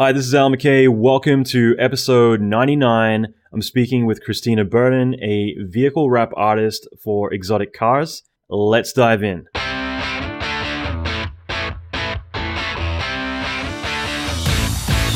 Hi, this is Allan McKay. Welcome to episode 99. I'm speaking with Christina Burton, a vehicle wrap artist for exotic cars. Let's dive in.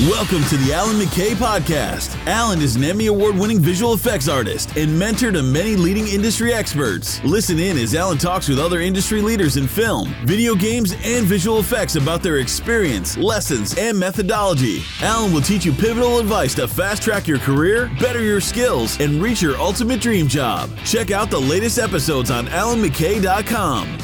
Welcome to the Allan McKay podcast. Allan is an Emmy Award-winning visual effects artist and mentor to many leading industry experts. Listen in as Allan talks with other industry leaders in film, video games, and visual effects about their experience, lessons, and methodology. Allan will teach you pivotal advice to fast-track your career, better your skills, and reach your ultimate dream job. Check out the latest episodes on allanmckay.com.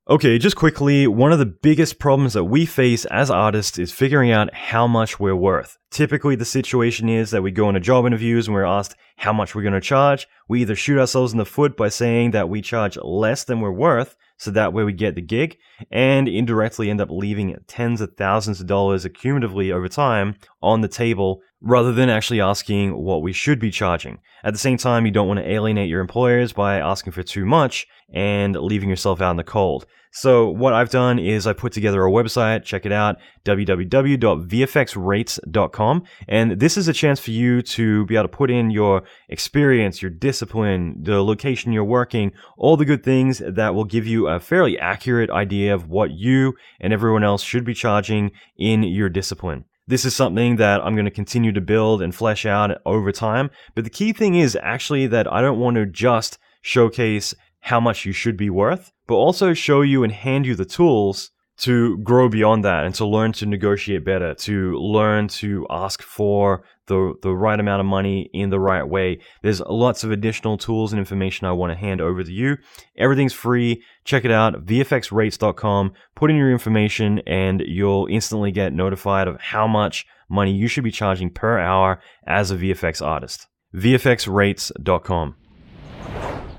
Okay, just quickly, one of the biggest problems that we face as artists is figuring out how much we're worth. Typically, the situation is that we go into job interviews and we're asked how much we're going to charge. We either shoot ourselves in the foot by saying that we charge less than we're worth, so that way we get the gig, and indirectly end up leaving tens of thousands of dollars accumulatively over time on the table, rather than actually asking what we should be charging. At the same time, you don't want to alienate your employers by asking for too much and leaving yourself out in the cold. So what I've done is I put together a website, check it out, www.vfxrates.com, and this is a chance for you to be able to put in your experience, your discipline, the location you're working, all the good things that will give you a fairly accurate idea of what you and everyone else should be charging in your discipline. This is something that I'm going to continue to build and flesh out over time, but the key thing is actually that I don't want to just showcase how much you should be worth, but also show you and hand you the tools to grow beyond that and to learn to negotiate better, to learn to ask for the right amount of money in the right way. There's lots of additional tools and information I want to hand over to you. Everything's free. Check it out, vfxrates.com. Put in your information and you'll instantly get notified of how much money you should be charging per hour as a VFX artist. vfxrates.com.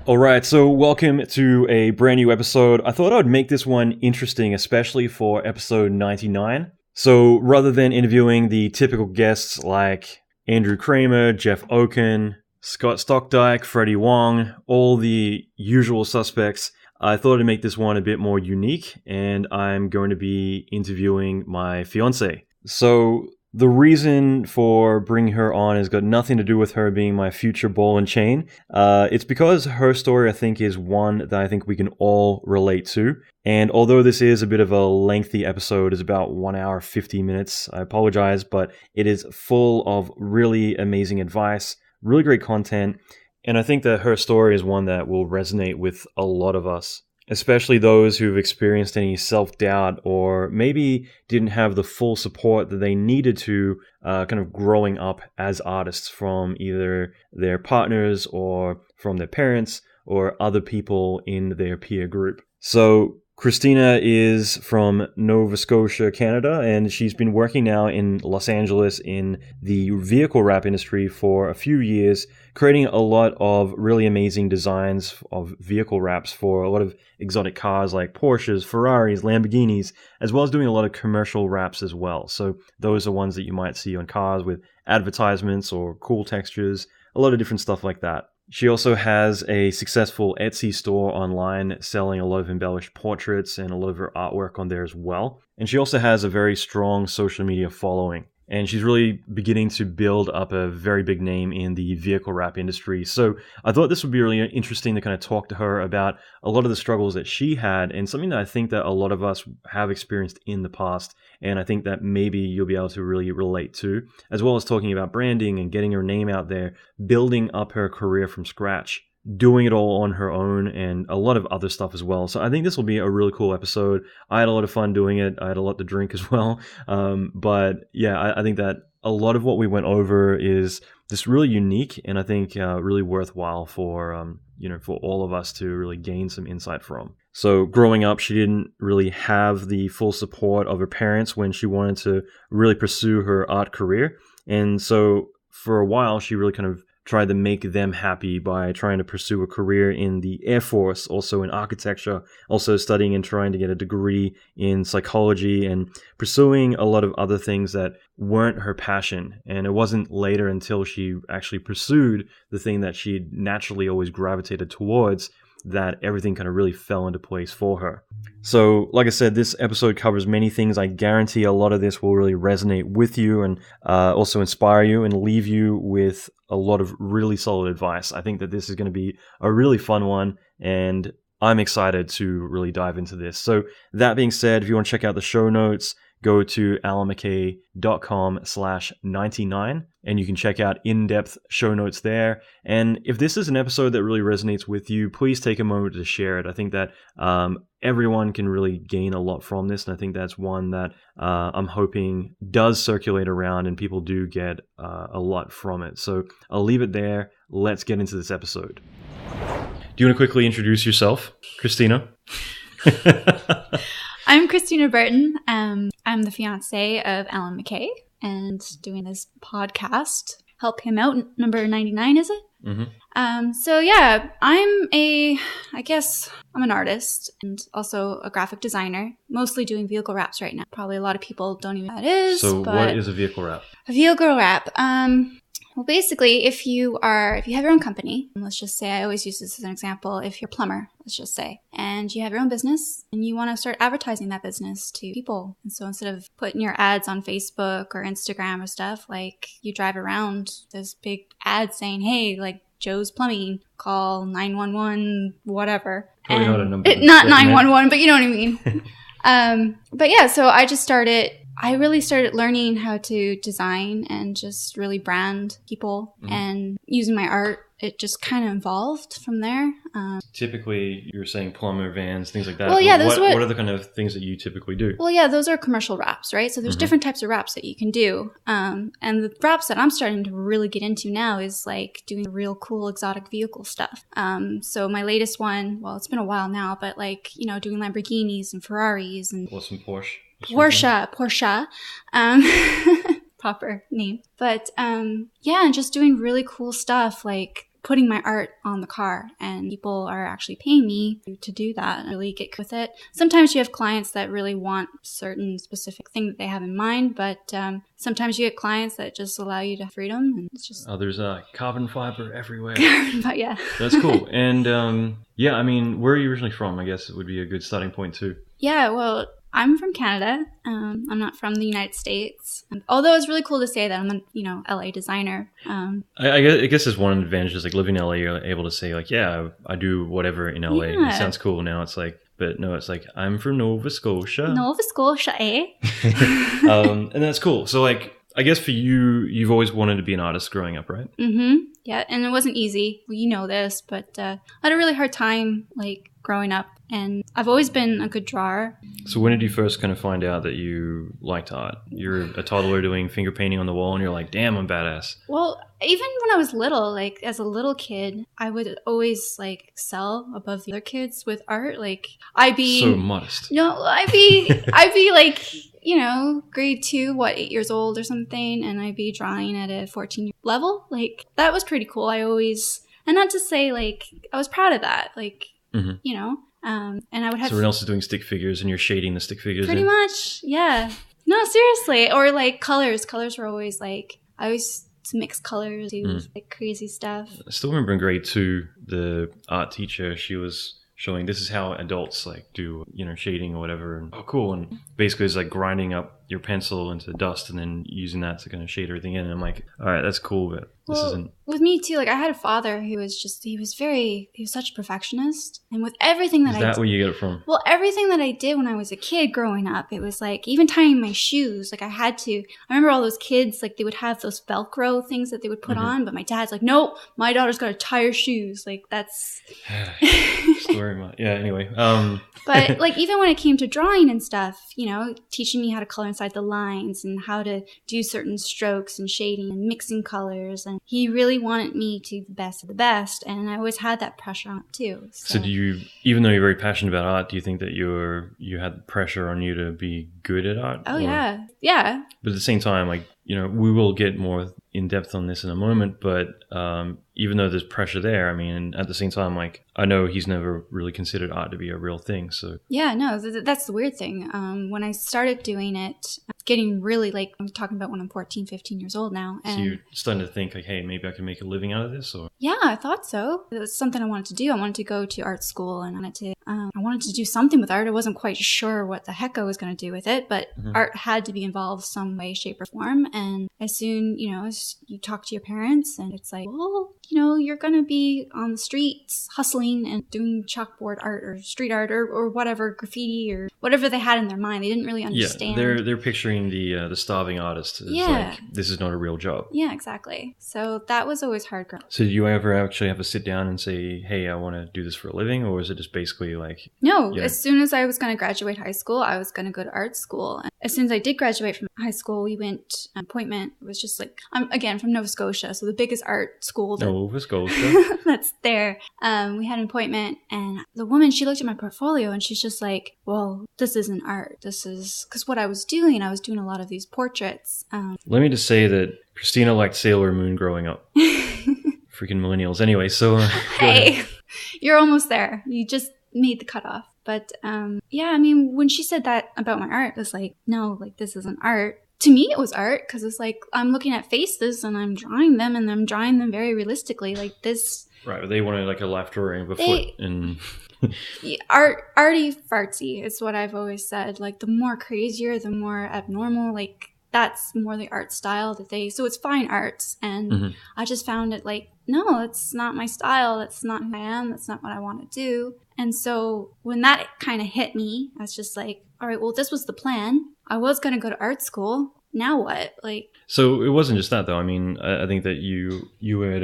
Alright, so welcome to a brand new episode. I thought I would make this one interesting, especially for episode 99. So rather than interviewing the typical guests like Andrew Kramer, Jeff Oken, Scott Stockdike, Freddie Wong, all the usual suspects, I thought I'd make this one a bit more unique, and I'm going to be interviewing my fiance. So the reason for bringing her on has got nothing to do with her being my future ball and chain. It's because her story, I think, is one that I think we can all relate to. And although this is a bit of a lengthy episode, it's about 1 hour, 50 minutes, I apologize, but it is full of really amazing advice, really great content. And I think that her story is one that will resonate with a lot of us, especially those who've experienced any self-doubt or maybe didn't have the full support that they needed to kind of growing up as artists from either their partners or from their parents or other people in their peer group. So Christina is from Nova Scotia, Canada, and she's been working now in Los Angeles in the vehicle wrap industry for a few years, creating a lot of really amazing designs of vehicle wraps for a lot of exotic cars like Porsches, Ferraris, Lamborghinis, as well as doing a lot of commercial wraps as well. So those are ones that you might see on cars with advertisements or cool textures, a lot of different stuff like that. She also has a successful Etsy store online selling a lot of embellished portraits and a lot of her artwork on there as well. And she also has a very strong social media following. And she's really beginning to build up a very big name in the vehicle wrap industry. So I thought this would be really interesting to kind of talk to her about a lot of the struggles that she had and something that I think that a lot of us have experienced in the past. And I think that maybe you'll be able to really relate to, as well as talking about branding and getting her name out there, building up her career from scratch, doing it all on her own, and a lot of other stuff as well. So I think this will be a really cool episode. I had a lot of fun doing it. I had a lot to drink as well. But yeah, I think that a lot of what we went over is just really unique, and I think really worthwhile for for all of us to really gain some insight from. So growing up, she didn't really have the full support of her parents when she wanted to really pursue her art career, and so for a while she really kind of tried to make them happy by trying to pursue a career in the Air Force, also in architecture, also studying and trying to get a degree in psychology and pursuing a lot of other things that weren't her passion. And it wasn't later until she actually pursued the thing that she naturally always gravitated towards that everything kind of really fell into place for her. So, like I said, this episode covers many things. I guarantee a lot of this will really resonate with you and also inspire you and leave you with a lot of really solid advice. I think that this is going to be a really fun one, and I'm excited to really dive into this. So that being said, if you want to check out the show notes, go to allanmckay.com/99 and you can check out in-depth show notes there. And if this is an episode that really resonates with you, please take a moment to share it. I think that everyone can really gain a lot from this, and I think that's one that I'm hoping does circulate around and people do get a lot from it. So I'll leave it there. Let's get into this episode. Do you want to quickly introduce yourself, Christina? I'm Christina Burton. I'm the fiance of Allan McKay and doing this podcast. Help him out, number 99, is it? Mm-hmm. So yeah, I'm an artist and also a graphic designer, mostly doing vehicle wraps right now. Probably a lot of people don't even know what that is. So what is a vehicle wrap? A vehicle wrap. Well, basically, if you have your own company, let's just say, I always use this as an example, if you're a plumber, let's just say, and you have your own business and you want to start advertising that business to people. And so instead of putting your ads on Facebook or Instagram or stuff, like you drive around this big ad saying, hey, like Joe's Plumbing, call 911, whatever. Probably not a number. Not 911, but you know what I mean. But yeah, so I really started learning how to design and just really brand people, and using my art, it just kind of evolved from there. Typically, you're saying plumber vans, things like that. Well, yeah, what are the kind of things that you typically do? Well, yeah, those are commercial wraps, right? So there's different types of wraps that you can do. And the wraps that I'm starting to really get into now is like doing real cool exotic vehicle stuff. So my latest one, well, it's been a while now, but like, doing Lamborghinis and Ferraris and... What's some Porsche? Porsche, proper name. But yeah, and just doing really cool stuff, like putting my art on the car, and people are actually paying me to do that and really get with it. Sometimes you have clients that really want certain specific thing that they have in mind, but sometimes you get clients that just allow you to freedom, and it's just... Oh, there's carbon fiber everywhere. But yeah. That's cool. And yeah, I mean, where are you originally from? I guess it would be a good starting point too. Yeah, well, I'm from Canada. I'm not from the United States. Although it's really cool to say that I'm a, LA designer. I guess there's one advantage is like living in LA, you're able to say like, yeah, I do whatever in LA. Yeah. It sounds cool. Now it's like, but no, it's like, I'm from Nova Scotia. Nova Scotia, eh? And that's cool. So like, I guess for you, you've always wanted to be an artist growing up, right? Mm-hmm. Yeah, and it wasn't easy. Well, you know this, but I had a really hard time like growing up, and I've always been a good drawer. So when did you first kind of find out that you liked art? You're a toddler doing finger painting on the wall and you're like, damn, I'm badass. Well, even when I was little, like as a little kid, I would always like excel above the other kids with art. Like I'd be... So modest. No, I'd be like, grade 2, 8 years old or something, and I'd be drawing at a 14 level. Like that was pretty cool. I always... And not to say like, I was proud of that. Like, and I would have... So everyone else is doing stick figures and you're shading the stick figures. Pretty much, yeah. No, seriously. Or like colors. Colors were always like... I always mix colors, do like crazy stuff. I still remember in grade 2, the art teacher, she was showing this is how adults like do, shading or whatever. And, oh, cool. And basically it's like grinding up your pencil into dust and then using that to kind of shade everything in. And I'm like, all right, that's cool, but this isn't... With me too, like I had a father who was he was such a perfectionist. And with everything that I did... Is that where you get it from? Well, everything that I did when I was a kid growing up, it was like, even tying my shoes, like I had to... I remember all those kids, like they would have those Velcro things that they would put on, but my dad's like, no, my daughter's got to tie her shoes. Like that's... Story, yeah, anyway. But like even when it came to drawing and stuff, teaching me how to color inside the lines and how to do certain strokes and shading and mixing colors, and he really wanted me to the best of the best, and I always had that pressure on too. So do you, even though you're very passionate about art, do you think that you had pressure on you to be good at art? Oh, yeah. But at the same time, like, we will get more in depth on this in a moment, but even though there's pressure there, I mean, at the same time, like, I know he's never really considered art to be a real thing, so... Yeah, no, that's the weird thing. When I started doing it, getting really like, I'm talking about when I'm 14, 15 years old now. And so you're starting to think like, hey, maybe I can make a living out of this? Or yeah, I thought so. It was something I wanted to do. I wanted to go to art school and I wanted to do something with art. I wasn't quite sure what the heck I was going to do with it, but art had to be involved some way, shape, or form. And as soon, as you talk to your parents and it's like, well, you're going to be on the streets hustling and doing chalkboard art or street art or whatever, graffiti or whatever they had in their mind. They didn't really understand. Yeah, they're picturing the starving artist as like, this is not a real job. Yeah, exactly. So that was always hard. So did you ever actually have to sit down and say, hey, I want to do this for a living? Or was it just basically like... No, as soon as I was going to graduate high school, I was going to go to art school. And as soon as I did graduate from high school, we went appointment. It was just like, I'm again from Nova Scotia, so the biggest art school Nova Scotia. that's there. We had an appointment and the woman, she looked at my portfolio and she's just like, well, this isn't art. This is... Because what I was doing a lot of these portraits. Let me just say that Christina liked Sailor Moon growing up. Freaking millennials. Anyway, so... Hey, you're almost there. You just made the cutoff. But when she said that about my art, it was like, no, like this isn't art. To me, it was art because it's like I'm looking at faces and I'm drawing them and I'm drawing them very realistically like this. Right, but they wanted like a life drawing of a foot and... arty fartsy is what I've always said. Like the more crazier, the more abnormal, like that's more the art style so it's fine arts. And I just found it like, no, it's not my style. That's not who I am. That's not what I want to do. And so when that kind of hit me, I was just like, all right, well, this was the plan. I was going to go to art school. Now what? Like, so it wasn't just that though. I mean, I think that you had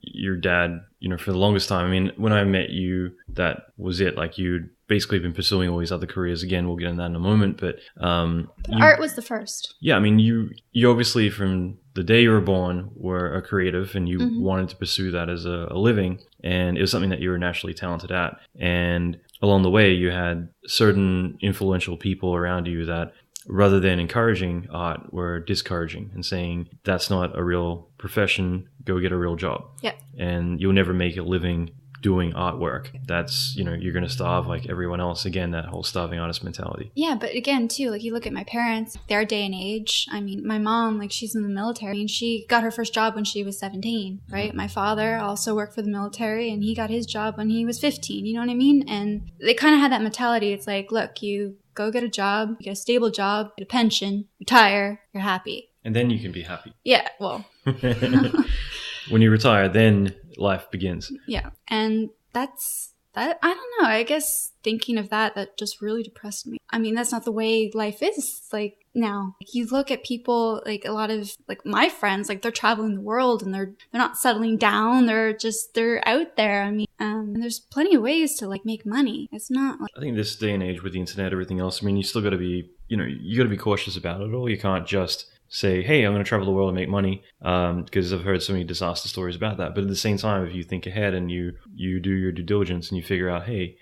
your dad, for the longest time. I mean, when I met you, that was it. Like you'd basically been pursuing all these other careers. Again, we'll get into that in a moment. But art was the first. Yeah, I mean, you obviously from the day you were born were a creative, and you wanted to pursue that as a living, and it was something that you were naturally talented at. And along the way, you had certain influential people around you that, rather than encouraging art, were discouraging and saying, that's not a real profession, go get a real job. Yeah. And you'll never make a living doing artwork. That's, you're going to starve like everyone else. Again, that whole starving artist mentality. Yeah, but again, too, like you look at my parents, their day and age. I mean, my mom, like she's in the military and she got her first job when she was 17, right? My father also worked for the military and he got his job when he was 15, you know what I mean? And they kind of had that mentality. It's like, look, you go get a job, you get a stable job, get a pension, retire, you're happy. And then you can be happy. Yeah, well. When you retire, then life begins. Yeah, and that's that. I don't know. I guess thinking of that just really depressed me. I mean, that's not the way life is. Like now, like, you look at people, like a lot of like my friends, like they're traveling the world and they're not settling down. They're out there. I mean, and there's plenty of ways to like make money. It's not like, I think this day and age with the internet, everything else. I mean, you still got to be, you got to be cautious about it all. You can't just say, hey, I'm going to travel the world and make money, because I've heard so many disaster stories about that. But at the same time, if you think ahead and you do your due diligence and you figure out, hey,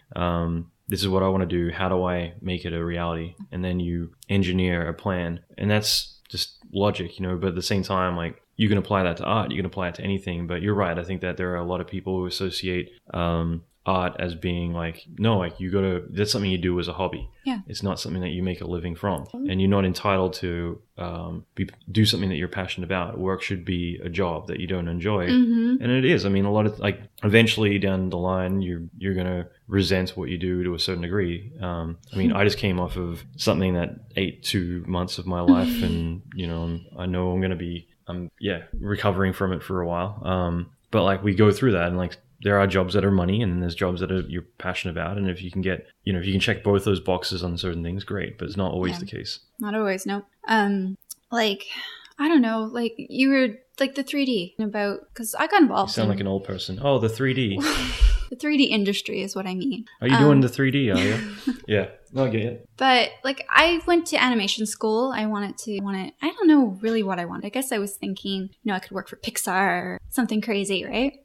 this is what I want to do, how do I make it a reality? And then you engineer a plan. And that's just logic, but at the same time, like, you can apply that to art, you can apply it to anything. But you're right, I think that there are a lot of people who associate art as being like, no, like that's something you do as a hobby. Yeah. It's not something that you make a living from. And you're not entitled to do something that you're passionate about. Work should be a job that you don't enjoy. And it is. I mean, a lot of like eventually down the line, you're going to resent what you do to a certain degree. I mean, I just came off of something that ate 2 months of my life and, I know I'm going to be, recovering from it for a while. But like we go through that and like, there are jobs that are money and then there's jobs that you're passionate about. And if you can get, if you can check both those boxes on certain things, great. But it's not always the case. Not always, no. Like, I don't know, like you were like the 3D because I got involved. You sound like an old person. Oh, the 3D. The 3D industry is what I mean. Are you doing the 3D, are you? Yeah, no, I get it. But like I went to animation school. I don't know really what I wanted. I guess I was thinking, I could work for Pixar or something crazy, right?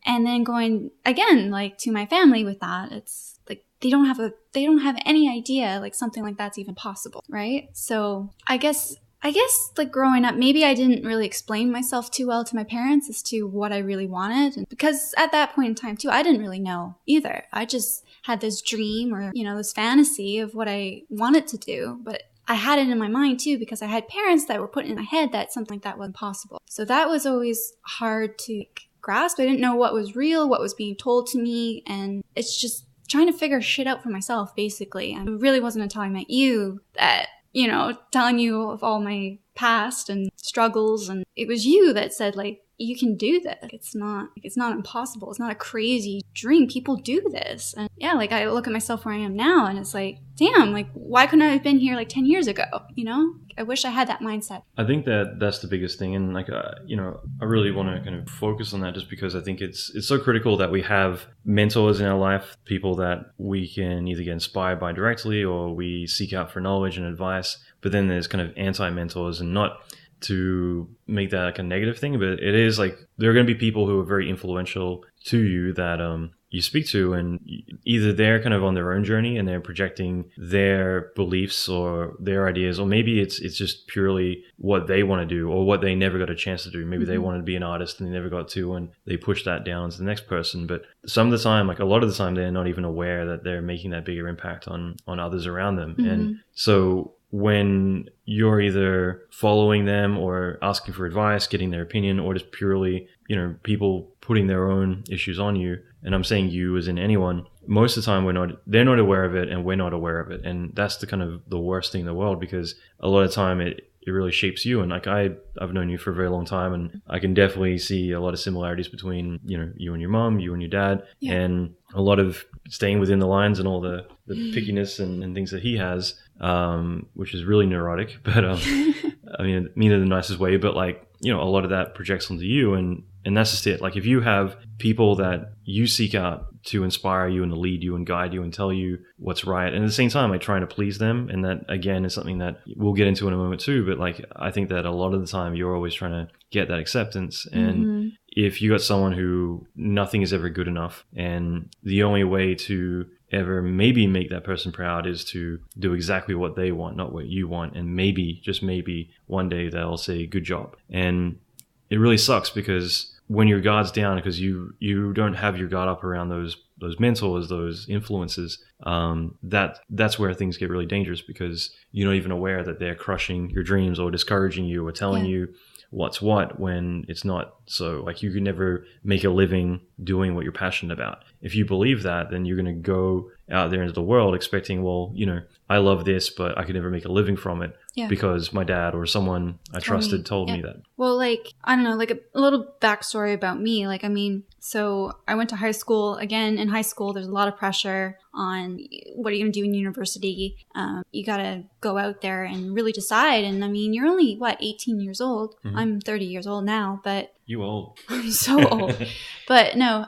And then going again, like to my family with that, it's like they don't have any idea like something like that's even possible, right? So I guess like growing up, maybe I didn't really explain myself too well to my parents as to what I really wanted. And because at that point in time too, I didn't really know either. I just had this dream or, this fantasy of what I wanted to do, but I had it in my mind too, because I had parents that were putting in my head that something like that wasn't possible. So that was always hard to grasp. I didn't know what was real, what was being told to me. And it's just trying to figure shit out for myself, basically. And it really wasn't until I met you that, you know, telling you of all my past and struggles. And it was you that said, like, you can do this. It's not impossible. It's not a crazy dream. People do this. And yeah, like I look at myself where I am now and it's like, damn, like why couldn't I have been here like 10 years ago? You know, I wish I had that mindset. I think that that's the biggest thing. And like, you know, I really want to kind of focus on that just because I think it's so critical that we have mentors in our life, people that we can either get inspired by directly or we seek out for knowledge and advice. But then there's kind of anti-mentors, and not to make that like a negative thing, but it is like there are going to be people who are very influential to you that you speak to, and either they're kind of on their own journey and they're projecting their beliefs or their ideas, or maybe it's just purely what they want to do or what they never got a chance to do. Maybe they wanted to be an artist and they never got to, and they push that down to the next person. But some of the time, like a lot of the time, they're not even aware that they're making that bigger impact on others around them. And so when you're either following them or asking for advice, getting their opinion, or just purely, you know, people putting their own issues on you, and I'm saying you as in anyone, most of the time they're not aware of it and we're not aware of it. And that's the kind of the worst thing in the world, because a lot of time it really shapes you. And like I've known you for a very long time, and I can definitely see a lot of similarities between, you know, you and your mom, you and your dad, and a lot of staying within the lines and all the pickiness and things that he has, which is really neurotic, but I mean in the nicest way, but like, you know, a lot of that projects onto you, and that's just it. Like if you have people that you seek out to inspire you and to lead you and guide you and tell you what's right, and at the same time like trying to please them, and that again is something that we'll get into in a moment too, but like I think that a lot of the time you're always trying to get that acceptance, and if you got someone who nothing is ever good enough, and the only way to ever maybe make that person proud is to do exactly what they want, not what you want, and maybe, just maybe, one day they'll say good job. And it really sucks, because when your guard's down, because you don't have your guard up around those mentors, those influences, that's where things get really dangerous, because you're not even aware that they're crushing your dreams or discouraging you or telling you what's what when it's not. So like you can never make a living doing what you're passionate about. If you believe that, then you're going to go out there into the world expecting, well, you know, I love this, but I could never make a living from it because my dad or someone I trusted told me that. Well, like, I don't know, like a little backstory about me. Like, I mean, so I went to high school. Again, in high school, there's a lot of pressure on what are you going to do in university. You got to go out there and really decide. And I mean, you're only, 18 years old? I'm 30 years old now, but... You old. I'm so old. But no,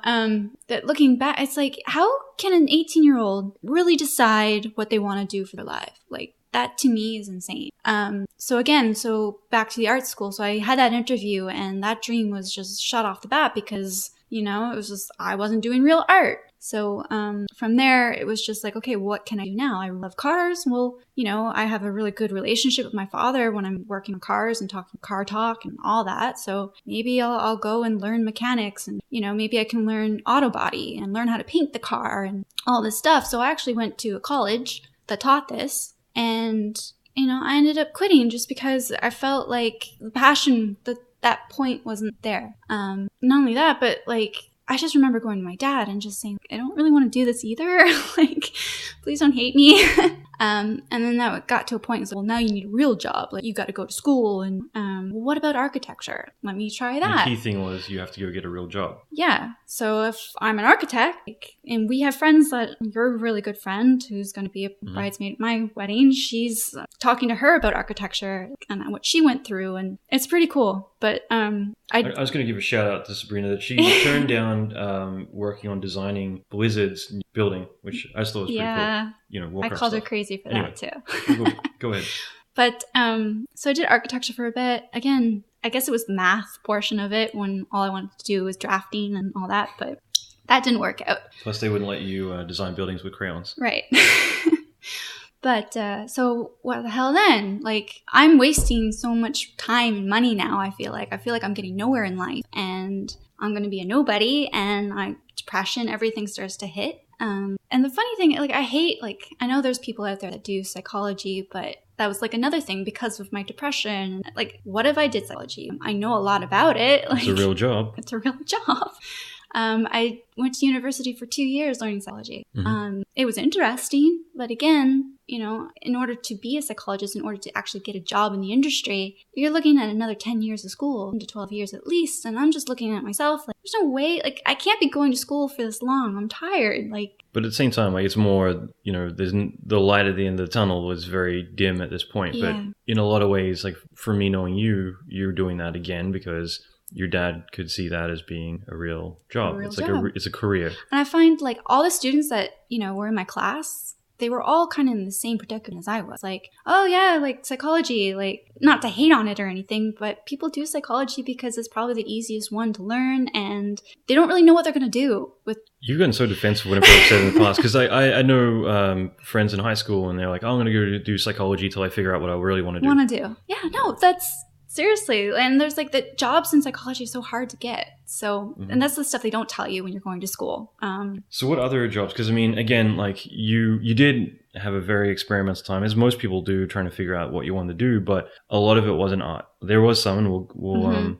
that looking back, it's like, how can an 18-year-old really decide what they want to do for their life? Like, that to me is insane. So back to the art school. So I had that interview, and that dream was just shut off the bat because, you know, it was just, I wasn't doing real art. So from there, it was just like, okay, what can I do now? I love cars. Well, you know, I have a really good relationship with my father when I'm working on cars and talking car talk and all that. So maybe I'll go and learn mechanics, and, you know, maybe I can learn auto body and learn how to paint the car and all this stuff. So I actually went to a college that taught this, and, you know, I ended up quitting just because I felt like the passion, that point wasn't there. Not only that, but like, I just remember going to my dad and just saying, I don't really want to do this either. Like, please don't hate me. And then that got to a point, well, now you need a real job. Like, you got to go to school. And well, what about architecture? Let me try that. The key thing was you have to go get a real job. Yeah. So if I'm an architect, and we have friends that, you're a really good friend who's going to be a bridesmaid at my wedding. She's talking to her about architecture and what she went through. And it's pretty cool. But I was going to give a shout out to Sabrina that she turned down working on designing Blizzard's building, which I just thought was pretty cool. You know, I called her crazy for that too. Go ahead. But so I did architecture for a bit. Again, I guess it was the math portion of it when all I wanted to do was drafting and all that, but that didn't work out. Plus, they wouldn't let you design buildings with crayons. Right. But so what the hell then? Like, I'm wasting so much time and money now. I feel like I'm getting nowhere in life, and I'm going to be a nobody, and depression, everything starts to hit. And the funny thing, like, I know there's people out there that do psychology, but that was like another thing because of my depression. Like, what if I did psychology? I know a lot about it. Like, it's a real job. It's a real job. I went to university for 2 years learning psychology. It was interesting, but again, you know, in order to be a psychologist, in order to actually get a job in the industry, you're looking at another 10 years of school, 10 to 12 years at least. And I'm just looking at myself like, there's no way, like, I can't be going to school for this long. I'm tired. Like, but at the same time, like, it's more, you know, the light at the end of the tunnel was very dim at this point. Yeah. But in a lot of ways, like, for me knowing you're doing that again because your dad could see that as being a real job. It's like it's a career. And I find like all the students that, you know, were in my class, they were all kind of in the same predicament as I was. Like, oh yeah, like psychology, like, not to hate on it or anything, but people do psychology because it's probably the easiest one to learn and they don't really know what they're going to do with. You've gotten so defensive whenever I've said in the past because I know friends in high school and they're like, oh, I'm going to go do psychology till I figure out what I really want to do. Yeah, no, that's seriously. And there's like the jobs in psychology is so hard to get. So, and that's the stuff they don't tell you when you're going to school. So what other jobs? Because I mean, again, like you did have a very experimental time, as most people do, trying to figure out what you want to do. But a lot of it wasn't art. There was some, and we'll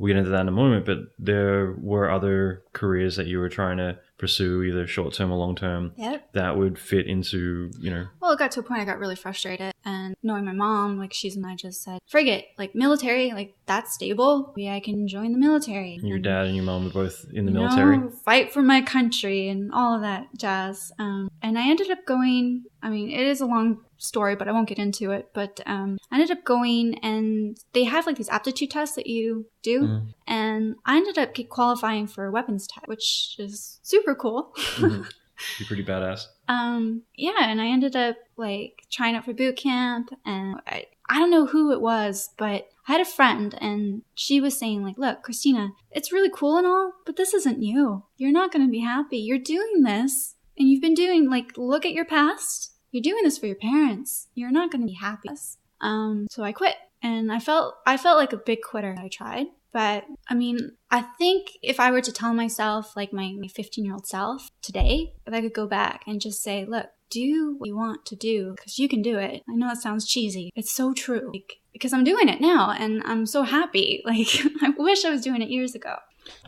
get into that in a moment. But there were other careers that you were trying to pursue, either short term or long term, that would fit into, you know. Well, it got to a point I got really frustrated, and knowing my mom, like, I just said, frig it, like, military, like, that's stable. Maybe I can join the military. And your dad and your mom were both in the military. Fight for my country and all of that jazz. And I ended up going, I mean, it is a long story, but I won't get into it. But I ended up going, and they have like these aptitude tests that you do. And I ended up qualifying for a weapons tech, which is super cool. You're pretty badass. Yeah, and I ended up like trying out for boot camp, and I don't know who it was, but I had a friend and she was saying like, look, Christina, it's really cool and all, but this isn't you. You're not going to be happy. You're doing this and you've been doing, like, look at your past. You're doing this for your parents. You're not going to be happy. So I quit, and I felt like a big quitter. I tried. But I mean, I think if I were to tell myself, like my 15-year-old self today, if I could go back and just say, look, do what you want to do because you can do it. I know it sounds cheesy. It's so true. Like, because I'm doing it now and I'm so happy. Like, I wish I was doing it years ago.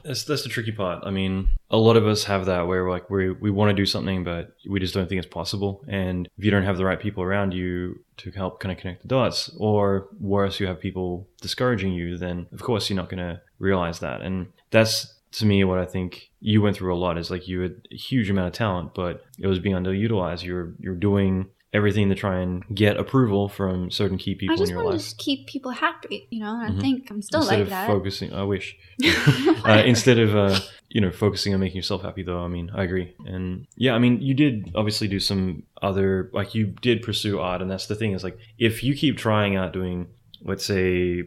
That's the tricky part. I mean, a lot of us have that where like we want to do something, but we just don't think it's possible. And if you don't have the right people around you to help kind of connect the dots, or worse, you have people discouraging you, then of course you're not going to realize that. And that's, to me, what I think you went through a lot is like you had a huge amount of talent, but it was being underutilized. You're doing everything to try and get approval from certain key people in your life. I just want to keep people happy, you know, and I think I'm still instead like that. I wish. Instead of, focusing on making yourself happy, though, I mean, I agree. And yeah, I mean, you did obviously do some other, like, you did pursue art, and that's the thing is, like, if you keep trying out doing, let's say,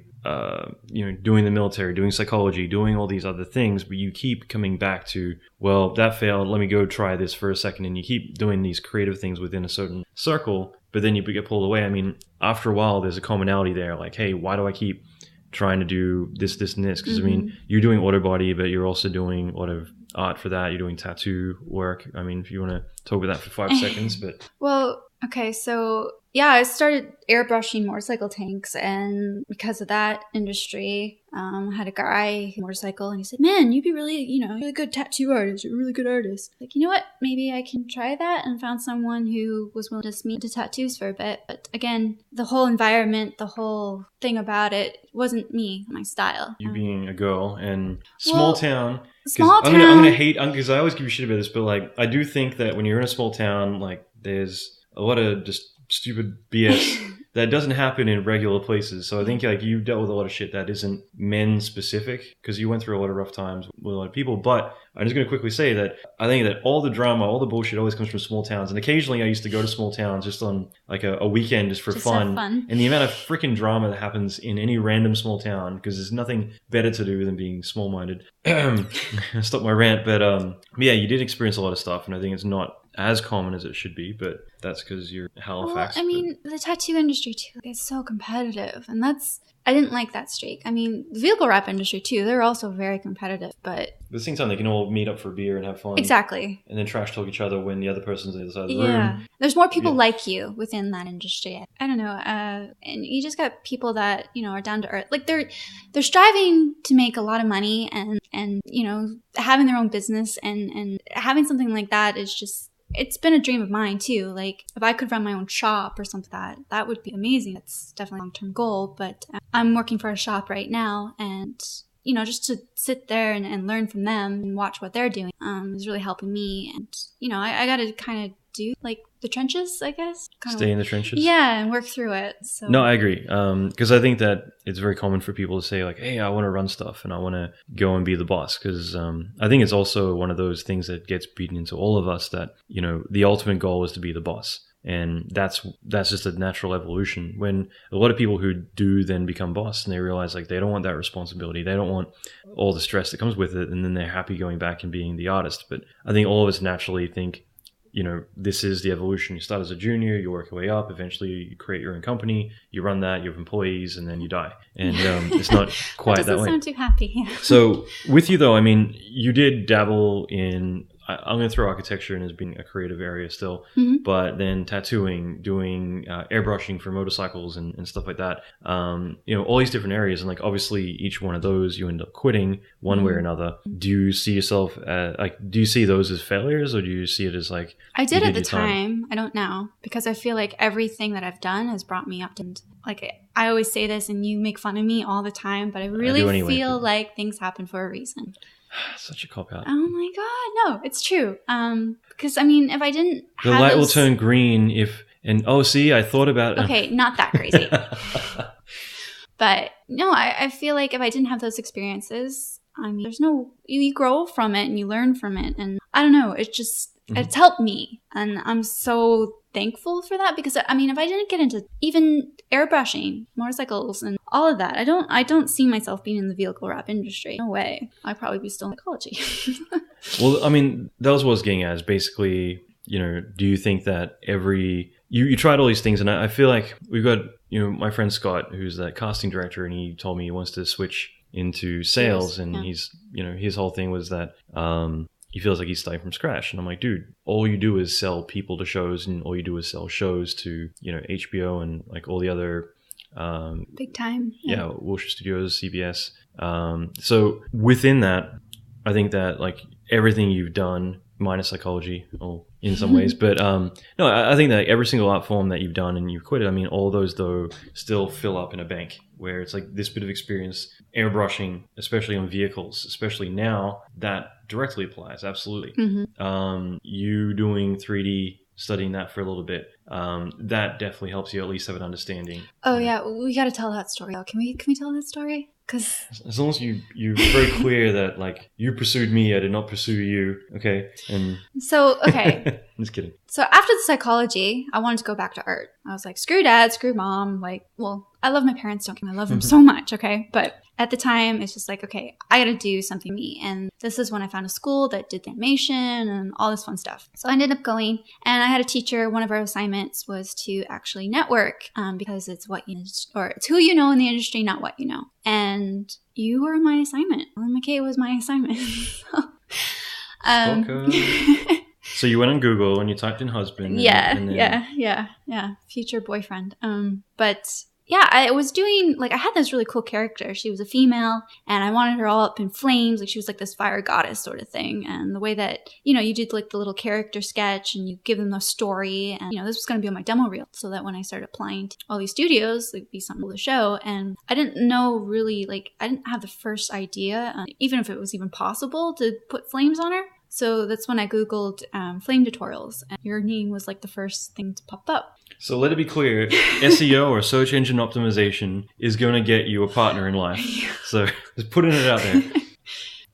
doing the military, doing psychology, doing all these other things, but you keep coming back to, well, that failed, let me go try this for a second, and you keep doing these creative things within a certain circle, but then you get pulled away. I mean, after a while, there's a commonality there, like, hey, why do I keep trying to do this, and this? Because, I mean, you're doing auto body, but you're also doing a lot of art for that. You're doing tattoo work. I mean, if you want to talk about that for 5 seconds, but... Well, okay, so... yeah, I started airbrushing motorcycle tanks, and because of that industry, I had a guy, motorcycle, and he said, man, you'd be really, really good tattoo artist. You're a really good artist. Like, you know what? Maybe I can try that, and found someone who was willing to just me into tattoos for a bit. But again, the whole environment, the whole thing about it wasn't me, my style. You being a girl and small town. Small town. I'm going to hate, because I always give you shit about this, but like, I do think that when you're in a small town, like, there's a lot of just stupid BS that doesn't happen in regular places. So I think like you dealt with a lot of shit that isn't men specific, because you went through a lot of rough times with a lot of people. But I'm just going to quickly say that I think that all the drama, all the bullshit always comes from small towns. And occasionally I used to go to small towns just on like a weekend just for fun. And the amount of freaking drama that happens in any random small town, because there's nothing better to do than being small-minded. Stop my rant. But yeah, you did experience a lot of stuff, and I think it's not as common as it should be, but that's because you're Halifax. Well, I mean, the tattoo industry too is so competitive, and that's I didn't like that streak. I mean, the vehicle wrap industry too, they're also very competitive, but... At the same time, they can all meet up for a beer and have fun. Exactly. And then trash talk each other when the other person's on the other side of the room. There's more people like you within that industry. I don't know. And you just got people that, you know, are down to earth. Like they're striving to make a lot of money and you know, having their own business and having something like that is just... It's been a dream of mine too. Like if I could run my own shop or something that would be amazing. It's definitely a long-term goal, but I'm working for a shop right now, and you know, just to sit there and learn from them and watch what they're doing is really helping me. And you know, I got to kind of do like the trenches, I guess. Stay in the trenches. Yeah, and work through it. So no, I agree. Because I think that it's very common for people to say like, hey, I want to run stuff and I want to go and be the boss. Because I think it's also one of those things that gets beaten into all of us that, you know, the ultimate goal is to be the boss. And that's just a natural evolution. When a lot of people who do then become boss and they realize like they don't want that responsibility, they don't want all the stress that comes with it, and then they're happy going back and being the artist. But I think all of us naturally think, you know, this is the evolution. You start as a junior, you work your way up, eventually you create your own company, you run that, you have employees, and then you die. And it's not quite that way. Doesn't sound too happy. Yeah. So with you though, I mean, you did dabble in, I'm going to throw architecture in as being a creative area still, but then tattooing, doing airbrushing for motorcycles and stuff like that. You know, all these different areas. And like, obviously each one of those you end up quitting one way or another. Do you see yourself, do you see those as failures, or do you see it as like... I did at the time. I don't now, because I feel like everything that I've done has brought me up to, like, I always say this and you make fun of me all the time, but I really feel like things happen for a reason. Such a cop out. Oh my God. No, it's true. Because I mean, if I didn't the have light will turn green I thought about it. Okay, not that crazy. But no, I feel like if I didn't have those experiences, I mean, you grow from it and you learn from it. And I don't know, it's helped me. And I'm so thankful for that, because I mean, if I didn't get into even airbrushing, motorcycles and all of that, I don't see myself being in the vehicle wrap industry. No way. I'd probably be still in psychology. Well, I mean, that was what I was getting at, is basically, you know, do you think that you tried all these things, and I feel like we've got, you know, my friend Scott, who's that casting director, and he told me he wants to switch into sales, and he's, you know, his whole thing was that he feels like he's starting from scratch. And I'm like, dude, all you do is sell people to shows, and all you do is sell shows to, you know, HBO and like all the other big time. Yeah, Wilshire Studios, CBS. So within that, I think that like everything you've done, minus psychology, or in some ways, but no, I think that every single art form that you've done and you've quit it, I mean, all those though still fill up in a bank, where it's like this bit of experience, airbrushing, especially on vehicles, especially now, that directly applies. Absolutely. You doing 3D, studying that for a little bit, that definitely helps you at least have an understanding. Oh yeah, we got to tell that story. Can we tell that story? Because as long as you're very clear that like you pursued me, I did not pursue you. Okay. And so okay. I'm just kidding. So after the psychology, I wanted to go back to art. I was like, screw dad, screw mom. Like, well, I love my parents, don't get me wrong, I love them so much, okay? But at the time, it's just like, okay, I got to do something me. And this is when I found a school that did animation and all this fun stuff. So I ended up going, and I had a teacher. One of our assignments was to actually network, because it's what you, or it's who you know in the industry, not what you know. And you were my assignment. Allan McKay was my assignment. So you went on Google and you typed in husband. Yeah. Future boyfriend. But yeah, I was doing, like, I had this really cool character. She was a female, and I wanted her all up in flames. Like, she was like this fire goddess sort of thing. And the way that, you know, you did like the little character sketch and you give them a story. And, you know, this was going to be on my demo reel, so that when I started applying to all these studios, it'd be something to show. And I didn't know really, like, I didn't have the first idea, even if it was even possible to put flames on her. So that's when I Googled flame tutorials, and your name was like the first thing to pop up. So let it be clear, SEO or search engine optimization is going to get you a partner in life. So just putting it out there.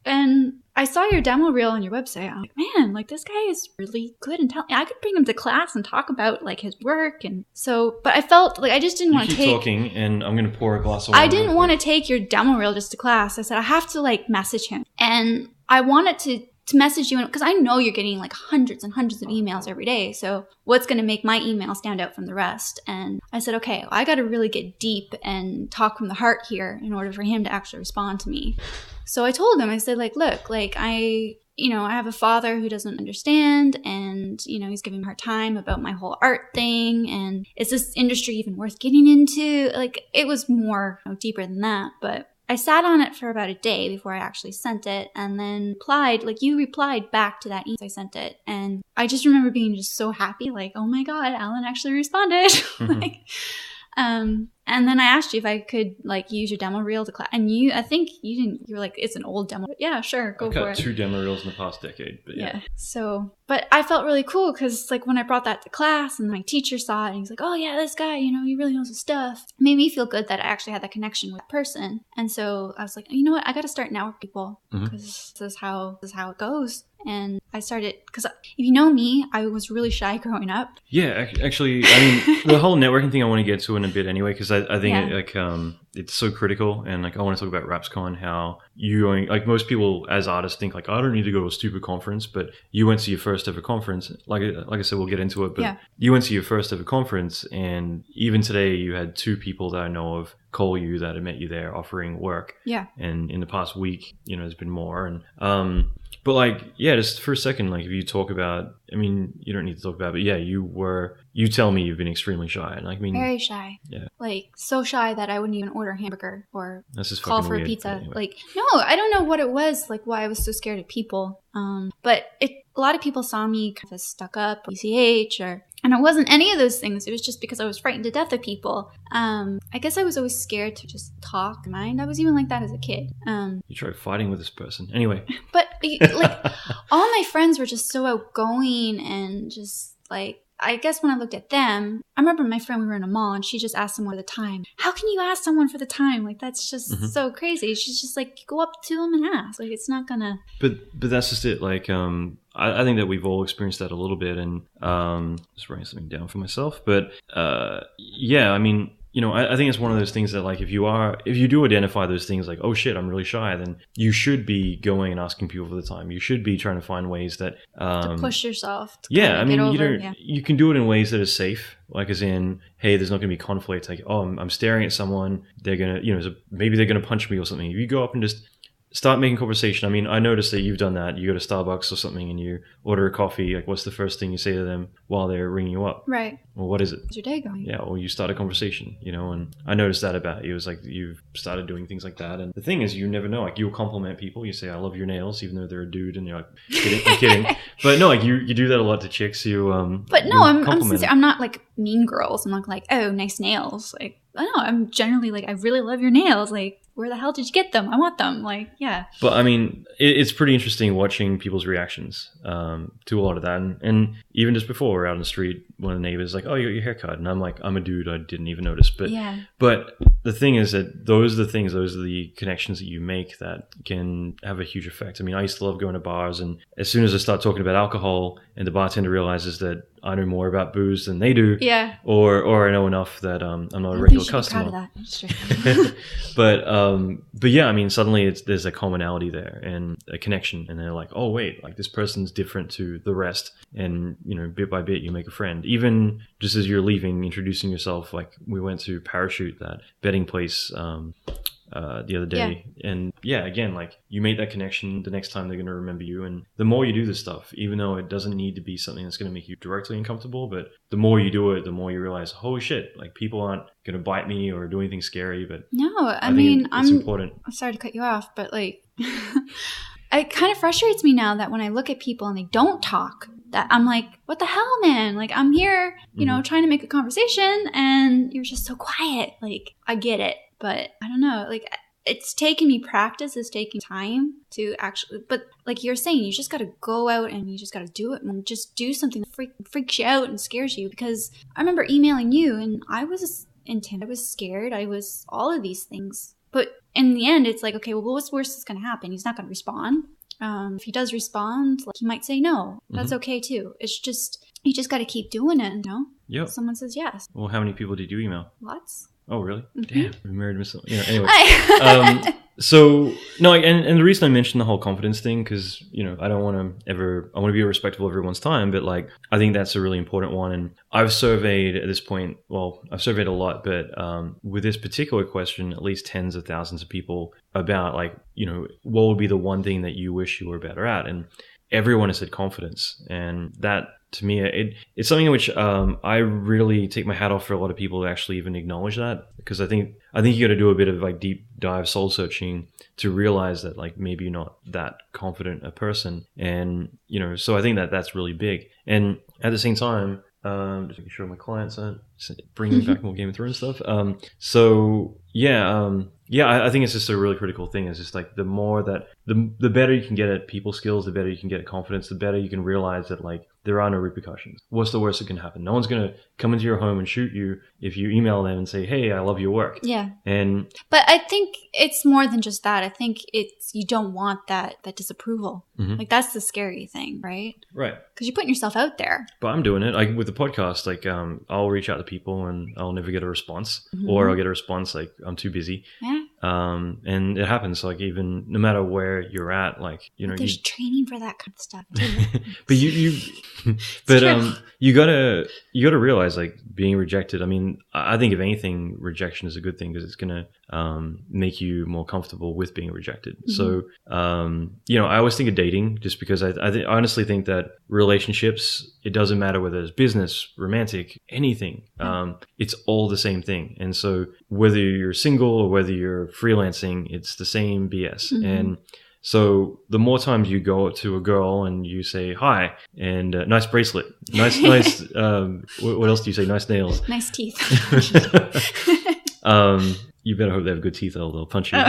And I saw your demo reel on your website. I'm like, man, like this guy is really good and talented. I could bring him to class and talk about like his work. And so, but I felt like I just didn't want to take... keep talking, and I'm going to pour a glass of water. I didn't want to take your demo reel just to class. I said, I have to like message him. And I wanted to to message you, because I know you're getting like hundreds and hundreds of emails every day. So what's going to make my email stand out from the rest? And I said, okay, I got to really get deep and talk from the heart here in order for him to actually respond to me. So I told him, I said, like, look, like I have a father who doesn't understand, and, he's giving me a hard time about my whole art thing. And is this industry even worth getting into? Like, it was more deeper than that. But I sat on it for about a day before I actually sent it, and then you replied back to that email I sent it. And I just remember being just so happy, like, oh my God, Allan actually responded. And then I asked you if I could like use your demo reel to class, and I think you didn't. You were like, it's an old demo. But yeah, sure, go for it. I've got 2 demo reels in the past decade, but yeah. So, but I felt really cool because like when I brought that to class and my teacher saw it, and he's like, oh yeah, this guy, he really knows his stuff. It made me feel good that I actually had that connection with the person. And so I was like, you know what, I got to start networking people because this is how it goes. And I started, because if you know me, I was really shy growing up. Yeah, actually, I mean, the whole networking thing I want to get to in a bit anyway, because I think it's so critical. And like, I want to talk about RapsCon, how like most people as artists think like, I don't need to go to a stupid conference, but you went to your first ever conference. Like I said, we'll get into it, but you went to your first ever conference, and even today you had 2 people that I know of call you that had met you there offering work. Yeah. And in the past week, there's been more. And, but like, yeah, just for a second, like if you talk about, I mean, you don't need to talk about it, but yeah, you tell me you've been extremely shy. And like, I mean, very shy. Yeah. Like so shy that I wouldn't even order a hamburger or call for a pizza. Anyway. Like, no, I don't know what it was, like why I was so scared of people. But a lot of people saw me kind of stuck up, ECH, and it wasn't any of those things. It was just because I was frightened to death of people. I guess I was always scared to just talk mind. I was even like that as a kid. You tried fighting with this person. Anyway. But like all my friends were just so outgoing and just like, I guess when I looked at them, I remember my friend, we were in a mall and she just asked someone the time. How can you ask someone for the time? Like, that's just so crazy. She's just like, go up to them and ask. Like, it's not gonna. But that's just it. Like, I think that we've all experienced that a little bit, and just writing something down for myself. But yeah, I mean, I think it's one of those things that like if you do identify those things like, oh shit, I'm really shy, then you should be going and asking people for the time. You should be trying to find ways that to push yourself. I mean, you can do it in ways that are safe. Like as in, hey, there's not going to be conflict. Like, oh, I'm staring at someone. They're gonna, maybe they're gonna punch me or something. If you go up and just start making conversation. I mean, I noticed that you've done that. You go to Starbucks or something and you order a coffee. Like, what's the first thing you say to them while they're ringing you up? Right. Well, what is it? How's your day going? Yeah, well, you start a conversation, and I noticed that about you. It was like you've started doing things like that. And the thing is, you never know. Like, you'll compliment people. You say, I love your nails, even though they're a dude. And you're like, I'm kidding. But no, like, you do that a lot to chicks. But no, I'm sincere. I'm not like mean girls. I'm not like, oh, nice nails. Like, I don't know. I'm generally like, I really love your nails. Like, where the hell did you get them? I want them. Like, yeah. But I mean, it's pretty interesting watching people's reactions to a lot of that. And even just before, we're out on the street, one of the neighbors is like, oh, you got your hair cut. And I'm like, I'm a dude. I didn't even notice. But yeah. But the thing is that those are the connections that you make that can have a huge effect. I mean, I used to love going to bars. And as soon as I start talking about alcohol and the bartender realizes that I know more about booze than they do, yeah, or I know enough that I'm not a regular customer. Proud of that. But yeah, I mean, suddenly there's a commonality there and a connection, and they're like, oh wait, like this person's different to the rest, and bit by bit you make a friend. Even just as you're leaving, introducing yourself, like we went to Parachute, that betting place. The other day, and yeah, again, like you made that connection. The next time they're going to remember you, and the more you do this stuff, even though it doesn't need to be something that's going to make you directly uncomfortable, but the more you do it, the more you realize, holy shit, like people aren't going to bite me or do anything scary. But no, I mean, it's important. I'm sorry to cut you off, but like, it kind of frustrates me now that when I look at people and they don't talk, that I'm like, what the hell, man? Like, I'm here, trying to make a conversation, and you're just so quiet. Like, I get it. But I don't know, like it's taken me practice, it's taking time to actually, but like you're saying, you just got to go out and you just got to do it and just do something that freaks you out and scares you. Because I remember emailing you and I was intimidated, I was scared, I was all of these things. But in the end, it's like, okay, well, what's worse is going to happen? He's not going to respond. If he does respond, like, he might say no. That's okay too. It's just, you just got to keep doing it, Yep. Someone says yes. Well, how many people did you email? Lots. Oh, really? Mm-hmm. Damn, we married Miss. Anyway. So no, and the reason I mentioned the whole confidence thing, because I don't want to I want to be respectful of everyone's time, but like I think that's a really important one. And I've surveyed at this point, well, I've surveyed a lot, but with this particular question, at least tens of thousands of people about like what would be the one thing that you wish you were better at, and everyone has said confidence, and that. To me, it's something in which I really take my hat off for a lot of people to actually even acknowledge that, because I think you got to do a bit of like deep dive soul searching to realize that like maybe you're not that confident a person, and so I think that's really big. And at the same time, just making sure my clients aren't bringing back more Game of Thrones stuff. I think it's just a really critical thing. It's just like the more that the better you can get at people skills, the better you can get at confidence, the better you can realize that like there are no repercussions. What's the worst that can happen? No one's going to come into your home and shoot you if you email them and say, hey, I love your work. Yeah. But I think it's more than just that. I think it's you don't want that disapproval. Mm-hmm. Like that's the scary thing, right? Right. Because you're putting yourself out there. But I'm doing it. Like with the podcast, like I'll reach out to people and I'll never get a response, or I'll get a response like I'm too busy. Yeah. And it happens like even no matter where you're at, like there's training for that kind of stuff too. But you gotta realize like being rejected. I mean, I think if anything, rejection is a good thing because it's gonna make you more comfortable with being rejected. Mm-hmm. So I always think of dating just because I honestly think that relationships, it doesn't matter whether it's business, romantic, anything. It's all the same thing. And so whether you're single or whether you're freelancing, it's the same BS. Mm-hmm. And so the more times you go to a girl and you say hi and nice bracelet, nice, what else do you say? Nice nails, nice teeth. You better hope they have good teeth, or they'll punch you.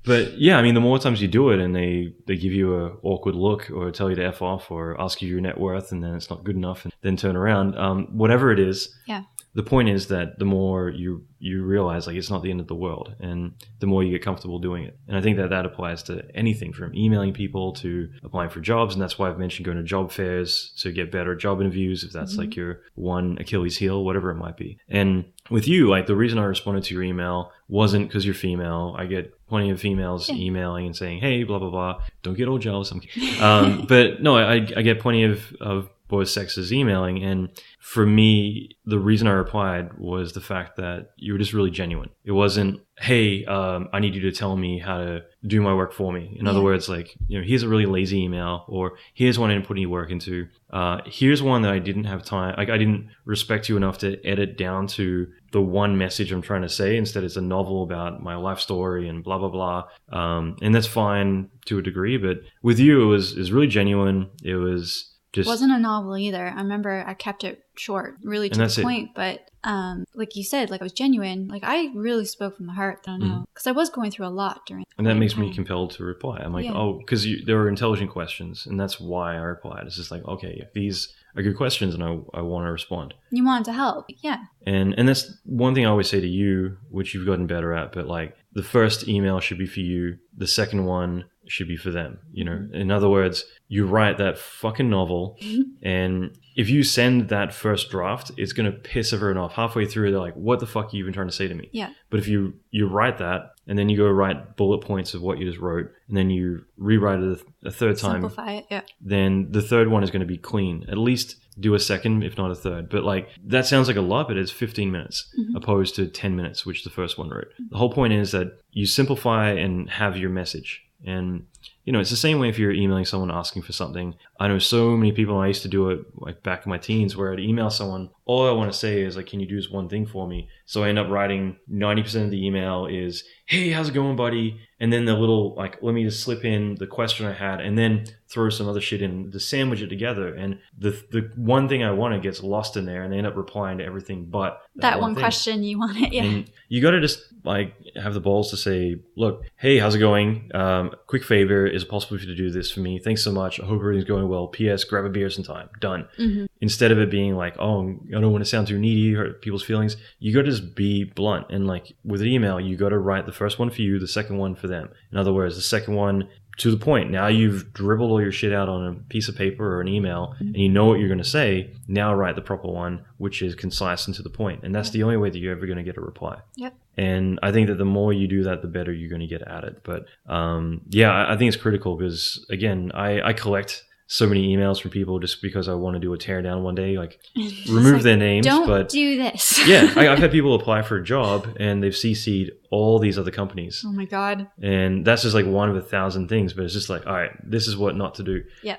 But yeah, I mean, the more times you do it and they give you a awkward look or tell you to F off or ask you your net worth and then it's not good enough and then turn around, whatever it is. Yeah. The point is that the more you realize like it's not the end of the world, and the more you get comfortable doing it. And I think that applies to anything from emailing people to applying for jobs. And that's why I've mentioned going to job fairs to get better at job interviews, if that's like your one Achilles heel, whatever it might be. And with you, like the reason I responded to your email wasn't because you're female. I get plenty of females emailing and saying, hey, blah, blah, blah. Don't get all jealous. But no, I get plenty of both sexes emailing. And for me, the reason I replied was the fact that you were just really genuine. It wasn't, hey, I need you to tell me how to do my work for me. In other words, like, here's a really lazy email, or here's one I didn't put any work into. Here's one that I didn't have time. Like, I didn't respect you enough to edit down to the one message I'm trying to say. Instead, it's a novel about my life story and blah, blah, blah. And that's fine to a degree. But with you, it was really genuine. It was just... It wasn't a novel either. I remember I kept it short, really to the point. But like you said, like I was genuine. Like I really spoke from the heart. I don't know, because I was going through a lot during. And that makes me compelled to reply. I'm like, because there were intelligent questions, and that's why I replied. It's just like, okay, these are good questions, and I want to respond. You wanted to help, yeah. And that's one thing I always say to you, which you've gotten better at. But like the first email should be for you. The second one should be for them. In other words, you write that fucking novel, and if you send that first draft, it's going to piss everyone off. Halfway through, they're like, what the fuck are you even trying to say to me? Yeah. But if you write that, and then you go write bullet points of what you just wrote, and then you rewrite it a third time. Simplify it, yeah. Then the third one is going to be clean. At least do a second, if not a third. But like, that sounds like a lot, but it's 15 minutes opposed to 10 minutes, which the first one wrote. The whole point is that you simplify and have your message. And, it's the same way if you're emailing someone asking for something. I know so many people, I used to do it like back in my teens, where I'd email someone, all I want to say is like, can you do this one thing for me? So I end up writing 90% of the email is, hey, how's it going, buddy? And then the little, like, let me just slip in the question I had and then throw some other shit in to sandwich it together. And the one thing I wanted gets lost in there, and they end up replying to everything but that one question you wanted. Yeah. And you got to just like have the balls to say, look, hey, how's it going? Quick favor, is it possible for you to do this for me? Thanks so much. I hope everything's going well. P.S. Grab a beer sometime. Done. Mm-hmm. Instead of it being like, oh, I don't want to sound too needy, hurt people's feelings. You got to just be blunt. And like with an email, you got to write the first one for you, the second one for them. In other words, the second one to the point. Now you've dribbled all your shit out on a piece of paper or an email, and you know what you're going to say. Now write the proper one, which is concise and to the point. And that's the only way that you're ever going to get a reply. Yep. And I think that the more you do that, the better you're going to get at it. But yeah, I think it's critical because, again, I collect so many emails from people just because I want to do a tear down one day, like remove their names. Don't do this. Yeah, I've had people apply for a job and they've CC'd all these other companies. Oh my God. And that's just like one of 1,000 things, but it's just like, all right, this is what not to do. Yeah.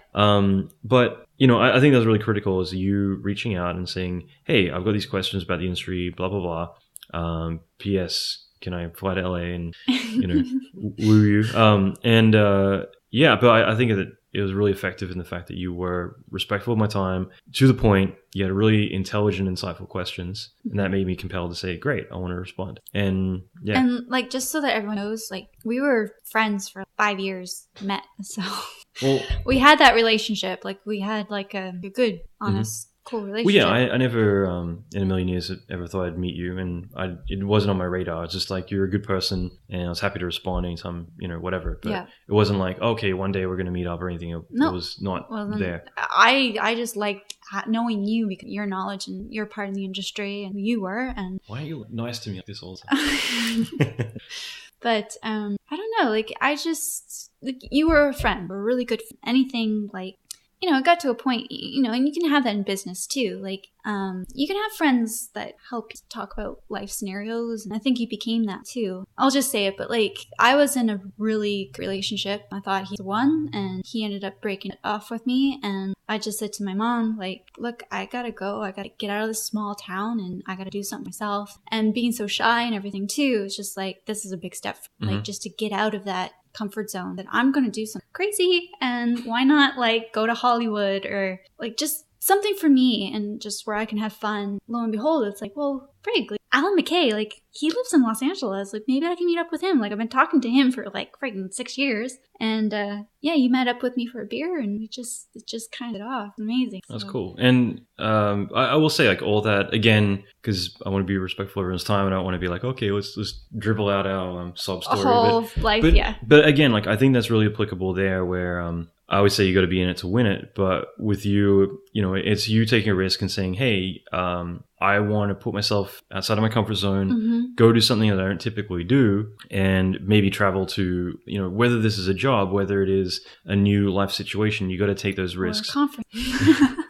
But, you know, I think that's really critical is you reaching out and saying, hey, I've got these questions about the industry, blah, blah, blah. P.S. Can I fly to LA and, you know, woo you? Yeah, but I think that it was really effective in the fact that you were respectful of my time, to the point. You had really intelligent, insightful questions, and that made me compelled to say, great, I want to respond. And yeah. And like, just so that everyone knows, like, we were friends for 5 years, met. So well, we had that relationship. Like, we had like a good, honest, cool relationship. Well, yeah, I never in a million years ever thought I'd meet you, and it wasn't on my radar. It's just like, you're a good person, and I was happy to respond anytime, you know, whatever. But it wasn't like, okay, one day we're going to meet up or anything. It was not there. I just liked knowing you because your knowledge and your part in the industry, and you were. And why are you nice to me like this all the time? But I don't know, like, I just, like, you were a friend. We're really good. Anything, like, you know, it got to a point, you know, and you can have that in business too. Like, you can have friends that help you talk about life scenarios. And I think you became that too. I'll just say it, but like, I was in a really good relationship. I thought he's the one, and he ended up breaking it off with me. And I just said to my mom, like, look, I gotta go. I gotta get out of this small town, and I gotta do something myself. And being so shy and everything too, it's just like, this is a big step, like, just to get out of that comfort zone, that I'm going to do something crazy, and why not like go to Hollywood or like just something for me and just where I can have fun. Lo and behold, it's like, well, frig, like Allan McKay, like he lives in Los Angeles. Like maybe I can meet up with him. Like I've been talking to him for like friggin' 6 years. And yeah, you met up with me for a beer and it just kind of off. Amazing. That's cool. And I will say like all that again, because I want to be respectful of everyone's time. And I don't want to be like, okay, let's dribble out our sob story. But again, like I think that's really applicable there where I always say you got to be in it to win it. But with you, you know, it's you taking a risk and saying, hey, I want to put myself outside of my comfort zone, go do something that I don't typically do, and maybe travel to, you know, whether this is a job, whether it is a new life situation, you got to take those risks.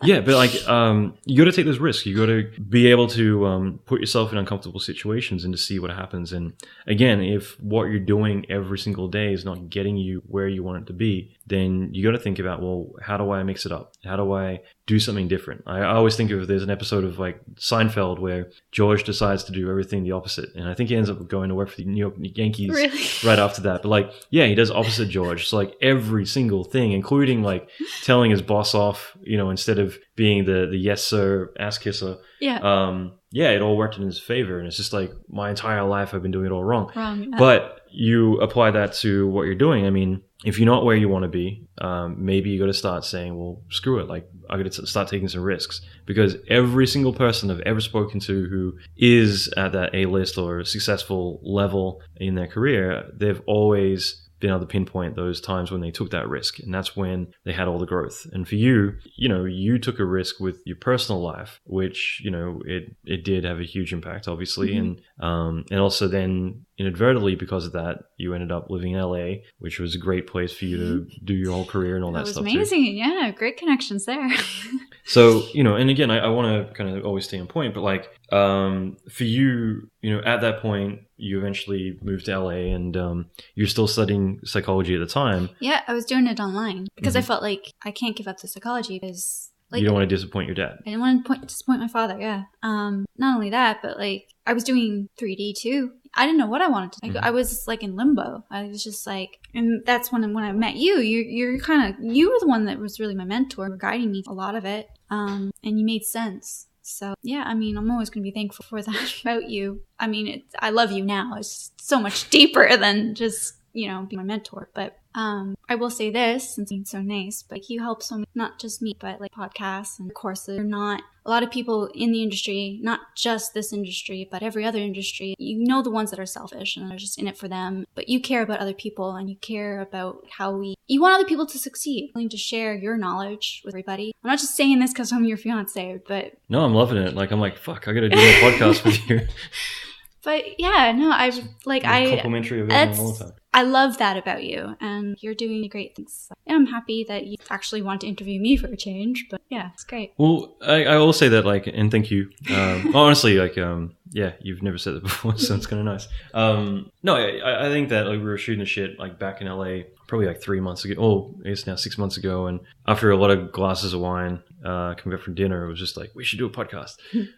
Yeah, but like, you got to take those risks. You got to be able to put yourself in uncomfortable situations and to see what happens. And again, if what you're doing every single day is not getting you where you want it to be, then you got to think about, well, how do I mix it up? How do I do something different? I always think of, there's an episode of like Seinfeld where George decides to do everything the opposite. And I think he ends up going to work for the New York Yankees right after that. But like, yeah, he does opposite George. So like every single thing, including like telling his boss off, you know, instead of being the yes sir ass kisser. Yeah. Yeah, it all worked in his favor. And it's just like my entire life I've been doing it all wrong. But you apply that to what you're doing. I mean, if you're not where you want to be, maybe you got to start saying, well, screw it. Like, I got to start taking some risks, because every single person I've ever spoken to who is at that A-list or successful level in their career, they've always been able to pinpoint those times when they took that risk. And that's when they had all the growth. And for you, you know, you took a risk with your personal life, which, you know, it did have a huge impact, obviously. And also then inadvertently, because of that, you ended up living in LA, which was a great place for you to do your whole career and all that stuff. It was amazing. Too. Yeah. Great connections there. So, you know, and again, I want to kind of always stay on point, but like, for you, you know, at that point, you eventually moved to LA and you're still studying psychology at the time. Yeah, I was doing it online because I felt like I can't give up the psychology because... Like, you don't want to disappoint your dad. I didn't want to disappoint my father, yeah. Not only that, but like I was doing 3D too. I didn't know what I wanted to do. I was like in limbo. I was just like, and that's when I met you. You were the one that was really my mentor. You were guiding me a lot of it. And you made sense. So yeah, I mean, I'm always going to be thankful for that about you. I mean, I love you now. It's so much deeper than just, you know, being my mentor. But I will say this, since being so nice, but you help so many, not just me, but like podcasts and courses. You're not a lot of people in the industry, not just this industry, but every other industry. You know, the ones that are selfish and are just in it for them, but you care about other people and you care about you want other people to succeed. Willing to share your knowledge with everybody. I'm not just saying this because I'm your fiance, but no, I'm loving it. Like, I'm like, fuck, I got to do my podcast with you. But yeah, no, Complimentary of everyone all the time. I love that about you, and you're doing great things. So, yeah, I'm happy that you actually want to interview me for a change, but yeah, it's great. Well, I will say that, like, and thank you. Honestly, like, yeah, you've never said that before, so it's kind of nice. No, I think that, like, we were shooting the shit, like, back in LA probably like 3 months ago. Oh, it's now 6 months ago, and after a lot of glasses of wine, coming back from dinner, it was just like, we should do a podcast.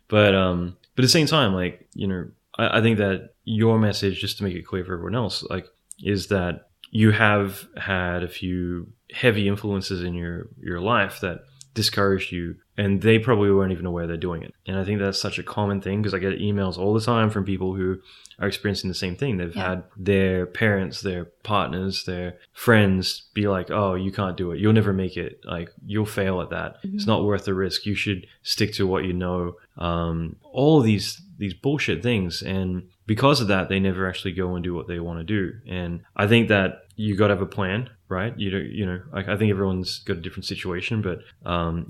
But at the same time, like, you know, I think that your message, just to make it clear for everyone else, like, is that you have had a few heavy influences in your life that discouraged you, and they probably weren't even aware they're doing it. And I think that's such a common thing, because I get emails all the time from people who are experiencing the same thing. They've had their parents, their partners, their friends be like, oh, you can't do it. You'll never make it. Like, you'll fail at that. It's not worth the risk. You should stick to what you know. All of these bullshit things. And because of that, they never actually go and do what they want to do. And I think that you got to have a plan, right? You know, I think everyone's got a different situation, but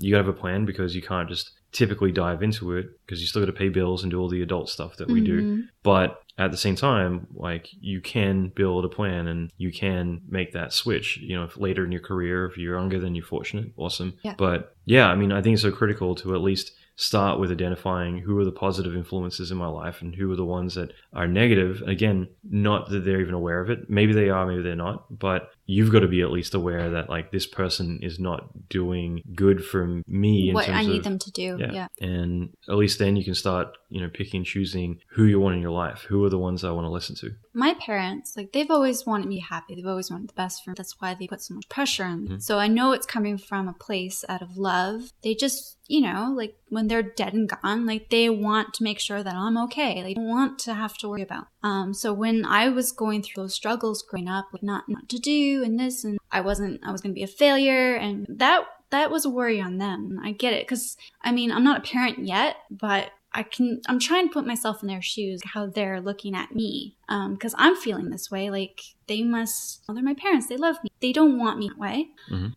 you got to have a plan, because you can't just typically dive into it, because you still got to pay bills and do all the adult stuff that we do. But at the same time, like, you can build a plan and you can make that switch, you know, if later in your career, if you're younger, then you're fortunate. Awesome. Yeah. But yeah, I mean, I think it's so critical to at least start with identifying who are the positive influences in my life and who are the ones that are negative. Again, not that they're even aware of it. Maybe they are, maybe they're not, but you've got to be at least aware that, like, this person is not doing good for me in what terms I need of, them to do. Yeah. And at least then you can start, you know, picking and choosing who you want in your life. Who are the ones I want to listen to? My parents, like, they've always wanted me happy. They've always wanted the best for me. That's why they put so much pressure on me. So I know it's coming from a place out of love. They just, you know, like, when they're dead and gone, like, they want to make sure that I'm okay. They don't want to have to worry about. So when I was going through those struggles growing up, like, not to do and this, and I was going to be a failure, and that was a worry on them. I get it, because, I mean, I'm not a parent yet, but I'm trying to put myself in their shoes, how they're looking at me. Because I'm feeling this way. Like, they're my parents. They love me. They don't want me that way.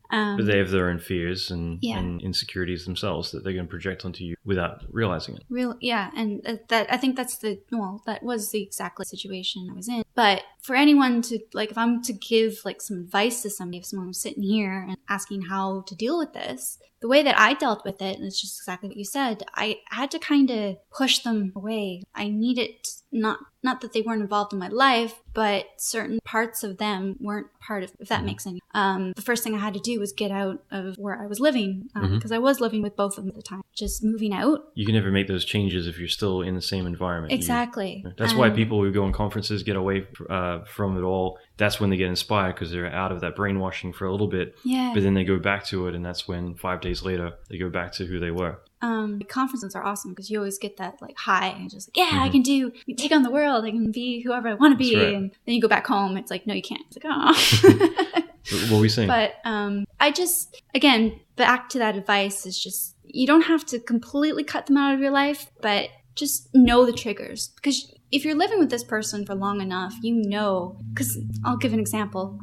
But they have their own fears and insecurities themselves that they're going to project onto you without realizing it. And that, I think that was the exact situation I was in. But for anyone to, like, if I'm to give, like, some advice to somebody, if someone was sitting here and asking how to deal with this, the way that I dealt with it, and it's just exactly what you said, I had to kind of push them away. I needed not that they weren't involved in my life, but certain parts of them weren't part of, if that makes any. The first thing I had to do was get out of where I was living, because I was living with both of them at the time. Just moving out. You can never make those changes if you're still in the same environment. Exactly. That's why people who go on conferences get away from it all. That's when they get inspired, because they're out of that brainwashing for a little bit. Yeah. But then they go back to it, and that's when 5 days later they go back to who they were. Conferences are awesome, because you always get that, like, high, and just like, I can take on the world, I can be whoever I want to be. Right. And then you go back home, it's like, no, you can't. It's like, oh. What were we saying? But I just, again, back to that advice is just, you don't have to completely cut them out of your life, but just know the triggers. Because if you're living with this person for long enough, you know, because I'll give an example.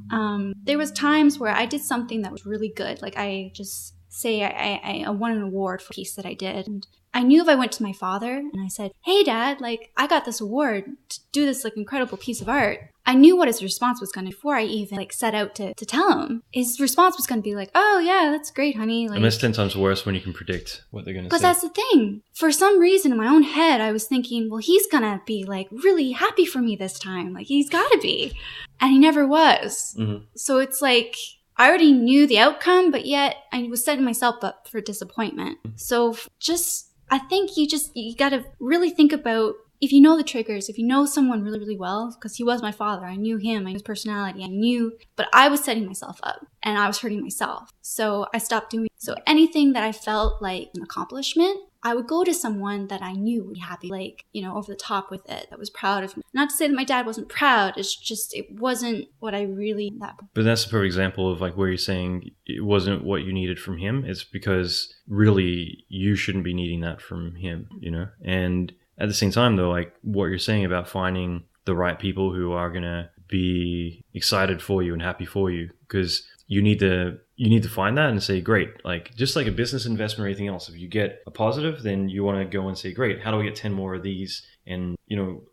There was times where I did something that was really good. Like, I just say I won an award for a piece that I did. And I knew if I went to my father and I said, hey, Dad, like, I got this award to do this, like, incredible piece of art, I knew what his response was going to be before I even, like, set out to tell him. His response was going to be like, oh, yeah, that's great, honey. Like, and that's 10 times worse when you can predict what they're going to say. But that's the thing. For some reason in my own head, I was thinking, well, he's going to be, like, really happy for me this time. Like, he's got to be. And he never was. So it's like, I already knew the outcome, but yet I was setting myself up for disappointment. So I think you got to really think about, if you know the triggers, if you know someone really, really well, because he was my father, I knew him, I knew his personality, but I was setting myself up and I was hurting myself. So I stopped doing it. So anything that I felt like an accomplishment, I would go to someone that I knew would be happy, like, you know, over the top with it, that was proud of me. Not to say that my dad wasn't proud, it's just, it wasn't what I really... But that's a perfect example of, like, where you're saying it wasn't what you needed from him. It's because really you shouldn't be needing that from him, you know? And at the same time, though, like, what you're saying about finding the right people who are going to be excited for you and happy for you, because you need you need to find that and say, great, like just like a business investment or anything else, if you get a positive, then you want to go and say, great, how do I get 10 more of these? And,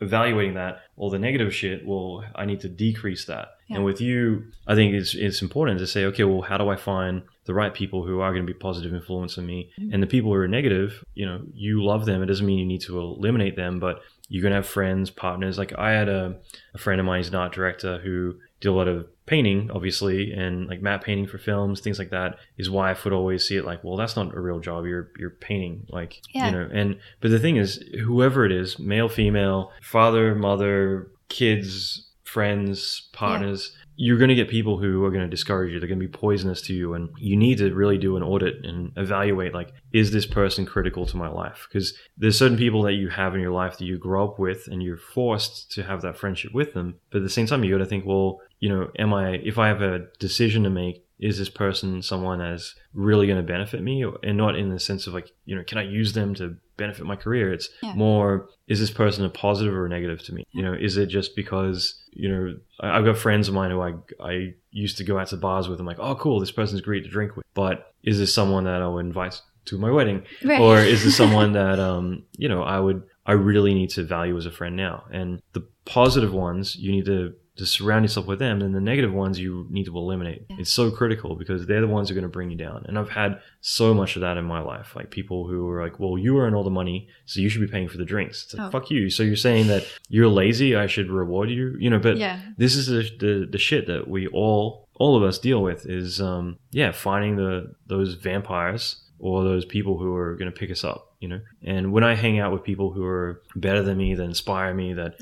evaluating that, all the negative shit, well, I need to decrease that. Yeah. And with you, I think it's important to say, okay, well, how do I find the right people who are going to be positive influence on me? Mm-hmm. And the people who are negative, you love them. It doesn't mean you need to eliminate them, but you're going to have friends, partners. Like I had a friend of mine, he's an art director who did a lot of painting, obviously, and like matte painting for films, things like that. His wife would always see it like, well, that's not a real job. You're painting, like, but the thing is, whoever it is, male, female, father, mother, kids, friends, partners, you're going to get people who are going to discourage you. They're going to be poisonous to you. And you need to really do an audit and evaluate, like, is this person critical to my life? Because there's certain people that you have in your life that you grow up with and you're forced to have that friendship with them. But at the same time, you got to think, well, if I have a decision to make, is this person someone that's really going to benefit me? And not in the sense of like, can I use them to benefit my career? It's more, is this person a positive or a negative to me? Is it just because, I've got friends of mine who I used to go out to bars with. I'm like, oh, cool, this person's great to drink with. But is this someone that I'll invite to my wedding? Right. Or is this someone that, I really need to value as a friend now? And the positive ones, you need to surround yourself with them, and the negative ones you need to eliminate. Yeah. It's so critical because they're the ones who are going to bring you down. And I've had so much of that in my life, like people who are like, well, you earn all the money, so you should be paying for the drinks. It's like, fuck you. So you're saying that you're lazy, I should reward you, but this is the shit that we all of us deal with is, finding those vampires or those people who are going to pick us up, And when I hang out with people who are better than me, that inspire me, that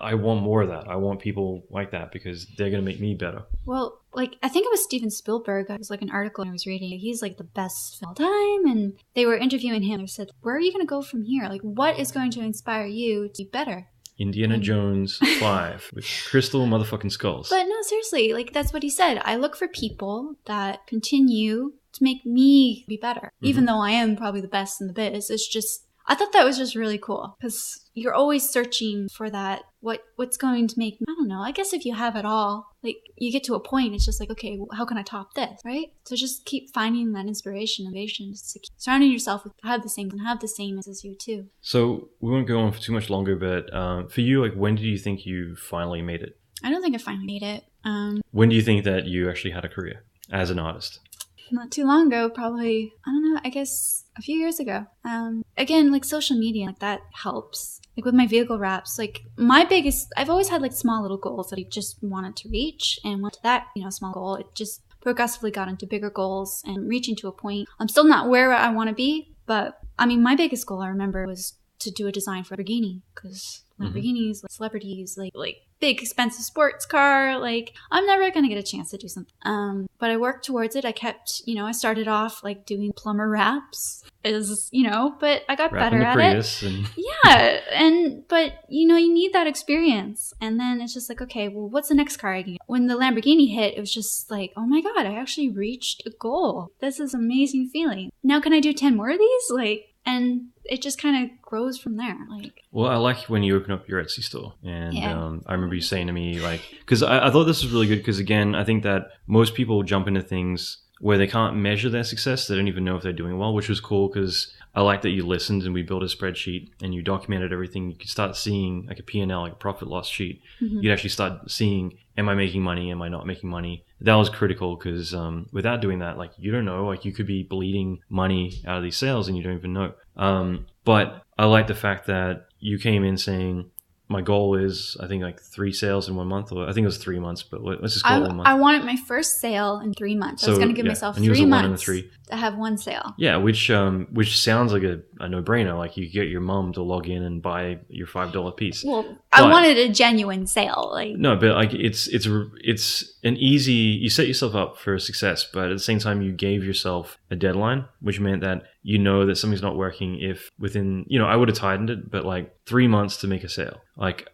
I want more of that. I want people like that because they're going to make me better. Well, like, I think it was Steven Spielberg. It was like an article I was reading. He's like the best of all time. And they were interviewing him. They said, where are you going to go from here? Like, what is going to inspire you to be better? Indiana Jones 5 with crystal motherfucking skulls. But no, seriously, like that's what he said. I look for people that continue to make me be better, even though I am probably the best in the biz. It's just, I thought that was just really cool because you're always searching for that. What's going to make, I don't know, I guess if you have it all, like you get to a point, it's just like, okay, well, how can I top this, right? So just keep finding that inspiration, innovation, just to keep surrounding yourself with have the same as you too. So we won't go on for too much longer, but for you, like when did you think you finally made it? I don't think I finally made it. When do you think that you actually had a career as an artist? Not too long ago, probably, I don't know, I guess a few years ago. Again, like social media, like that helps. Like with my vehicle wraps, like I've always had like small little goals that I just wanted to reach, and once that, small goal, it just progressively got into bigger goals and reaching to a point. I'm still not where I want to be, but I mean, my biggest goal I remember was to do a design for Lamborghini, because Lamborghinis, like celebrities, like big expensive sports car, like I'm never gonna get a chance to do something. But I worked towards it. I kept, I started off like doing plumber wraps, but I got better at it. But you need that experience. And then it's just like, okay, well, what's the next car I can get? When the Lamborghini hit, it was just like, oh my God, I actually reached a goal. This is an amazing feeling. Now can I do 10 more of these? And it just kind of grows from there. Well, I like when you open up your Etsy store. And I remember you saying to me, because I thought this was really good because, again, I think that most people jump into things where they can't measure their success. They don't even know if they're doing well, which was cool because I like that you listened and we built a spreadsheet and you documented everything. You could start seeing like a P&L, like a profit loss sheet. You'd actually start seeing, am I making money? Am I not making money? That was critical because without doing that, you don't know, you could be bleeding money out of these sales and you don't even know. But I like the fact that you came in saying, my goal is, I think, 3 sales in 1 month. Or I think it was 3 months, but let's just call it 1 month. I wanted my first sale in 3 months. I was going to give myself 3 months to have 1 sale. Yeah, which sounds like a no-brainer. You get your mom to log in and buy your $5 piece. Well, I wanted a genuine sale. No, but it's an easy. You set yourself up for success, but at the same time, you gave yourself a deadline, which meant that that something's not working if within, I would have tightened it, but 3 months to make a sale.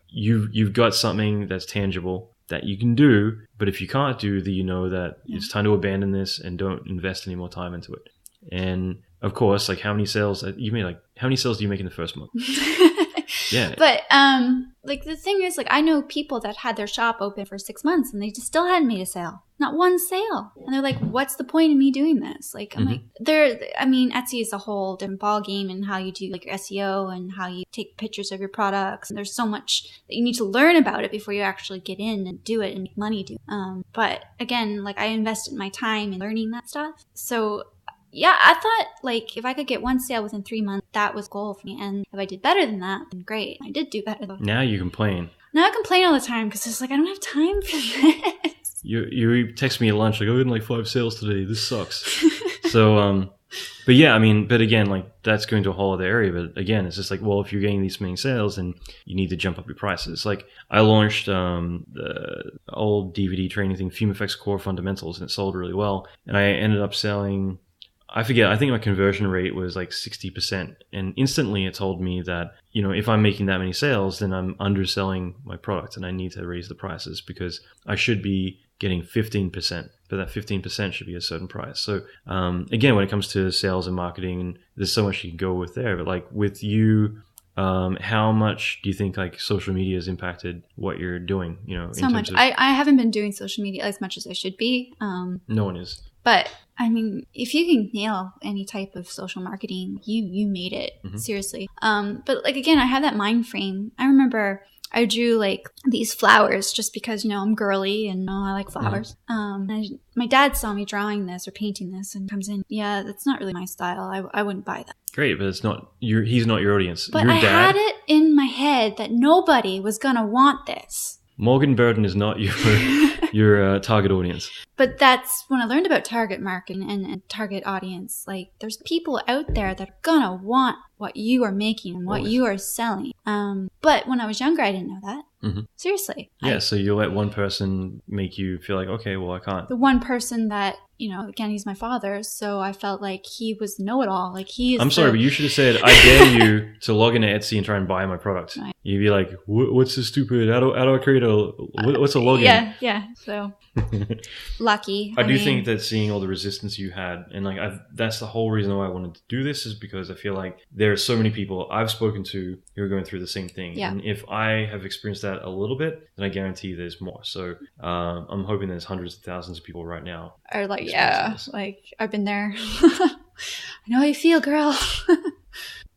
You've got something that's tangible that you can do, but if you can't do, then that it's time to abandon this and don't invest any more time into it. And of course, how many sales you made? How many sales do you make in the first month? Yeah. But like the thing is, like I know people that had their shop open for 6 months and they just still hadn't made a sale. Not one sale. And they're like, what's the point of me doing this? Like, I'm like, Etsy is a whole different ball game and how you do like your SEO and how you take pictures of your products. And there's so much that you need to learn about it before you actually get in and do it and make money do it. But again, like I invested my time in learning that stuff. So yeah, I thought like if I could get one sale within 3 months, that was a goal for me. And if I did better than that, then great. I did do better though. Now you complain. Now I complain all the time because it's like, I don't have time for this. You text me at lunch like, I got like 5 sales today. This sucks. So, but yeah, I mean, but again, like that's going to a whole other area. But again, it's just like, well, if you're getting these many sales, then you need to jump up your prices. Like I launched the old DVD training thing, Fume Effects Core Fundamentals, and it sold really well. And I ended up selling, I forget, I think my conversion rate was like 60%. And instantly it told me that, you know, if I'm making that many sales, then I'm underselling my product and I need to raise the prices because I should be getting 15%, but that 15% should be a certain price. So again, when it comes to sales and marketing, there's so much you can go with there. But like with you, how much do you think like social media has impacted what you're doing? You know, so much. I haven't been doing social media as much as I should be. No one is. But I mean, if you can nail any type of social marketing, you made it. Seriously. But like again, I have that mind frame. I remember I drew like these flowers just because, you know, I'm girly and I like flowers. My dad saw me drawing this or painting this and comes in, yeah, that's not really my style. I wouldn't buy that. Great, but it's not he's not your audience. But your I dad, had it in my head that nobody was going to want this. Morgan Burton is not your target audience. But that's when I learned about target marketing and target audience. Like, there's people out there that are gonna want what you are making and what you are selling. But when I was younger, I didn't know that. Seriously. Yeah, so you let one person make you feel like, okay, well, I can't. The one person that, you know, again, he's my father, so I felt like he was know-it-all. Like, he is. I'm sorry, but you should have said, I dare you to log into Etsy and try and buy my product. Right. You'd be like, what's this stupid? How do I create what's a login? Yeah. So lucky. I do think that seeing all the resistance you had, and like that's the whole reason why I wanted to do this, is because I feel like there are so many people I've spoken to who are going through the same thing. Yeah. And if I have experienced that a little bit, then I guarantee there's more. So I'm hoping there's hundreds of thousands of people right now. Are like, yeah, like I've been there. I know how you feel, girl.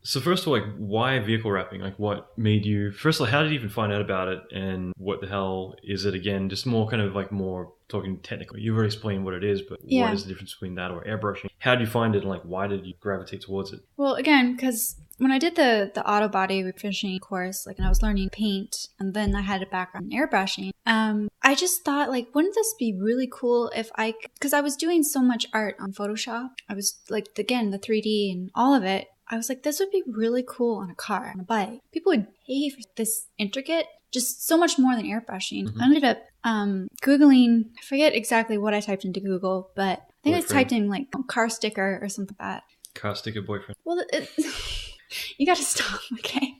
So first of all, like, why vehicle wrapping? Like, what made you, first of all, how did you even find out about it? And what the hell is it again? Just more kind of like more talking technically. You've already explained what it is, but what is the difference between that or airbrushing? How did you find it and like, why did you gravitate towards it? Well, again, because when I did the auto body refinishing course, like, and I was learning paint, and then I had a background in airbrushing, I just thought, like, wouldn't this be really cool if because I was doing so much art on Photoshop. I was like, again, the 3D and all of it. I was like, this would be really cool on a car, on a bike. People would pay for this intricate, just so much more than airbrushing. I ended up Googling, I forget exactly what I typed into Google, but I think I typed in like car sticker or something like that. Car sticker boyfriend. Well, you got to stop, okay?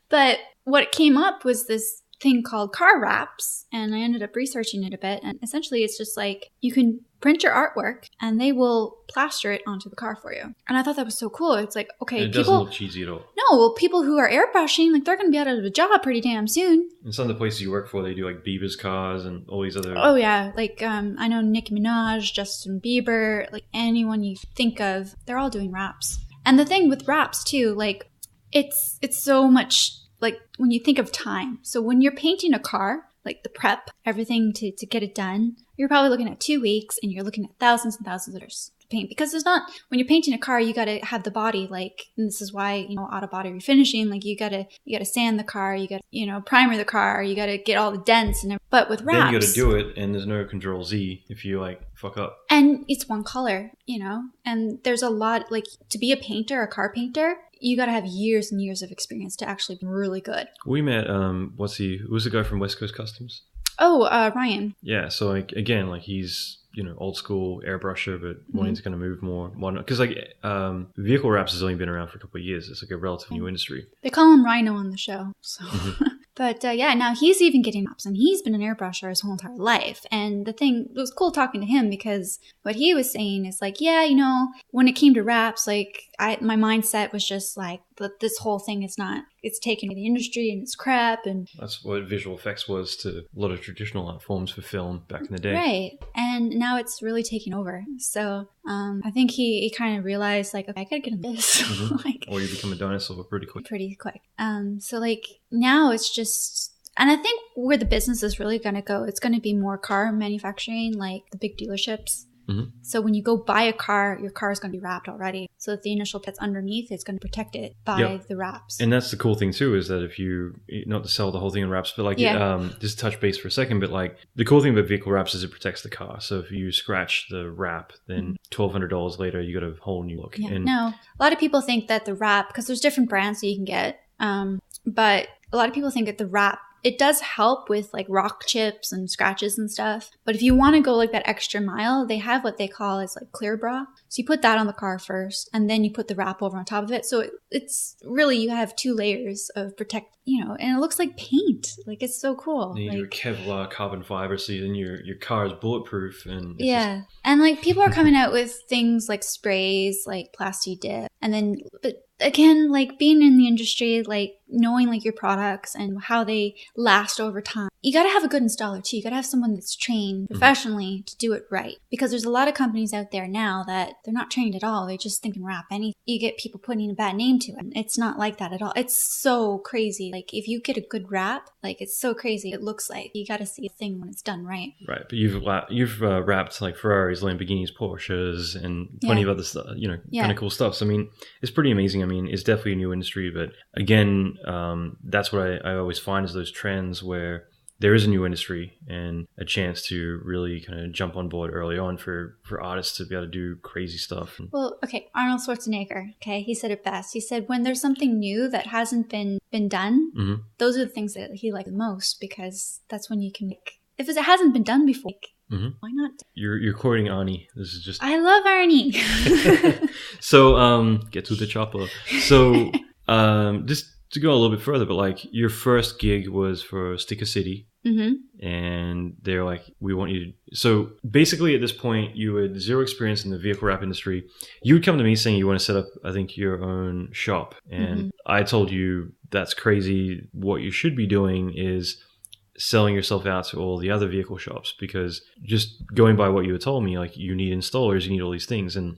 But what came up was this thing called car wraps, and I ended up researching it a bit, and essentially it's just like you can print your artwork and they will plaster it onto the car for you. And I thought that was so cool. It's like, okay, and it doesn't look cheesy at all. No, well, people who are airbrushing, like, they're going to be out of a job pretty damn soon. And some of the places you work for, they do like Bieber's cars and all these other. Oh yeah, like I know Nicki Minaj, Justin Bieber, like anyone you think of, they're all doing wraps. And the thing with wraps too, like it's so much. Like when you think of time, so when you're painting a car, like the prep, everything to get it done, you're probably looking at 2 weeks and you're looking at thousands and thousands of dollars to paint, because there's not, when you're painting a car, you got to have the body, like, and this is why, you know, auto body refinishing, like you got to sand the car, you got to, you know, primer the car, you got to get all the dents and everything. But with wraps, then you got to do it, and there's no Control Z if you like fuck up. And it's one color, you know, and there's a lot, like, to be a painter, a car painter, you got to have years and years of experience to actually be really good. We met, who's the guy from West Coast Customs? Oh, Ryan. Yeah, so like, again, like he's, you know, old school airbrusher, but wanting to kind of move more modern. Because like vehicle wraps has only been around for a couple of years. It's like a relatively new industry. They call him Rhino on the show. So. But yeah, now he's even getting wraps, and he's been an airbrusher his whole entire life. And the thing, it was cool talking to him, because what he was saying is like, yeah, you know, when it came to wraps, like my mindset was just like, this whole thing is not it's taken the industry and it's crap. And that's what visual effects was to a lot of traditional art forms for film back in the day. Right. And now it's really taking over. So I think he kind of realized, like, okay, I gotta get into this. Like, or you become a dinosaur pretty quick. So like now it's just, and I think where the business is really going to go, it's going to be more car manufacturing, like the big dealerships. So when you go buy a car, your car is going to be wrapped already. So if the initial that's underneath, it's going to protect it by the wraps. And that's the cool thing too, is that if you, not to sell the whole thing in wraps, but like just touch base for a second, but like the cool thing about vehicle wraps is it protects the car. So if you scratch the wrap, then $1,200 later, you got a whole new look. Yeah. No, a lot of people think that the wrap, because there's different brands that you can get, but a lot of people think that the wrap, it does help with like rock chips and scratches and stuff. But if you want to go like that extra mile, they have what they call is like clear bra. So you put that on the car first and then you put the wrap over on top of it. So it's really, you have 2 layers of protect, and it looks like paint. Like it's so cool. You do a Kevlar carbon fiber, so then your car is bulletproof. And and like people are coming out with things like sprays, like Plasti Dip. And then, but again, like being in the industry, like knowing like your products and how they last over time, you got to have a good installer too. You got to have someone that's trained professionally to do it right. Because there's a lot of companies out there now that they're not trained at all. They just think and wrap anything. You get people putting a bad name to it. It's not like that at all. It's so crazy. Like if you get a good wrap, like it's so crazy. It looks like you got to see a thing when it's done right. Right. But you've wrapped like Ferraris, Lamborghinis, Porsches, and plenty of other stuff, kind of cool stuff. So I mean, it's pretty amazing. I mean, it's definitely a new industry, but again, that's what I always find is those trends where there is a new industry and a chance to really kind of jump on board early on for artists to be able to do crazy stuff. Well, okay, Arnold Schwarzenegger, he said it best. He said, when there's something new that hasn't been done, those are the things that he liked the most, because that's when you can make, if it hasn't been done before, why not? You're quoting Arnie. This is just... I love Arnie. So, get to the chopper. So, just to go a little bit further, but like your first gig was for Sticker City. And they're like, we want you to... So basically at this point, you had 0 experience in the vehicle wrap industry. You would come to me saying you want to set up, I think, your own shop. And I told you that's crazy. What you should be doing is selling yourself out to all the other vehicle shops, because just going by what you had told me, like you need installers, you need all these things. And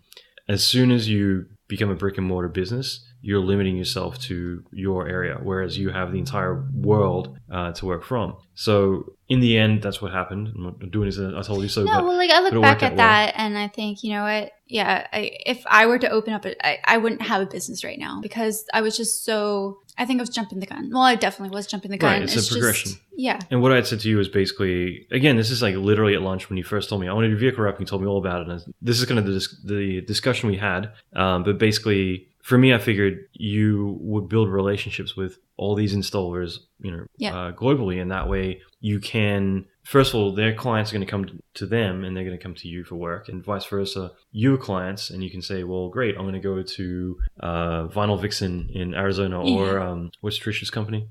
as soon as you become a brick and mortar business, you're limiting yourself to your area, whereas you have the entire world to work from. So in the end, that's what happened. I'm not doing as I told you so. No, well, like I look back at that and I think, you know what? Yeah, if I were to open up, I wouldn't have a business right now, because I was just so... I think I was jumping the gun. Well, I definitely was jumping the gun. Right, it's a progression. Yeah. And what I had said to you is basically, again, this is like literally at lunch when you first told me, I want to do vehicle wrapping, you told me all about it. And this is kind of the discussion we had. But basically, for me, I figured you would build relationships with all these installers, globally. And that way you can... First of all, their clients are going to come to them and they're going to come to you for work, and vice versa. Your clients, and you can say, well, great, I'm going to go to Vinyl Vixen in Arizona, or what's Trisha's company?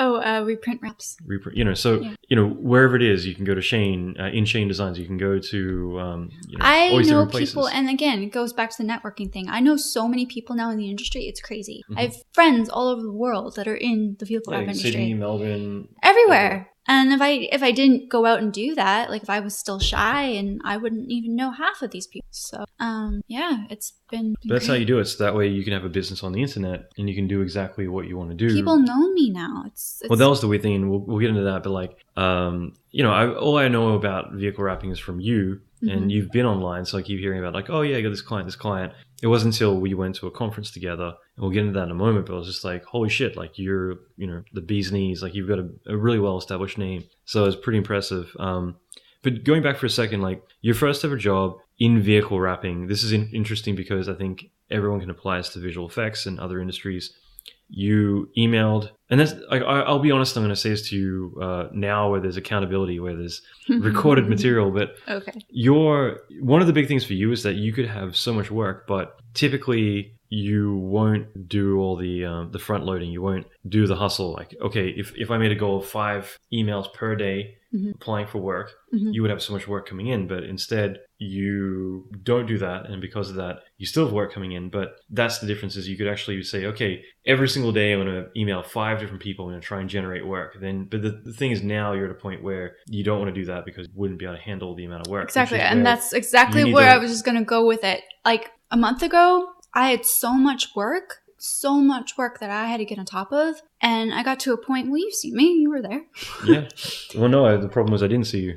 Reprint Wraps. Wherever it is, you can go to Shane, in Shane Designs, you can go to, I all these know different people, places. and again, it goes back to the networking thing. I know so many people now in the industry, it's crazy. I have friends all over the world that are in the vehicle wrap industry. Sydney, Melbourne. Everywhere. And if I didn't go out and do that, like if I was still shy, and I wouldn't even know half of these people. So, it's been But that's great. how you do it. So that way you can have a business on the internet and you can do exactly what you want to do. People know me now. It's Well, that was the weird thing, and we'll get into that. But like, all I know about vehicle wrapping is from you, and you've been online, so I keep hearing about like, oh yeah, I got this client. It wasn't until we went to a conference together, and we'll get into that in a moment, but I was just like, holy shit, like you're, the bee's knees, like you've got a really well-established name. So it's pretty impressive. But going back for a second, like your first ever job in vehicle wrapping, this is interesting because I think everyone can apply this to visual effects and other industries. You emailed, and that's, I'll be honest, I'm going to say this to you now, where there's accountability, where there's recorded material, but okay. One of the big things for you is that you could have so much work, but typically you won't do all the front loading. You won't do the hustle. Like, okay, if I made a goal of 5 emails per day applying for work, you would have so much work coming in. But instead, you don't do that. And because of that, you still have work coming in. But that's the difference, is you could actually say, okay, every single day I'm going to email 5 different people. I'm going to try and generate work. But the thing is, now you're at a point where you don't want to do that because you wouldn't be able to handle the amount of work. Exactly. And that's exactly where I was just going to go with it. Like a month ago, I had so much work that I had to get on top of. And I got to a point, well, you've seen me, you were there. Yeah. Well, no, the problem was I didn't see you.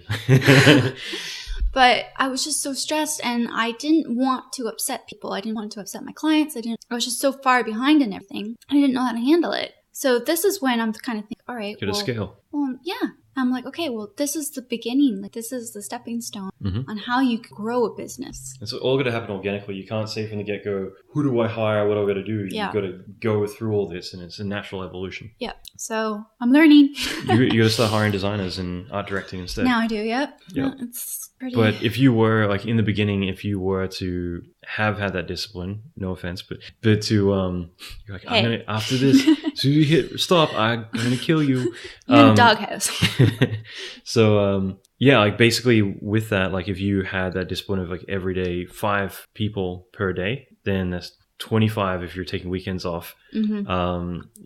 But I was just so stressed, and I didn't want to upset people. I didn't want to upset my clients. I was just so far behind in everything. I didn't know how to handle it. So this is when I'm kind of thinking, all right, get a scale. Well, yeah. I'm like, okay, well, this is the beginning. Like, this is the stepping stone on how you can grow a business. It's all going to happen organically. You can't say from the get-go, who do I hire? What do I got to do? You've got to go through all this, and it's a natural evolution. Yeah. So I'm learning. you got to start hiring designers and art directing instead. Now I do, yep. Yeah. It's pretty... But if you were, like, in the beginning, if you were to have had that discipline, no offense, but to, you're like, hey. I'm going to, after this, so you hit stop, I'm going to kill you. You're in a doghouse. So, yeah, like basically with that, like if you had that discipline of like every day 5 people per day, then that's 25 if you're taking weekends off. You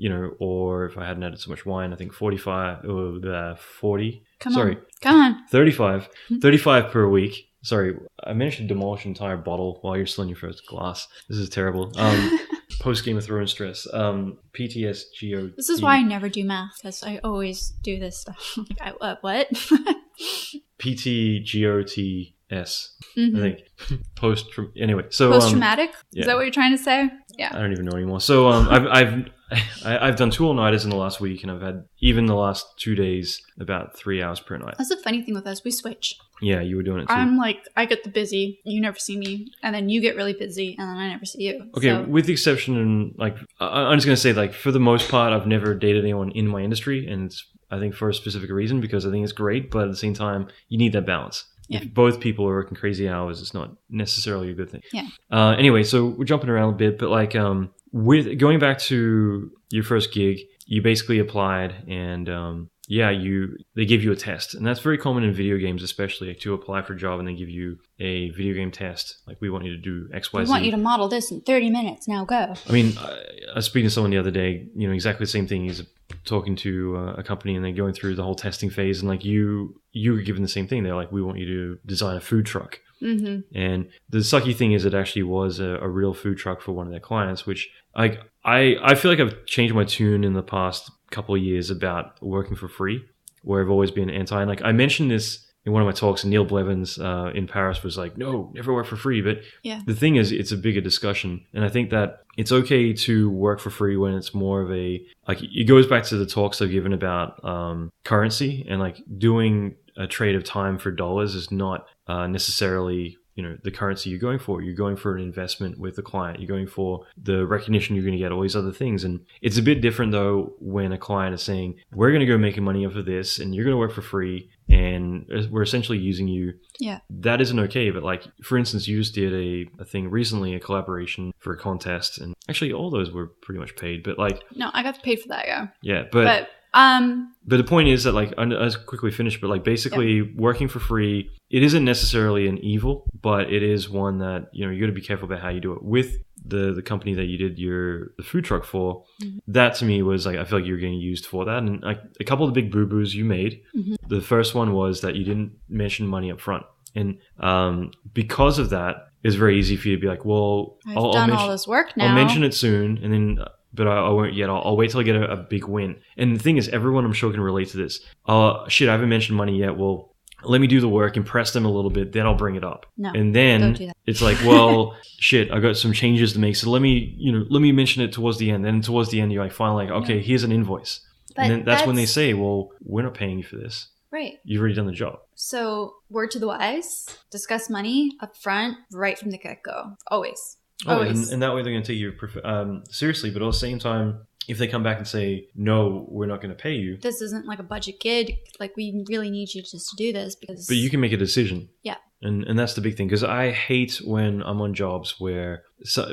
know, or if I hadn't had so much wine, I think 45 or 40. Come on. 35 per week. Sorry, I managed to demolish an entire bottle while you're still in your first glass. This is terrible. Post Game of Thrones stress. PTSGO. This is why I never do math, because I always do this stuff. Like, what? PTGOTS. I think anyway. So post-traumatic. Is that what you're trying to say? Yeah. I don't even know anymore. So I've done 2 all-nighters in the last week, and I've had even the last 2 days about 3 hours per night. That's the funny thing with us. We switch. Yeah, you were doing it too. I'm like, I get the busy, you never see me, and then you get really busy, and then I never see you. Okay, so. With the exception, like, I'm just going to say, like, for the most part, I've never dated anyone in my industry, and it's, I think, for a specific reason, because I think it's great, but at the same time, you need that balance. Yeah. If both people are working crazy hours, it's not necessarily a good thing. Yeah. Anyway, so we're jumping around a bit, but like, with going back to your first gig, you basically applied, and they give you a test, and that's very common in video games, especially like, to apply for a job and they give you a video game test. Like, we want you to do X, Y, Z. We want you to model this in 30 minutes. Now go. I mean, I was speaking to someone the other day. You know, exactly the same thing. He's talking to a company, and they're going through the whole testing phase, and like you were given the same thing. They're like, we want you to design a food truck. And the sucky thing is, it actually was a real food truck for one of their clients, which I feel like I've changed my tune in the past couple of years about working for free, where I've always been anti. And like I mentioned this in one of my talks, and Neil Blevins in Paris was like, no, never work for free. But the thing is, it's a bigger discussion. And I think that it's okay to work for free when it's more of a, like, it goes back to the talks I've given about currency, and like doing a trade of time for dollars is not necessarily, you know, the currency you're going for. You're going for an investment with the client. You're going for the recognition you're going to get, all these other things. And it's a bit different though when a client is saying, we're going to go making money off of this, and you're going to work for free, and we're essentially using you. Yeah. That isn't okay. But like, for instance, you just did a thing recently, a collaboration for a contest, and actually all those were pretty much paid, but like... No, I got paid for that, yeah. Yeah, but the point is that, like, I'll quickly finish, but like basically working for free, it isn't necessarily an evil, but it is one that, you know, you got to be careful about how you do it. With the company that you did the food truck for, that to me was like, I feel like you were getting used for that. And like a couple of the big boo-boos you made, the first one was that you didn't mention money up front. And because of that, it's very easy for you to be like, well, I've done all this work now. I'll mention it soon, and then... But I won't yet. I'll wait till I get a big win. And the thing is, everyone I'm sure can relate to this. Shit, I haven't mentioned money yet. Well, let me do the work, impress them a little bit, then I'll bring it up. No, and then don't do that. It's like, well, shit, I got some changes to make. So let me mention it towards the end. Then towards the end, you're like, finally, like, okay, here's an invoice. But and then that's when they say, well, we're not paying you for this. Right. You've already done the job. So, word to the wise, discuss money up front, right from the get-go. Always. Oh, and that way they're going to take you seriously, but at the same time, if they come back and say, no, we're not going to pay you. This isn't like a budget gig. Like, we really need you just to do this because... But you can make a decision. Yeah. And that's the big thing, because I hate when I'm on jobs where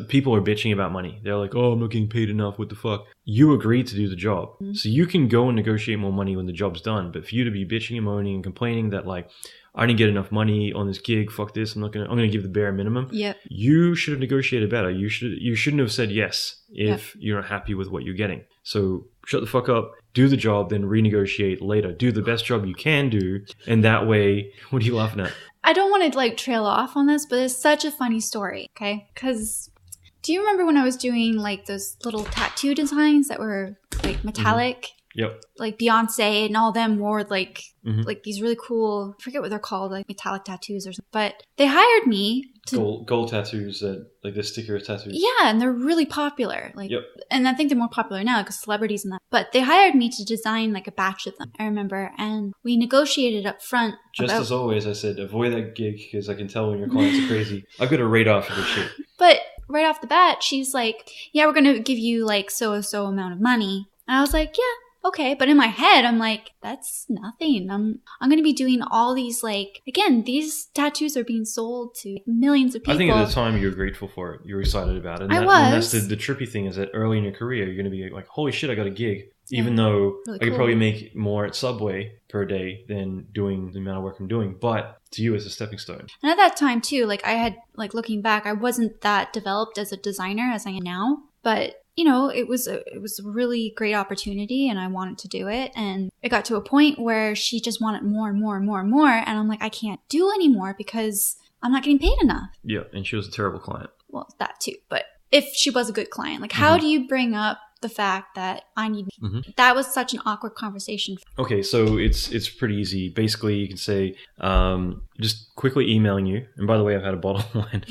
people are bitching about money. They're like, oh, I'm not getting paid enough. What the fuck? You agreed to do the job. Mm-hmm. So you can go and negotiate more money when the job's done. But for you to be bitching and moaning and complaining that like, I didn't get enough money on this gig. Fuck this. I'm gonna give the bare minimum. Yep. You should have negotiated better. You shouldn't have said yes if you're not happy with what you're getting. So shut the fuck up, do the job, then renegotiate later. Do the best job you can do. And that way, what are you laughing at? I don't want to like trail off on this, but it's such a funny story. Okay. Because do you remember when I was doing like those little tattoo designs that were like metallic? Mm-hmm. Yep. Like Beyonce and all them wore like like these really cool, I forget what they're called, like metallic tattoos or something. But they hired me to gold tattoos, like the sticker tattoos. Yeah, and they're really popular. Like, and I think they're more popular now because celebrities and that. But they hired me to design like a batch of them, I remember, and we negotiated up front. Just as always, I said avoid that gig because I can tell when your clients are crazy. I've got to rate off of this shit. But right off the bat, she's like, "Yeah, we're gonna give you like so amount of money," and I was like, "Yeah." Okay, but in my head, I'm like, that's nothing. I'm going to be doing all these, like, again, these tattoos are being sold to millions of people. I think at the time you were grateful for it. You were excited about it. And I was. And that's the trippy thing is that early in your career, you're going to be like, holy shit, I got a gig. Even though really I could probably make more at Subway per day than doing the amount of work I'm doing. But to you, it's a stepping stone. And at that time, too, like, I had, like, looking back, I wasn't that developed as a designer as I am now. But you know, it was a really great opportunity and I wanted to do it. And it got to a point where she just wanted more and more and more and more. And I'm like, I can't do anymore because I'm not getting paid enough. Yeah. And she was a terrible client. Well, that too. But if she was a good client, like how do you bring up the fact that I need, that was such an awkward conversation. Okay. So it's pretty easy. Basically you can say, just quickly emailing you. And by the way, I've had a bottle of wine,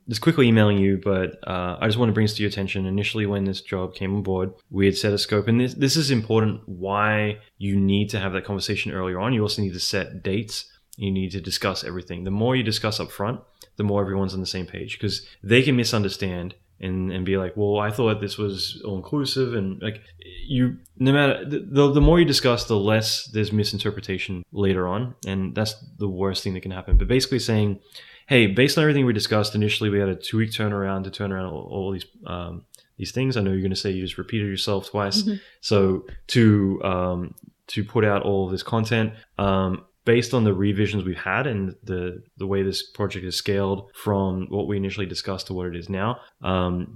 just quickly emailing you. But, I just want to bring this to your attention. Initially, when this job came on board, we had set a scope, and this is important why you need to have that conversation earlier on. You also need to set dates. You need to discuss everything. The more you discuss up front, the more everyone's on the same page because they can misunderstand and be like, well, I thought this was all inclusive. And like no matter the more you discuss, the less there's misinterpretation later on. And that's the worst thing that can happen. But basically saying, hey, based on everything we discussed initially, we had a 2-week turnaround to turn around all these things. I know you're going to say you just repeated yourself twice. So to put out all of this content, based on the revisions we've had and the way this project is scaled from what we initially discussed to what it is now,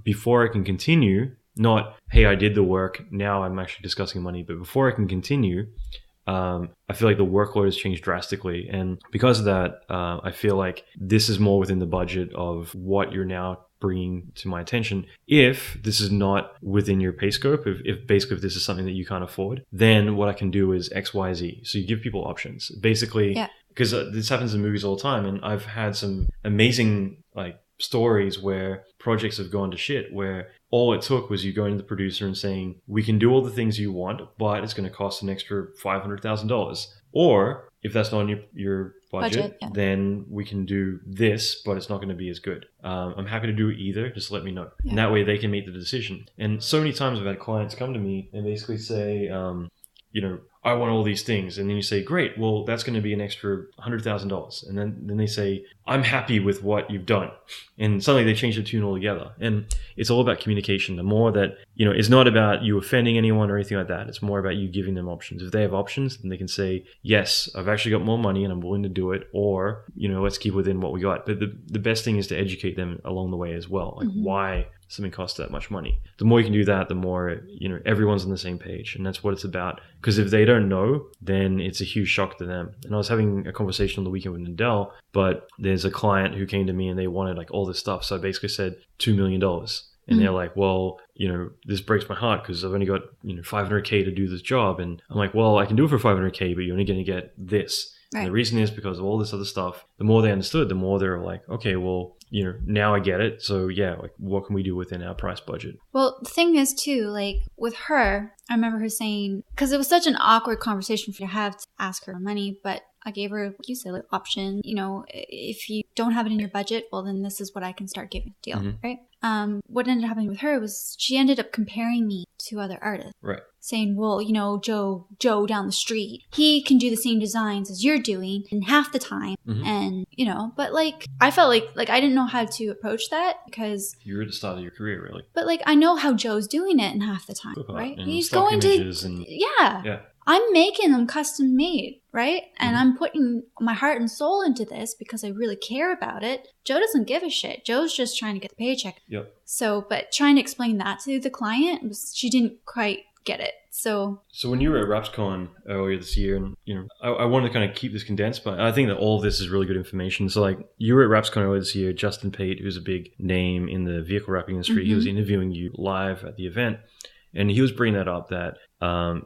before I can continue, not, hey, I did the work, now I'm actually discussing money, but before I can continue, I feel like the workload has changed drastically. And because of that, I feel like this is more within the budget of what you're now bringing to my attention. If this is not within your pay scope, if basically if this is something that you can't afford, then what I can do is X, Y, Z. So you give people options. Basically, because this happens in movies all the time, and I've had some amazing like stories where projects have gone to shit, where all it took was you going to the producer and saying, we can do all the things you want, but it's going to cost an extra $500,000. Or if that's not on your budget, then we can do this, but it's not going to be as good. I'm happy to do either. Just let me know. And that way they can make the decision. And so many times I've had clients come to me and basically say, I want all these things. And then you say, great, well, that's going to be an extra $100,000. And then they say, I'm happy with what you've done. And suddenly they change the tune altogether. And it's all about communication. The more that, it's not about you offending anyone or anything like that. It's more about you giving them options. If they have options, then they can say, yes, I've actually got more money and I'm willing to do it. Or, let's keep within what we got. But the best thing is to educate them along the way as well. Like why something costs that much money. The more you can do that, the more, everyone's on the same page. And that's what it's about. Because if they don't know, then it's a huge shock to them. And I was having a conversation on the weekend with Nadell, but there's a client who came to me and they wanted like all this stuff. So I basically said $2 million. And they're like, well, this breaks my heart because I've only got, $500K to do this job. And I'm like, well, I can do it for $500K, but you're only going to get this. Right. And the reason is because of all this other stuff. The more they understood, the more they're like, okay, well, now I get it. So yeah, like what can we do within our price budget? Well, the thing is too, like with her, I remember her saying, because it was such an awkward conversation for you to have to ask her for money, but I gave her, like you said, like option, if you don't have it in your budget, well, then this is what I can start giving. Deal, right? What ended up happening with her was she ended up comparing me to other artists. Right. saying, well, you know, Joe down the street, he can do the same designs as you're doing in half the time. And, you know, but like, I felt like I didn't know how to approach that because you're at the start of your career, really. But like, I know how Joe's doing it in half the time, right? He's going to, yeah. I'm making them custom made, right? And I'm putting my heart and soul into this because I really care about it. Joe doesn't give a shit. Joe's just trying to get the paycheck. Yep. So, but trying to explain that to the client, she didn't quite get it. So when you were at RapsCon earlier this year, and you know, I wanted to kind of keep this condensed, but I think that all of this is really good information. So like, you were at RapsCon earlier this year, Justin Pate, who's a big name in the vehicle wrapping industry, he was interviewing you live at the event. And he was bringing that up that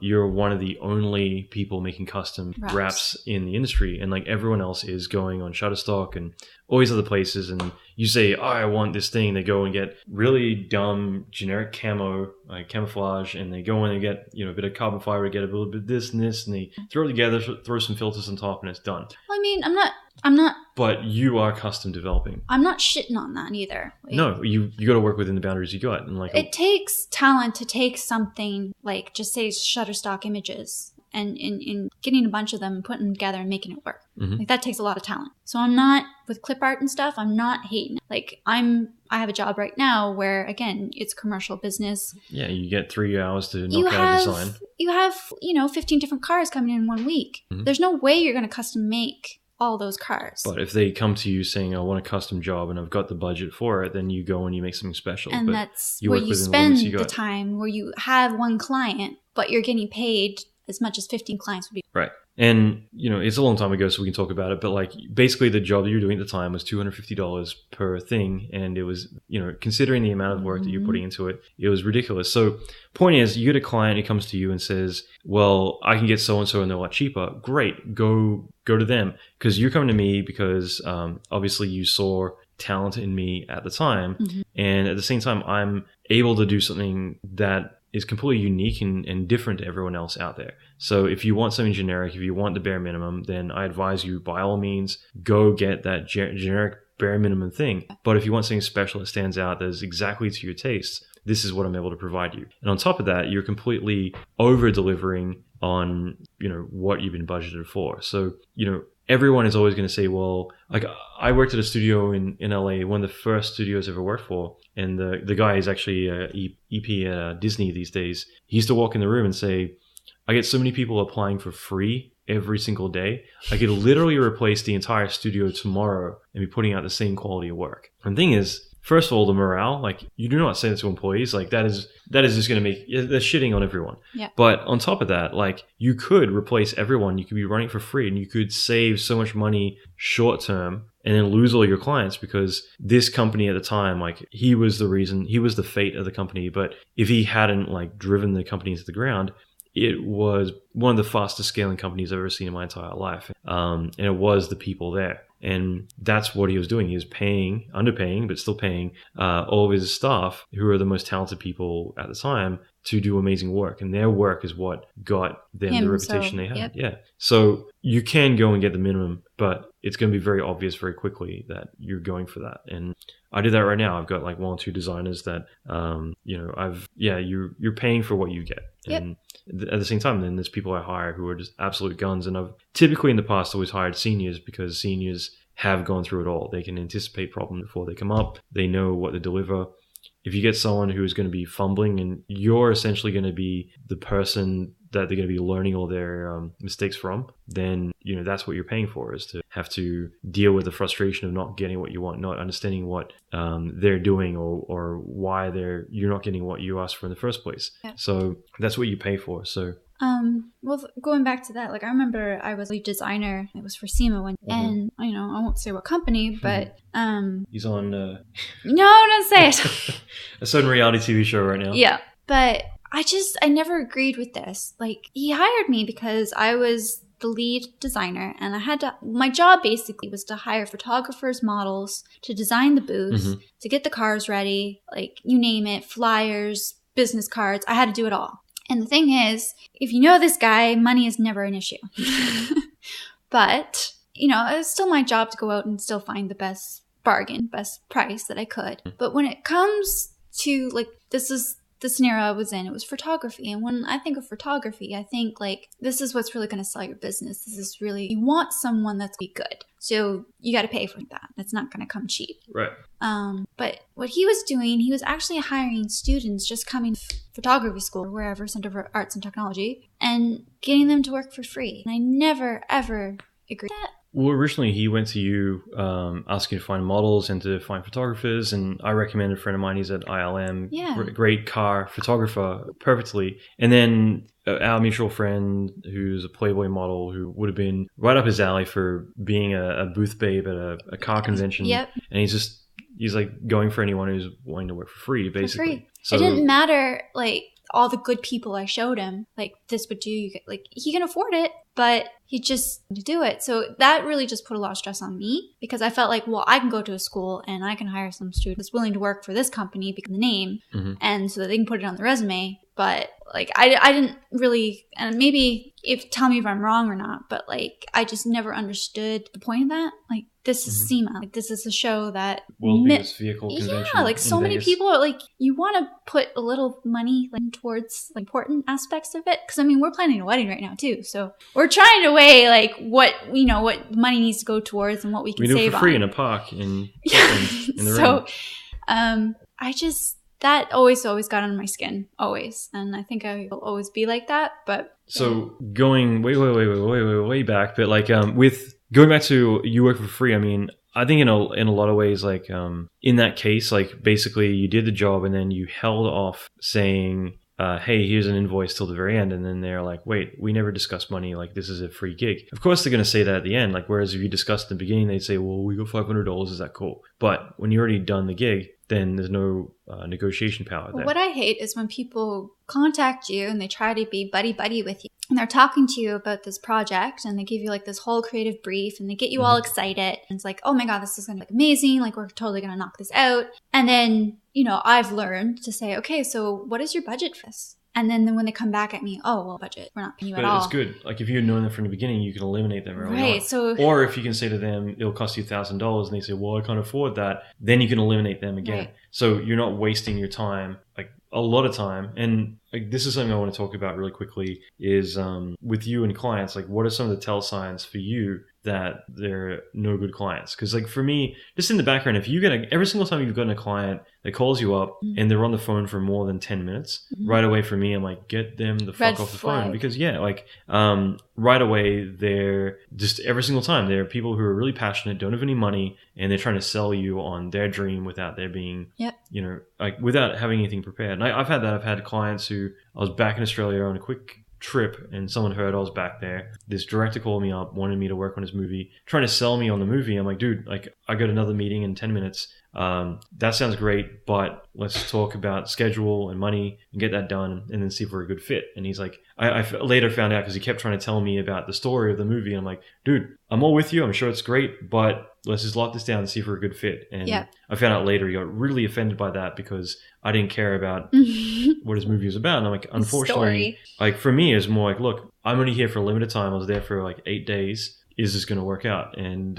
you're one of the only people making custom wraps in the industry. And like, everyone else is going on Shutterstock and all these other places. And you say, oh, I want this thing. They go and get really dumb generic camo, like camouflage. And they go in and get, you know, a bit of carbon fiber, get a little bit of this and this. And they throw it together, throw some filters on top, and it's done. I mean, I'm not. But you are custom developing. I'm not shitting on that either. Like, no, you got to work within the boundaries you got, and like it takes talent to take something like, just say, Shutterstock images and in getting a bunch of them, putting them together and making it work. Like, that takes a lot of talent. So I'm not, with clip art and stuff, I'm not hating. Like, I have a job right now where, again, it's commercial business. Yeah, you get 3 hours to knock out a design. You have, 15 different cars coming in 1 week. There's no way you're going to custom make all those cars. But if they come to you saying, I want a custom job and I've got the budget for it, then you go and you make something special. And but that's where you spend the time, where you have one client, but you're getting paid as much as 15 clients would be. Right. And, it's a long time ago, so we can talk about it. But like, basically the job that you were doing at the time was $250 per thing. And it was, considering the amount of work that you're putting into it, it was ridiculous. So point is, you get a client who comes to you and says, well, I can get so-and-so and they're a lot cheaper. Great. Go to them. Because you're coming to me because obviously you saw talent in me at the time. And at the same time, I'm able to do something that is completely unique and different to everyone else out there. So if you want something generic, if you want the bare minimum, then I advise you, by all means, go get that generic bare minimum thing. But if you want something special that stands out, that is exactly to your taste, this is what I'm able to provide you. And on top of that, you're completely over-delivering on, what you've been budgeted for. So, everyone is always going to say, well, like, I worked at a studio in LA, one of the first studios I ever worked for. And the guy is actually EP at Disney these days. He used to walk in the room and say, I get so many people applying for free every single day. I could literally replace the entire studio tomorrow and be putting out the same quality of work. And the thing is, first of all, the morale, like, you do not say that to employees. Like, that is just going to make, they're shitting on everyone. Yeah. But on top of that, like, you could replace everyone. You could be running for free and you could save so much money short term and then lose all your clients, because this company at the time, like, he was the reason, he was the fate of the company. But if he hadn't, like, driven the company into the ground, it was one of the fastest scaling companies I've ever seen in my entire life. And it was the people there. And that's what he was doing. He was underpaying, but still paying all of his staff, who are the most talented people at the time, to do amazing work. And their work is what got them the reputation they had. Yep. Yeah. So you can go and get the minimum, but it's going to be very obvious very quickly that you're going for that. And I do that right now. I've got like one or two designers that, you're paying for what you get. Yep. And at the same time, then there's people I hire who are just absolute guns. And I've typically in the past always hired seniors, because seniors have gone through it all. They can anticipate problems before they come up. They know what to deliver. If you get someone who is going to be fumbling, and you're essentially going to be the person that they're going to be learning all their mistakes from, then that's what you're paying for, is to have to deal with the frustration of not getting what you want, not understanding what they're doing, or why you're not getting what you asked for in the first place. Yeah. So that's what you pay for. So well, going back to that, like, I remember I was a lead designer. It was for SEMA one, and I won't say what company, but he's on no, don't say it. A certain reality TV show right now. Yeah, but I never agreed with this. Like, he hired me because I was the lead designer, and my job basically was to hire photographers, models, to design the booths, to get the cars ready, like, you name it, flyers, business cards. I had to do it all. And the thing is, if you know this guy, money is never an issue. But, it was still my job to go out and still find the best bargain, best price that I could. But when it comes to, like, this is the scenario I was in, it was photography. And when I think of photography, I think like, this is what's really going to sell your business. This is really, you want someone that's be good. So you got to pay for that. That's not going to come cheap. Right. But what he was doing, he was actually hiring students just coming to photography school or wherever, Center for Arts and Technology, and getting them to work for free. And I never, ever agreed with that. Well, originally he went to you asking to find models and to find photographers, and I recommended a friend of mine. He's at ILM, great car photographer, perfectly. And then our mutual friend, who's a Playboy model, who would have been right up his alley for being a booth babe at a car convention. Yep. And he's like going for anyone who's wanting to work for free, basically. For free. So, it didn't matter, like, all the good people I showed him, like, this would do, like, he can afford it, but he just to do it. So that really just put a lot of stress on me, because I felt like, well, I can go to a school and I can hire some student that's willing to work for this company because of the name, and so that they can put it on the resume. But like, I didn't really, and maybe tell me if I'm wrong or not, but like, I just never understood the point of that. Like, this is SEMA. Like, this is a show that world's biggest vehicle convention. Yeah, like so many people are like, you want to put a little money like towards like important aspects of it. Because I mean, we're planning a wedding right now too, so we're trying to weigh like what money needs to go towards and what we can save on. We do it for free in a park in the so, I just. That always got under my skin, always. And I think I will always be like that, but... So going way back, but like with going back to you work for free, I mean, I think in a lot of ways, like in that case, like basically you did the job and then you held off saying, hey, here's an invoice till the very end. And then they're like, wait, we never discussed money. Like, this is a free gig. Of course, they're going to say that at the end. Like, whereas if you discussed in the beginning, they'd say, well, we got $500. Is that cool? But when you already done the gig, then there's no negotiation power there. What I hate is when people contact you and they try to be buddy with you. And they're talking to you about this project and they give you like this whole creative brief and they get you all excited. And it's like, oh my God, this is going to be amazing. Like, we're totally going to knock this out. And then, I've learned to say, okay, so what is your budget for this? And then when they come back at me, oh, well, budget, we're not paying you at all. But it's good. Like, if you had known them from the beginning, you can eliminate them early on. Right, so... Or if you can say to them, it'll cost you $1,000, and they say, well, I can't afford that, then you can eliminate them again. Right. So you're not wasting your time, like, a lot of time. And like, this is something I want to talk about really quickly is with you and clients, like, what are some of the tell signs for you that they're no good clients? Because like for me, just in the background, if you get every single time you've gotten a client that calls you up and they're on the phone for more than 10 minutes, right away for me, I'm like, get them the fuck off the phone. Because right away, they're just every single time, they're people who are really passionate, don't have any money, and they're trying to sell you on their dream without there being, like without having anything prepared. And I've had that. I've had clients who I was back in Australia on a quick trip and someone heard I was back there. This director called me up, wanted me to work on his movie, trying to sell me on the movie. I'm like, dude, like I got another meeting in 10 minutes. That sounds great, but let's talk about schedule and money and get that done and then see if we're a good fit. And he's like, I later found out because he kept trying to tell me about the story of the movie. And I'm like, dude, I'm all with you. I'm sure it's great, but let's just lock this down and see if we're a good fit. And I found out later he got really offended by that because I didn't care about what his movie was about. And I'm like, unfortunately, like for me, it's more like, look, I'm only here for a limited time. I was there for like 8 days. Is this going to work out? And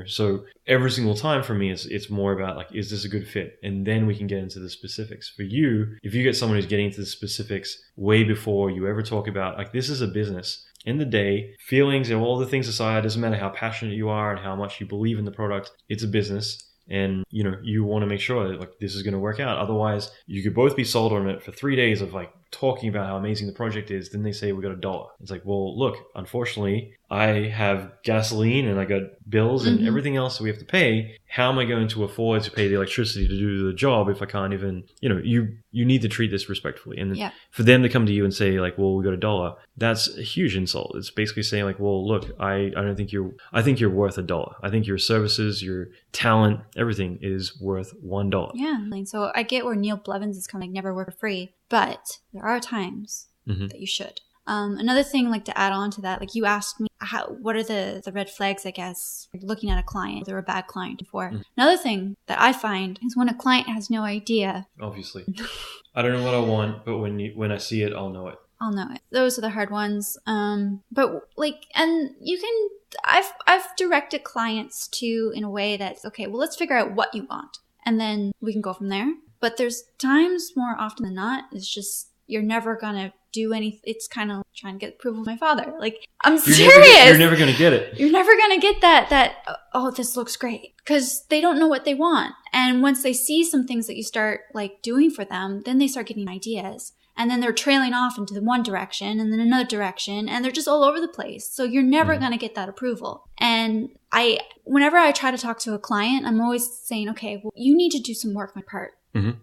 so every single time for me, it's more about like, is this a good fit? And then we can get into the specifics. For you, if you get someone who's getting into the specifics way before you ever talk about, like, this is a business. In the day, feelings and all the things aside, it doesn't matter how passionate you are and how much you believe in the product, it's a business. And, you want to make sure that like this is going to work out. Otherwise, you could both be sold on it for 3 days of like talking about how amazing the project is. Then they say, we got $1. It's like, well, look, unfortunately, I have gasoline and I got bills and everything else that we have to pay. How am I going to afford to pay the electricity to do the job if I can't even, you need to treat this respectfully. And for them to come to you and say like, well, we got $1, that's a huge insult. It's basically saying like, well, look, I think you're worth $1. I think your services, your talent, everything is worth $1. Yeah. So I get where Neil Blevins is coming, like, never work for free, but there are times that you should. Another thing, like, to add on to that, like, you asked me what are the red flags, I guess, like looking at a client, they're a bad client before. Another thing that I find is when a client has no idea. Obviously. I don't know what I want, but when I see it, I'll know it. I'll know it. Those are the hard ones. But like, and you can, I've directed clients to in a way that's, okay, well, let's figure out what you want. And then we can go from there. But there's times more often than not, it's just, you're never going to do anything. It's kind of trying to get approval of my father. Like, I'm serious. You're never going to get it. You're never going to get that, oh, this looks great. Because they don't know what they want. And once they see some things that you start like doing for them, then they start getting ideas. And then they're trailing off into the one direction and then another direction. And they're just all over the place. So you're never going to get that approval. And whenever I try to talk to a client, I'm always saying, okay, well, you need to do some work on my part.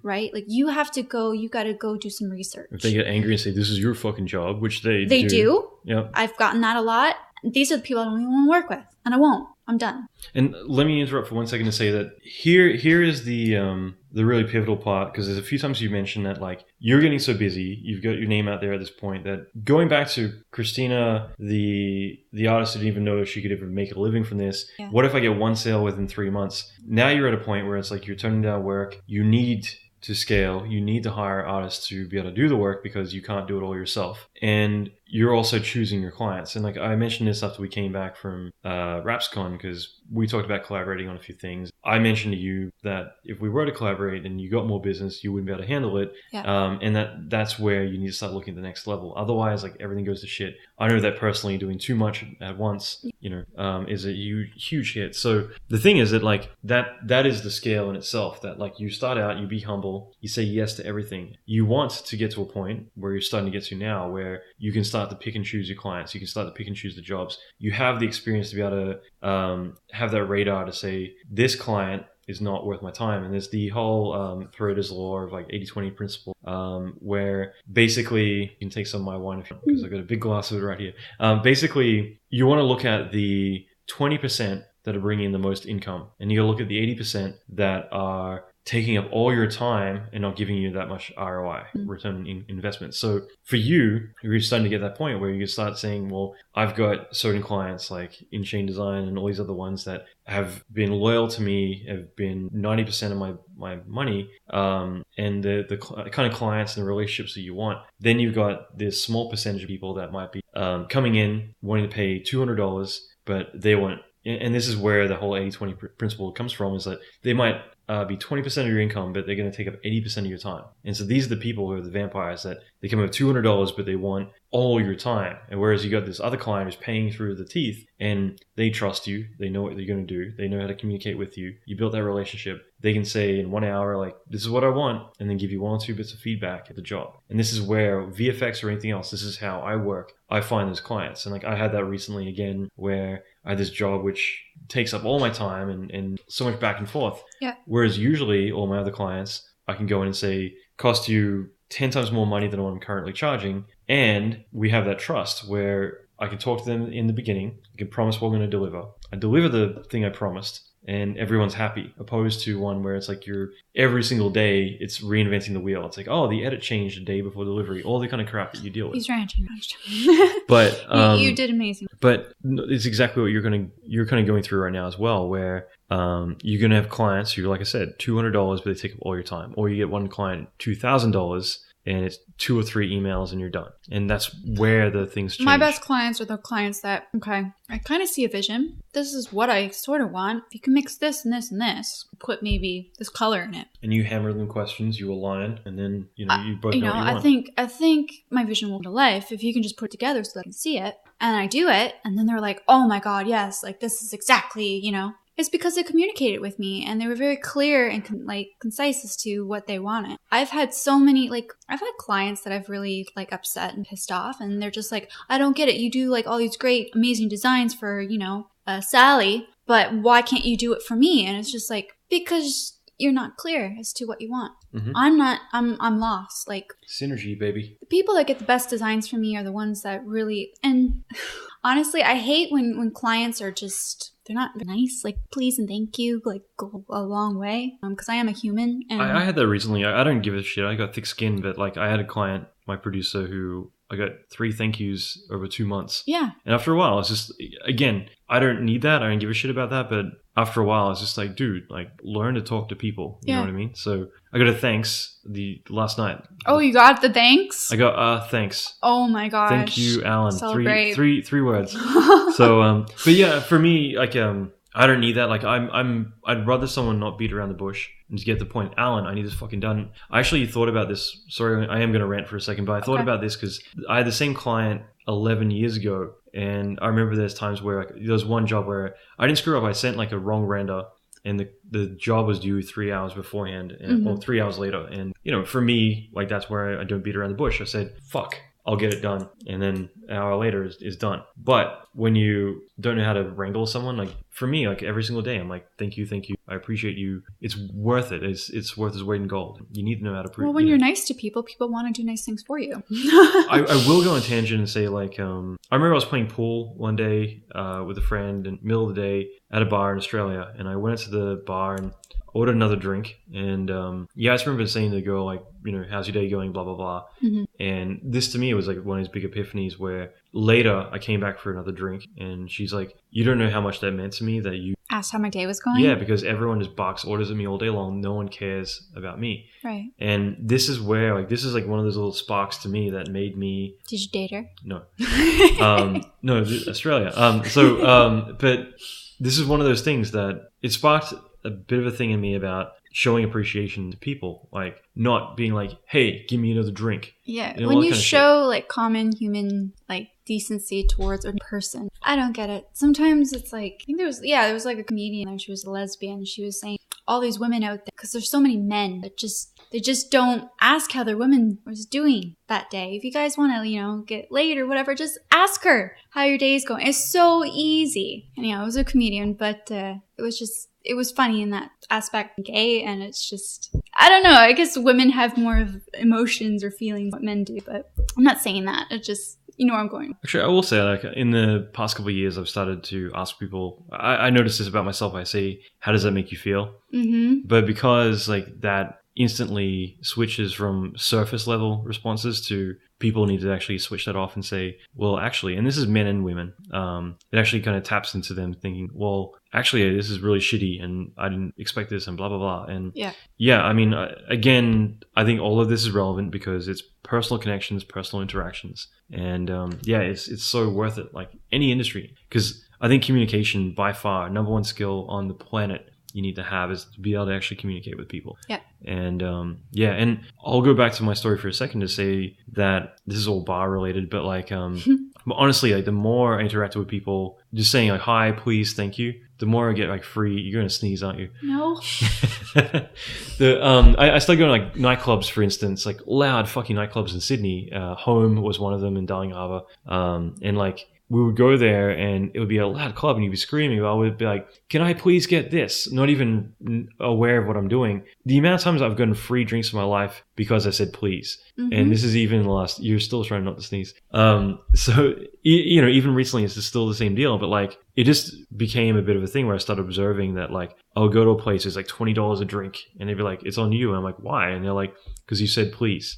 Right? Like you got to go do some research. If they get angry and say, this is your fucking job, which they do. Yeah. I've gotten that a lot. These are the people I don't even want to work with. And I won't. I'm done. And let me interrupt for 1 second to say that here is the really pivotal part, because there's a few times you mentioned that like you're getting so busy, you've got your name out there at this point, that going back to Christina, the artist didn't even know she could even make a living from this. Yeah. What if I get one sale within 3 months? Now you're at a point where it's like you're turning down work. You need to scale. You need to hire artists to be able to do the work because you can't do it all yourself. And you're also choosing your clients. And like I mentioned this after we came back from RapsCon, because we talked about collaborating on a few things. I mentioned to you that if we were to collaborate and you got more business, you wouldn't be able to handle it. Yeah. And that's where you need to start looking at the next level. Otherwise, like everything goes to shit. I know that personally doing too much at once, is a huge hit. So the thing is that like that is the scale in itself, that like you start out, you be humble, you say yes to everything. You want to get to a point where you're starting to get to now, where you can start to pick and choose your clients. You can start to pick and choose the jobs. You have the experience to be able to have that radar to say, this client is not worth my time. And there's the whole Pareto's law of like 80-20 principle, where basically, you can take some of my wine because I've got a big glass of it right here. Basically, you want to look at the 20% that are bringing in the most income, and you got to look at the 80% that are taking up all your time and not giving you that much ROI, return on investment. So for you, you're starting to get that point where you can start saying, well, I've got certain clients like InChain Design and all these other ones that have been loyal to me, have been 90% of my money, and the kind of clients and the relationships that you want. Then you've got this small percentage of people that might be coming in, wanting to pay $200, but they want, and this is where the whole 80-20 principle comes from, is that they might be 20% of your income, but they're going to take up 80% of your time. And so these are the people who are the vampires, that they come up with $200, but they want all your time. And whereas you got this other client who's paying through the teeth, and they trust you, they know what you're going to do, they know how to communicate with you, you built that relationship. They can say in 1 hour, like, this is what I want, and then give you 1 or 2 bits of feedback at the job. And this is where VFX or anything else, this is how I work. I find those clients. And like I had that recently again, where I had this job which takes up all my time and so much back and forth. Yeah. Whereas usually all my other clients, I can go in and say, cost you 10 times more money than what I'm currently charging. And we have that trust where I can talk to them in the beginning. I can promise what I'm going to deliver. I deliver the thing I promised, and everyone's happy, opposed to one where it's like you're every single day it's reinventing the wheel. It's like, oh, the edit changed a day before delivery, all the kind of crap that you deal with. He's ranting. But you did amazing. But it's exactly what you're kind of going through right now as well, where you're going to have clients who, like I said, $200, but they take up all your time. Or you get one client, $2,000, and it's 2 or 3 emails and you're done. And that's where the things change. My best clients are the clients that, okay, I kind of see a vision. This is what I sort of want. You can mix this and this and this. Put maybe this color in it. And you hammer them questions, you align, and then, you both know what you want. I think my vision will come to life if you can just put it together so that I can see it. And I do it, and then they're like, oh my God, yes, like this is exactly, It's because they communicated with me and they were very clear and concise as to what they wanted. I've had clients that I've really upset and pissed off, and they're just like, I don't get it. You do all these great, amazing designs for, Sally, but why can't you do it for me? And it's just because you're not clear as to what you want. Mm-hmm. I'm lost. Synergy, baby. The people that get the best designs from me are the ones that really, and honestly, I hate when clients are just, they're not nice, please and thank you, go a long way, because I am a human. And I had that recently. I don't give a shit. I got thick skin, but I had a client, my producer, who I got 3 thank yous over 2 months. Yeah. And after a while, it's just, again, I don't need that. I don't give a shit about that. But after a while, it's just dude, learn to talk to people. You know what I mean? So I got a thanks last night. Oh, you got the thanks? I got thanks. Oh my gosh. Thank you, Allan. Celebrate. Three words. So, but yeah, for me, I don't need that. Like I'd rather someone not beat around the bush and just get the point. Allan, I need this fucking done. I actually thought about this. Sorry, I am going to rant for a second, but I thought about this because I had the same client 11 years ago. And I remember there's times where like, there was one job where I didn't screw up. I sent like a wrong render and the job was due 3 hours beforehand and, or 3 hours later. And, you know, for me, like that's where I don't beat around the bush. I said, fuck, I'll get it done. And then an hour later is done. But when you don't know how to wrangle someone, like for me, like every single day, I'm like, thank you. I appreciate you. It's worth it. It's worth its weight in gold. You need to know how to prove. Well, when you're nice to people, people want to do nice things for you. I will go on tangent and say like, I remember I was playing pool one day with a friend in the middle of the day at a bar in Australia. And I went to the bar and ordered another drink. And I just remember saying to the girl, like, you know, how's your day going? Blah, blah, blah. And this to me was like one of these big epiphanies where later I came back for another drink and she's like, you don't know how much that meant to me that you asked how my day was going. Yeah, because everyone just box orders at me all day long. No one cares about me. Right. And this is where like, this is like one of those little sparks to me that made me. Did you date her? No. No, Australia. But this is one of those things that it sparked a bit of a thing in me about showing appreciation to people, like not being like, hey, give me another drink. Yeah, when you show like common human like decency towards a person. I don't get it. Sometimes it's like, I think there was like a comedian and she was a lesbian. She was saying all these women out there, because there's so many men that they just don't ask how their woman was doing that day. If you guys want to, you know, get laid or whatever, just ask her how your day's going. It's so easy. And it was a comedian, but it was funny in that aspect, gay, and it's just, I don't know, I guess women have more of emotions or feelings than men do, but I'm not saying that. It's just, you know where I'm going. Actually, I will say, like, in the past couple of years, I've started to ask people, I noticed this about myself, I say, how does that make you feel? But because, like, that instantly switches from surface level responses to people need to actually switch that off and say, well, actually, and this is men and women, it actually kind of taps into them thinking, well, actually, this is really shitty and I didn't expect this and blah, blah, blah. And yeah, I mean, again, I think all of this is relevant because it's personal connections, personal interactions. And it's so worth it, like any industry, because I think communication by far, number one skill on the planet you need to have is to be able to actually communicate with people. Yeah. And and I'll go back to my story for a second to say that this is all bar related, but like, but honestly, like the more I interact with people, just saying like, hi, please, thank you, the more I get like free. You're going to sneeze, aren't you? No. I started going to like nightclubs, for instance, like loud fucking nightclubs in Sydney. Home was one of them in Darling Harbour. And like, we would go there and it would be a loud club and you'd be screaming. I would be like, can I please get this? Not even aware of what I'm doing. The amount of times I've gotten free drinks in my life because I said please. And this is even the last, you're still trying not to sneeze. So, you know, even recently it's still the same deal, but like it just became a bit of a thing where I started observing that like, I'll go to a place, it's like $20 a drink and they'd be like, it's on you. And I'm like, why? And they're like, because you said please.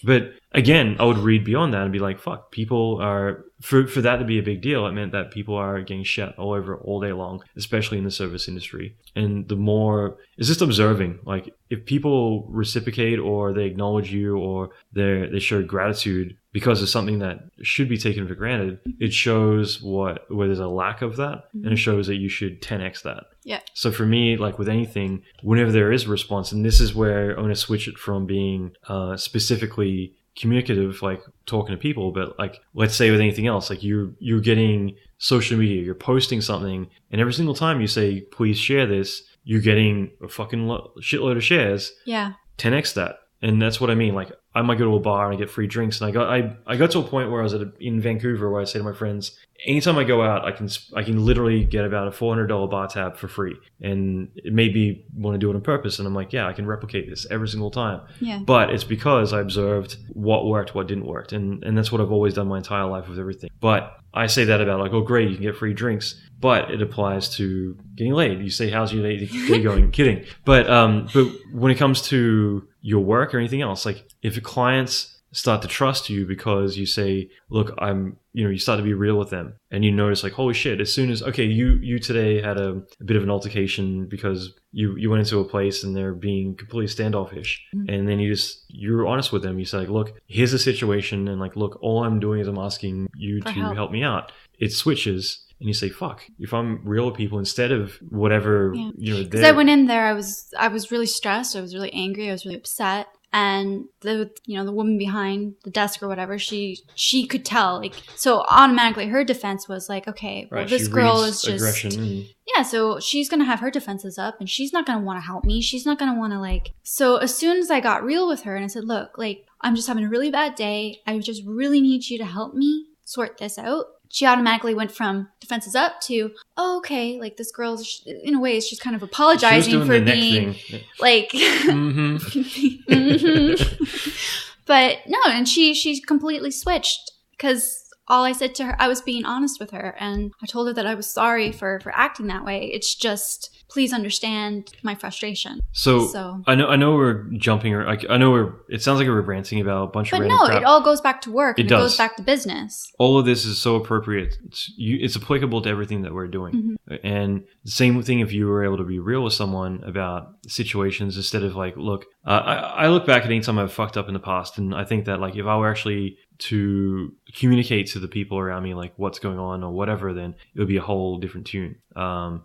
But again, I would read beyond that and be like, fuck, people are, for that to be a big deal, it meant that people are getting shit all over all day long, especially in the service industry. And the more, it's just observing, like if people reciprocate or they acknowledge you or they show gratitude because of something that should be taken for granted, it shows where there's a lack of that and it shows that you should 10x that. Yeah. So for me, like with anything, whenever there is a response, and this is where I'm going to switch it from being specifically communicative, like talking to people, but like let's say with anything else, like you're getting social media, you're posting something, and every single time you say please share this, you're getting a fucking shitload of shares. Yeah. 10x that. And that's what I mean. Like I might go to a bar and I get free drinks, and I got to a point where I was in Vancouver where I say to my friends, anytime I go out, I can literally get about a $400 bar tab for free, and it made me want to do it on purpose. And I'm like, yeah, I can replicate this every single time. Yeah. But it's because I observed what worked, what didn't work, and that's what I've always done my entire life with everything. But I say that about like, oh great, you can get free drinks, but it applies to getting laid. You say, how's your day going? Kidding. But when it comes to your work or anything else, like if clients start to trust you because you say, look, you start to be real with them, and you notice like, holy shit, as soon as, okay, you today had a bit of an altercation because you went into a place and they're being completely standoffish. And then you're honest with them. You say like, look, here's the situation. And like, look, all I'm doing is I'm asking you to help me out. It switches. and you say, fuck, if I'm real with people instead of whatever, Because I went in there, I was really stressed. I was really angry. I was really upset. And the woman behind the desk or whatever, she could tell, like, so automatically her defense was like, okay, well, this girl is just aggression. Yeah, so she's going to have her defenses up and she's not going to want to help me. She's not going to want to, like, so as soon as I got real with her and I said, look, like, I'm just having a really bad day. I just really need you to help me sort this out. She automatically went from defenses up to, oh, okay, like this girl's, in a way, is just kind of apologizing for being like, But no, and she completely switched because all I said to her, I was being honest with her, and I told her that I was sorry for acting that way. It's just, please understand my frustration. So I know we're jumping, or it sounds like we're ranting about a bunch of random crap. It all goes back to work. It goes back to business. All of this is so appropriate. It's applicable to everything that we're doing. And the same thing if you were able to be real with someone about situations instead of like, look, I look back at any time I've fucked up in the past, and I think that like if I were actually to communicate to the people around me like what's going on or whatever, then it would be a whole different tune. I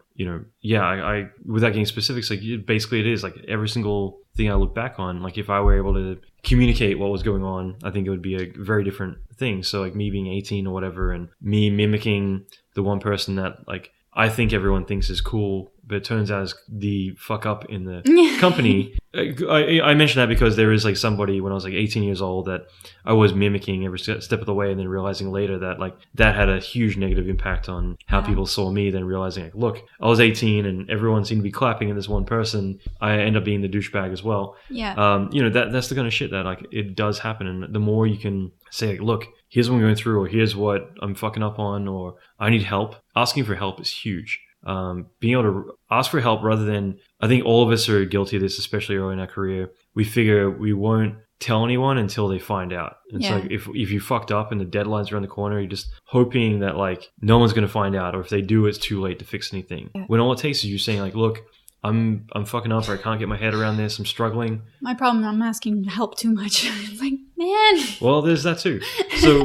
without getting specifics, like basically it is like every single thing I look back on, like if I were able to communicate what was going on, I think it would be a very different thing. So like me being 18 or whatever, and me mimicking the one person that like I think everyone thinks is cool, but it turns out is the fuck up in the company. I mention that because there is like somebody when I was like 18 years old that I was mimicking every step of the way, and then realizing later that like that had a huge negative impact on how people saw me. Then realizing like, look, I was 18 and everyone seemed to be clapping at this one person. I end up being the douchebag as well. Yeah. That's the kind of shit that like it does happen, and the more you can say like, look, here's what I'm going through, or here's what I'm fucking up on, or I need help. Asking for help is huge. Being able to ask for help rather than, I think all of us are guilty of this, especially early in our career. We figure we won't tell anyone until they find out. And so if you fucked up and the deadline's around the corner, you're just hoping that like no one's going to find out, or if they do, it's too late to fix anything. When all it takes is you saying like, look, I'm fucking up, or I can't get my head around this. I'm struggling. My problem, I'm asking help too much. It's like, man. Well, there's that too. So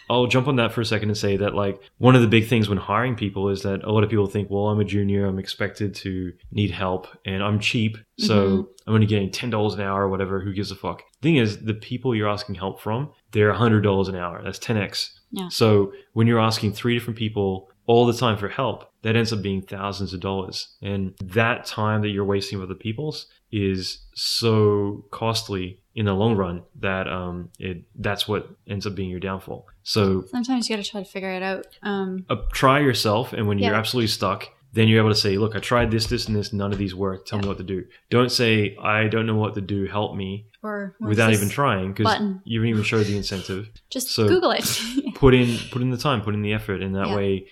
I'll jump on that for a second and say that like one of the big things when hiring people is that a lot of people think, well, I'm a junior, I'm expected to need help, and I'm cheap, so I'm only getting $10 an hour or whatever. Who gives a fuck? The thing is, the people you're asking help from, they're $100 an hour. That's 10x. Yeah. So when you're asking 3 different people all the time for help, that ends up being thousands of dollars. And that time that you're wasting with other people's is so costly in the long run that that's what ends up being your downfall. So sometimes you got to try to figure it out. Try yourself, and when you're absolutely stuck, then you're able to say, look, I tried this, and this, none of these work. Tell me what to do. Don't say, I don't know what to do, help me. Or without even trying, because you haven't even showed the incentive. Just Google it. put in the time, put in the effort, and that way,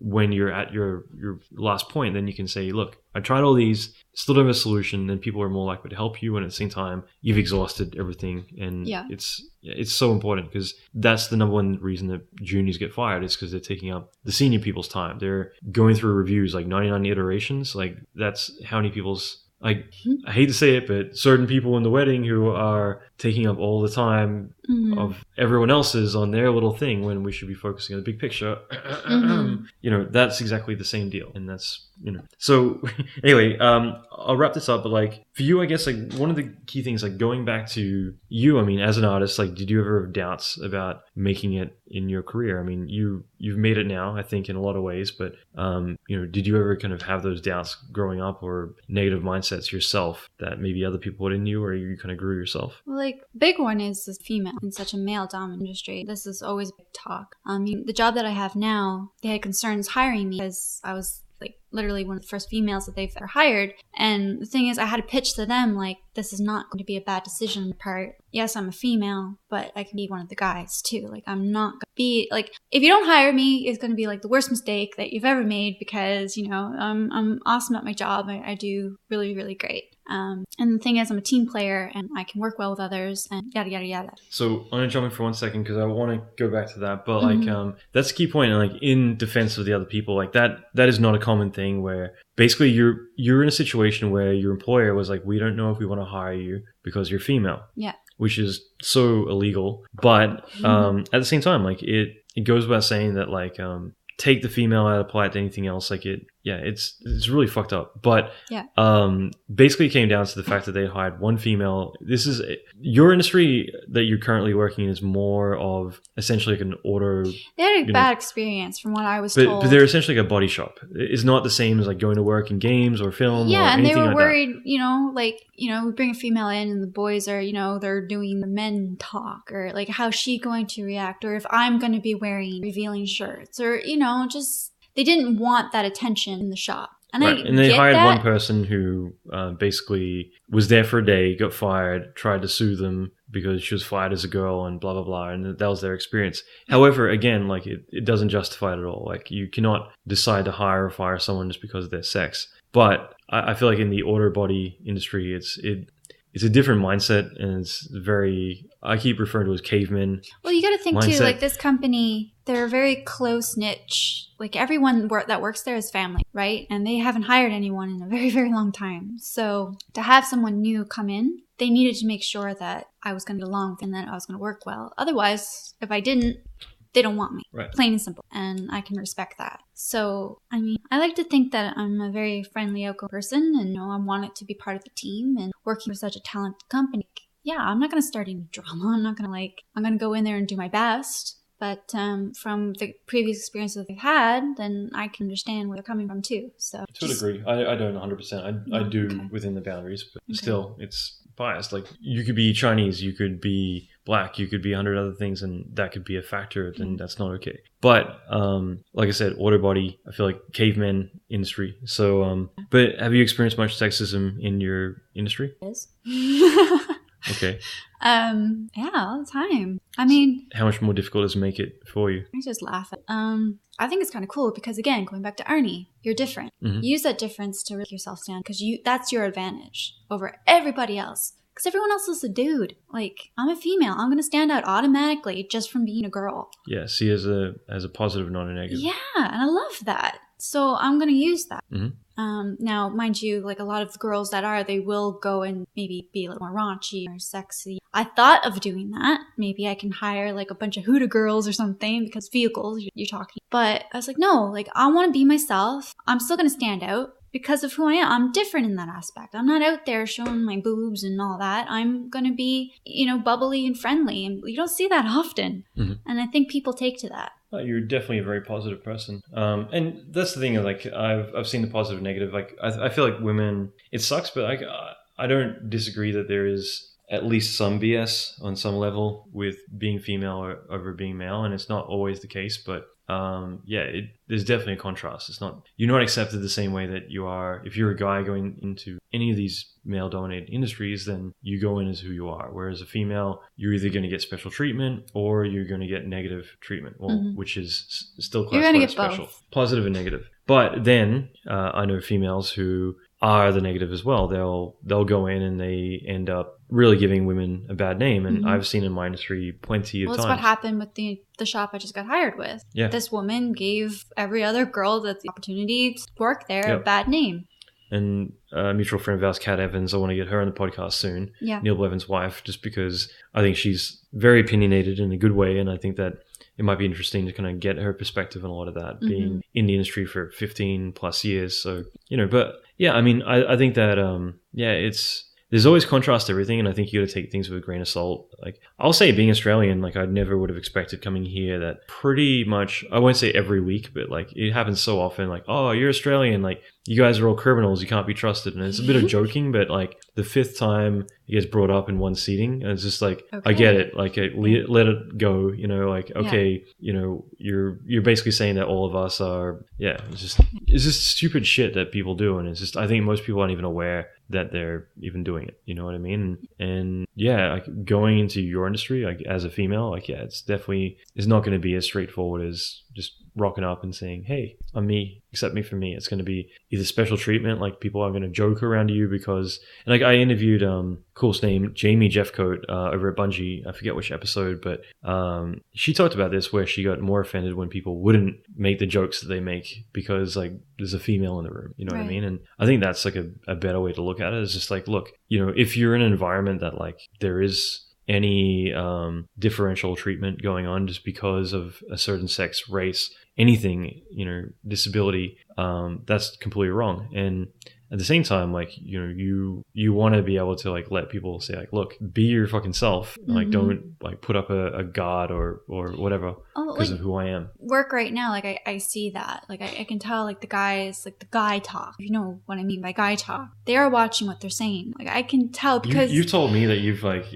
when you're at your last point, then you can say, look, I tried all these, still don't have a solution, then people are more likely to help you, and at the same time, you've exhausted everything, and it's so important, because that's the number one reason that juniors get fired, is because they're taking up the senior people's time. They're going through reviews like 99 iterations, like that's how many people's, like, I hate to say it, but certain people in the wedding who are taking up all the time of everyone else's on their little thing when we should be focusing on the big picture. That's exactly the same deal. And that's, so anyway, I'll wrap this up. But like for you, I guess like one of the key things, like going back to you, I mean, as an artist, like, did you ever have doubts about making it in your career? I mean, you've made it now, I think, in a lot of ways, but, did you ever kind of have those doubts growing up, or negative mindsets yourself that maybe other people put in you, or you kind of grew yourself? Well, like, big one is this female in such a male-dominant industry. This is always big talk. The job that I have now, they had concerns hiring me because I was like literally one of the first females that they've ever hired. And the thing is, I had to pitch to them like, this is not going to be a bad decision on my part. Yes, I'm a female, but I can be one of the guys too. Like, I'm not going to be like, if you don't hire me, it's going to be like the worst mistake that you've ever made, because, I'm awesome at my job. I do really, really great. And the thing is, I'm a team player and I can work well with others and yada, yada, yada. So I'm going to jump in for 1 second because I want to go back to that. But like, that's the key point. And like in defense of the other people, like that is not a common thing where basically you're in a situation where your employer was like, we don't know if we want to hire you because you're female. Yeah. Which is so illegal. But at the same time, like it goes without saying that like take the female out, apply it to anything else. Like it's really fucked up. But basically it came down to the fact that they hired one female. This is your industry that you're currently working in is more of essentially like an auto. They had a bad experience from what I was told. But they're essentially like a body shop. It's not the same as like going to work in games or film. Yeah, or and they anything were like worried, we bring a female in and the boys are, they're doing the men talk, or like how's she going to react, or if I'm going to be wearing revealing shirts, or, just they didn't want that attention in the shop. And right. And they hired one person who basically was there for a day, got fired, tried to sue them because she was fired as a girl and blah, blah, blah. And that was their experience. However, again, like it doesn't justify it at all. Like you cannot decide to hire or fire someone just because of their sex. But I feel like in the auto body industry, it's a different mindset, and it's very, I keep referring to it as cavemen. Well, you got to think mindset. Too, like this company, they're a very close niche. Like everyone that works there is family, right? And they haven't hired anyone in a very, very long time. So to have someone new come in, they needed to make sure that I was going to get along and that I was going to work well. Otherwise, if I didn't, they don't want me. Right. Plain and simple. And I can respect that. So, I mean, I like to think that I'm a very friendly, outgoing person, and I want it to be part of the team, and working for such a talented company. Yeah, I'm not going to start any drama. I'm not going to I'm going to go in there and do my best. But from the previous experiences that they've had, then I can understand where they're coming from too. So to a degree. I don't 100%. I do within the boundaries, but still, it's biased. Like you could be Chinese, you could be black, you could be 100 other things, and that could be a factor, then that's not okay. But like I said, auto body, I feel like caveman industry. So, but have you experienced much sexism in your industry? Yes. Okay. Yeah, all the time. I mean, how much more difficult does it make it for you? I just laugh at I think it's kind of cool because, again, going back to Arnie, you're different. Mm-hmm. Use that difference to make yourself stand, because that's your advantage over everybody else. Because everyone else is a dude. Like, I'm a female. I'm going to stand out automatically just from being a girl. Yeah, see as a positive, not a negative. Yeah, and I love that. So I'm going to use that. Mm-hmm. Now, mind you, like a lot of the girls they will go and maybe be a little more raunchy or sexy. I thought of doing that. Maybe I can hire like a bunch of Huda girls or something, because vehicles, you're talking. But I was like, no, like I want to be myself. I'm still going to stand out because of who I am. I'm different in that aspect. I'm not out there showing my boobs and all that. I'm going to be, bubbly and friendly. And you don't see that often. Mm-hmm. And I think people take to that. You're definitely a very positive person. And that's the thing, like I've seen the positive and negative. Like I feel like women, it sucks, but I don't disagree that there is at least some BS on some level with being female or over being male, and it's not always the case, but there's definitely a contrast. You're not accepted the same way that you are if you're a guy going into any of these male-dominated industries. Then you go in as who you are, whereas a female, you're either going to get special treatment or you're going to get negative treatment, which is still classified as special, both. Positive and negative. But then I know females who are the negative as well. They'll go in and they end up really giving women a bad name, and I've seen in my industry plenty of times. That's what happened with the shop I just got hired with. Yeah. This woman gave every other girl the opportunity to work there a bad name. And a mutual friend of ours, Kat Evans, I want to get her on the podcast soon. Yeah. Neil Blevins' wife, just because I think she's very opinionated in a good way, and I think that it might be interesting to kind of get her perspective on a lot of that, being in the industry for 15 plus years. So, but yeah, I mean, I think that, there's always contrast to everything, and I think you got to take things with a grain of salt. Like, I'll say being Australian, like I never would have expected coming here that pretty much, I won't say every week, but like it happens so often, like, oh, you're Australian, like you guys are all criminals, you can't be trusted. And it's a bit of joking, but like the fifth time it gets brought up in one seating, and it's just like, okay. I get it, like let it go, like, okay, you're basically saying that all of us are, it's just stupid shit that people do. And it's just, I think most people aren't even aware that they're even doing it, you know what I mean? And like going into your industry, like as a female, like it's not going to be as straightforward as just rocking up and saying, hey, I'm me, accept me for me. It's going to be either special treatment, like people are going to joke around you because, and like I interviewed coolest name Jamie Jeffcoat over at Bungie. I forget which episode, but she talked about this, where she got more offended when people wouldn't make the jokes that they make because like there's a female in the room, you know what I mean? And I think that's like a better way to look at it. It's just like, look, if you're in an environment that like there is any differential treatment going on just because of a certain sex, race, anything, disability, that's completely wrong. And at the same time, like, you want to be able to like let people say like, look, be your fucking self. Like, don't like put up a guard or whatever because of who I am. Work right now, like I see that. Like I can tell like the guys, like the guy talk. You know what I mean by guy talk. They are watching what they're saying. Like I can tell because you've told me that you've like,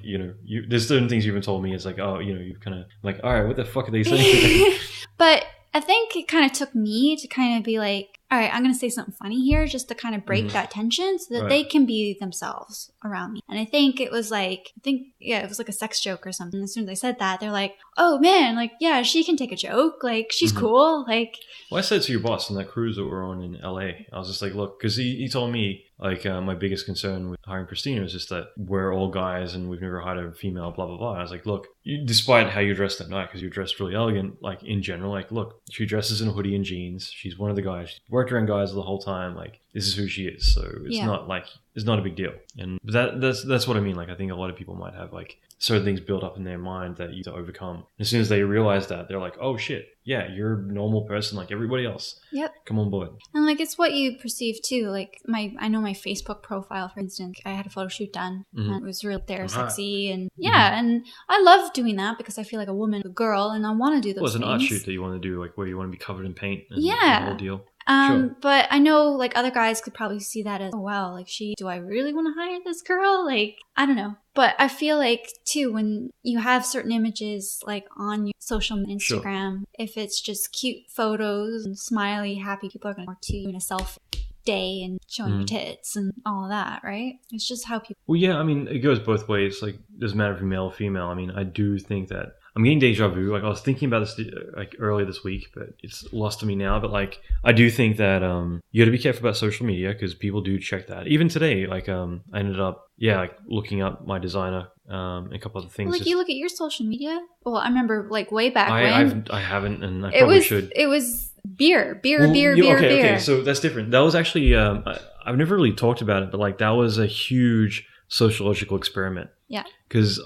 there's certain things you've even told me. It's like, oh, you've kind of like, all right, what the fuck are they saying? But I think it kind of took me to kind of be like, all right, I'm going to say something funny here just to kind of break that tension so that they can be themselves around me. And I think it was like, it was like a sex joke or something. As soon as I said that, they're like, oh man, like, yeah, she can take a joke. Like, she's cool. Like, well, I said to your boss on that cruise that we're on in LA, I was just like, look, because he told me like my biggest concern with hiring Christina was just that we're all guys and we've never hired a female, blah, blah, blah. And I was like, look, despite how you dressed that night, because you dressed really elegant, like in general, like, look, she dresses in a hoodie and jeans. She's one of the guys. She's worked around guys the whole time. Like, this is who she is. So it's not like, it's not a big deal. And that's what I mean. Like, I think a lot of people might have like certain things built up in their mind that you have to overcome. And as soon as they realize that, they're like, oh shit, yeah, you're a normal person like everybody else. Yep. Come on board. And like, it's what you perceive too. Like I know my Facebook profile, for instance, I had a photo shoot done and it was real sexy and and I love doing that because I feel like a woman, a girl, and I want to do those things. It was an art shoot that you want to do, like where you want to be covered in paint and the whole deal. Sure. But I know like other guys could probably see that as, oh wow, like do I really want to hire this girl? Like, I don't know. But I feel like too, when you have certain images like on your social Instagram, if it's just cute photos and smiley, happy, people are going to want to you in a selfie day and showing your tits and all of that, right? It's just how people... Well, yeah, I mean, it goes both ways. Like, it doesn't matter if you're male or female. I mean, I do think that I'm getting deja vu. Like, I was thinking about this like earlier this week, but it's lost to me now. But like, I do think that you got to be careful about social media because people do check that. Even today, like, I ended up, like looking up my designer, a couple other things. Well, like, you look at your social media. Well, I remember like way back when I haven't, and I probably should. It was beer. Okay, so that's different. That was actually I've never really talked about it, but like that was a huge sociological experiment. Yeah. Because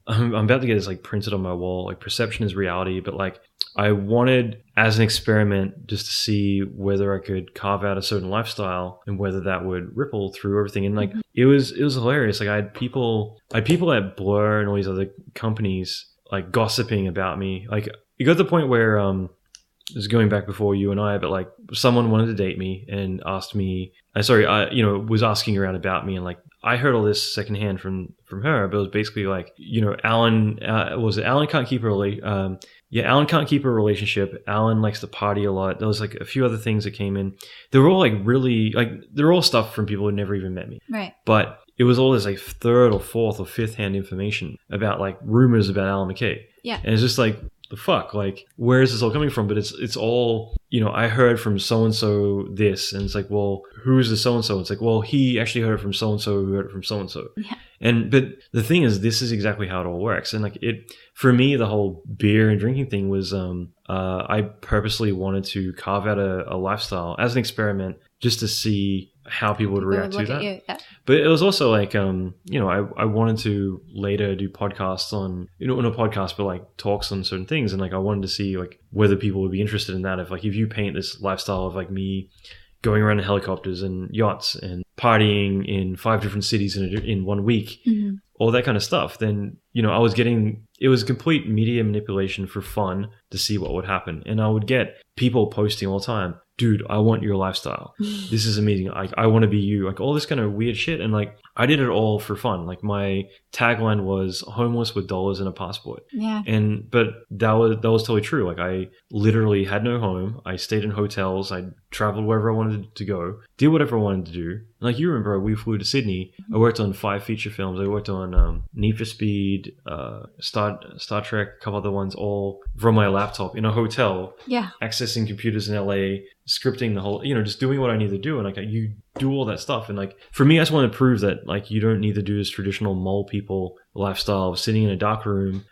I'm about to get this like printed on my wall, like perception is reality, but like I wanted as an experiment just to see whether I could carve out a certain lifestyle and whether that would ripple through everything. And like it was hilarious. Like I had people at Blur and all these other companies like gossiping about me. Like it got to the point where this is going back before you and I, but like someone wanted to date me and asked me, was asking around about me, and like I heard all this secondhand from her, but it was basically like, Allan, Allan can't keep Allan can't keep a relationship. Allan likes to party a lot. There was like a few other things that came in. They were all like really, like they're all stuff from people who never even met me. Right. But it was all this like third or fourth or fifth hand information about like rumors about Allan McKay. Yeah. And it's just like, the fuck, like where is this all coming from? But it's all, I heard from so-and-so this, and it's like, well, who's the so-and-so? It's like, well, he actually heard it from so-and-so who heard it from so-and-so. Yeah. But the thing is, this is exactly how it all works. And like for me, the whole beer and drinking thing was, I purposely wanted to carve out a lifestyle as an experiment just to see how people would react to that. Yeah. But it was also like, I wanted to later do podcasts on, not a podcast, but like talks on certain things. And like, I wanted to see like whether people would be interested in that. If you paint this lifestyle of like me going around in helicopters and yachts and partying in 5 different cities in 1 week, all that kind of stuff, then, it was complete media manipulation for fun to see what would happen. And I would get people posting all the time, dude, I want your lifestyle. This is amazing. I want to be you. Like all this kind of weird shit. And like, I did it all for fun. Like my tagline was homeless with dollars and a passport. Yeah. But that was totally true. Like I literally had no home. I stayed in hotels. I traveled wherever I wanted to go, did whatever I wanted to do. Like you remember, we flew to Sydney. I worked on 5 feature films. I worked on Need for Speed, Star Trek, a couple other ones, all from my laptop in a hotel. Yeah. Accessing computers in LA, scripting the whole, just doing what I need to do. And like you do all that stuff. And like for me, I just want to prove that like you don't need to do this traditional mole people lifestyle of sitting in a dark room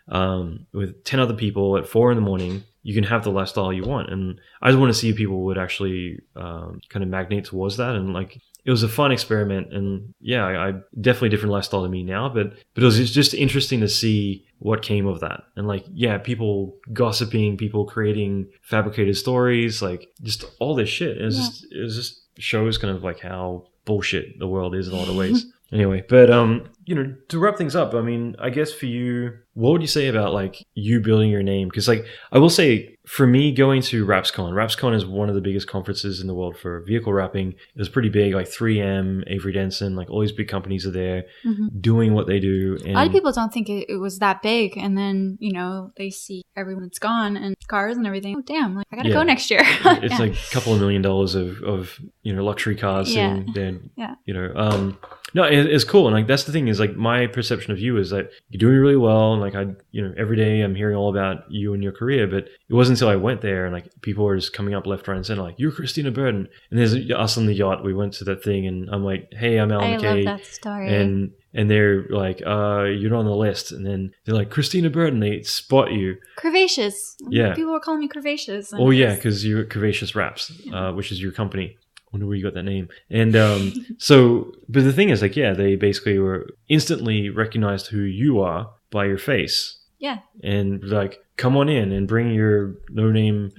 with 10 other people at 4 a.m. You can have the lifestyle you want. And I just want to see if people would actually kind of magnate towards that. And like it was a fun experiment, and yeah, I definitely different lifestyle to me now, but it was just interesting to see what came of that. And like, yeah, people gossiping, people creating fabricated stories, like just all this shit. It was just shows kind of like how bullshit the world is in a lot of ways. Anyway, but to wrap things up, I mean, I guess for you, what would you say about like you building your name? Because like I will say, for me, going to RapsCon is one of the biggest conferences in the world for vehicle wrapping. It was pretty big, like 3M, Avery Dennison, like all these big companies are there doing what they do. And a lot of people don't think it was that big, and then they see everyone that's gone and cars and everything. Oh damn! Like I gotta go next year. It's like a couple of $1 million of luxury cars sitting there. No, it's cool, and like that's the thing is like my perception of you is that you're doing really well, and like every day I'm hearing all about you and your career, but it wasn't until I went there and like people were just coming up left, right, and center like, you're Christina Burton, and there's us on the yacht. We went to that thing, and I'm like, hey, I'm Allan McKay. I love that story. And they're like, you're on the list, and then they're like, Christina Burton. They spot you. Curvaceous. Yeah, people were calling me Curvaceous. Oh yeah, because you're Curvaceous Wraps, which is your company. I wonder where you got that name. And but the thing is, like, yeah, they basically were instantly recognized who you are by your face. Yeah. And like, come on in and bring your no-name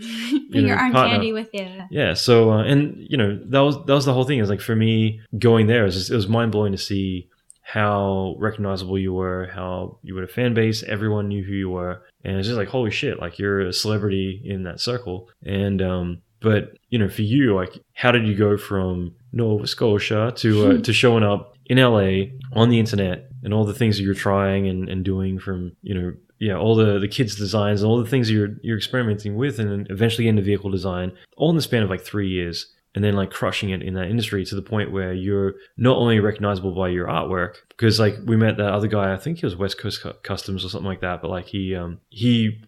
bring your arm partner. Candy with you. Yeah. So, that was the whole thing. Is like, for me, going there, it was mind-blowing to see how recognizable you were, how you had a fan base, everyone knew who you were. And it's just like, holy shit, like, you're a celebrity in that circle. And, but, for you, like, how did you go from Nova Scotia to showing up in LA on the internet and all the things that you're trying and doing from, all the kids' designs and all the things you're experimenting with, and then eventually into vehicle design, all in the span of like 3 years. And then like crushing it in that industry to the point where you're not only recognizable by your artwork, because like we met that other guy, I think he was West Coast Customs or something like that, but like he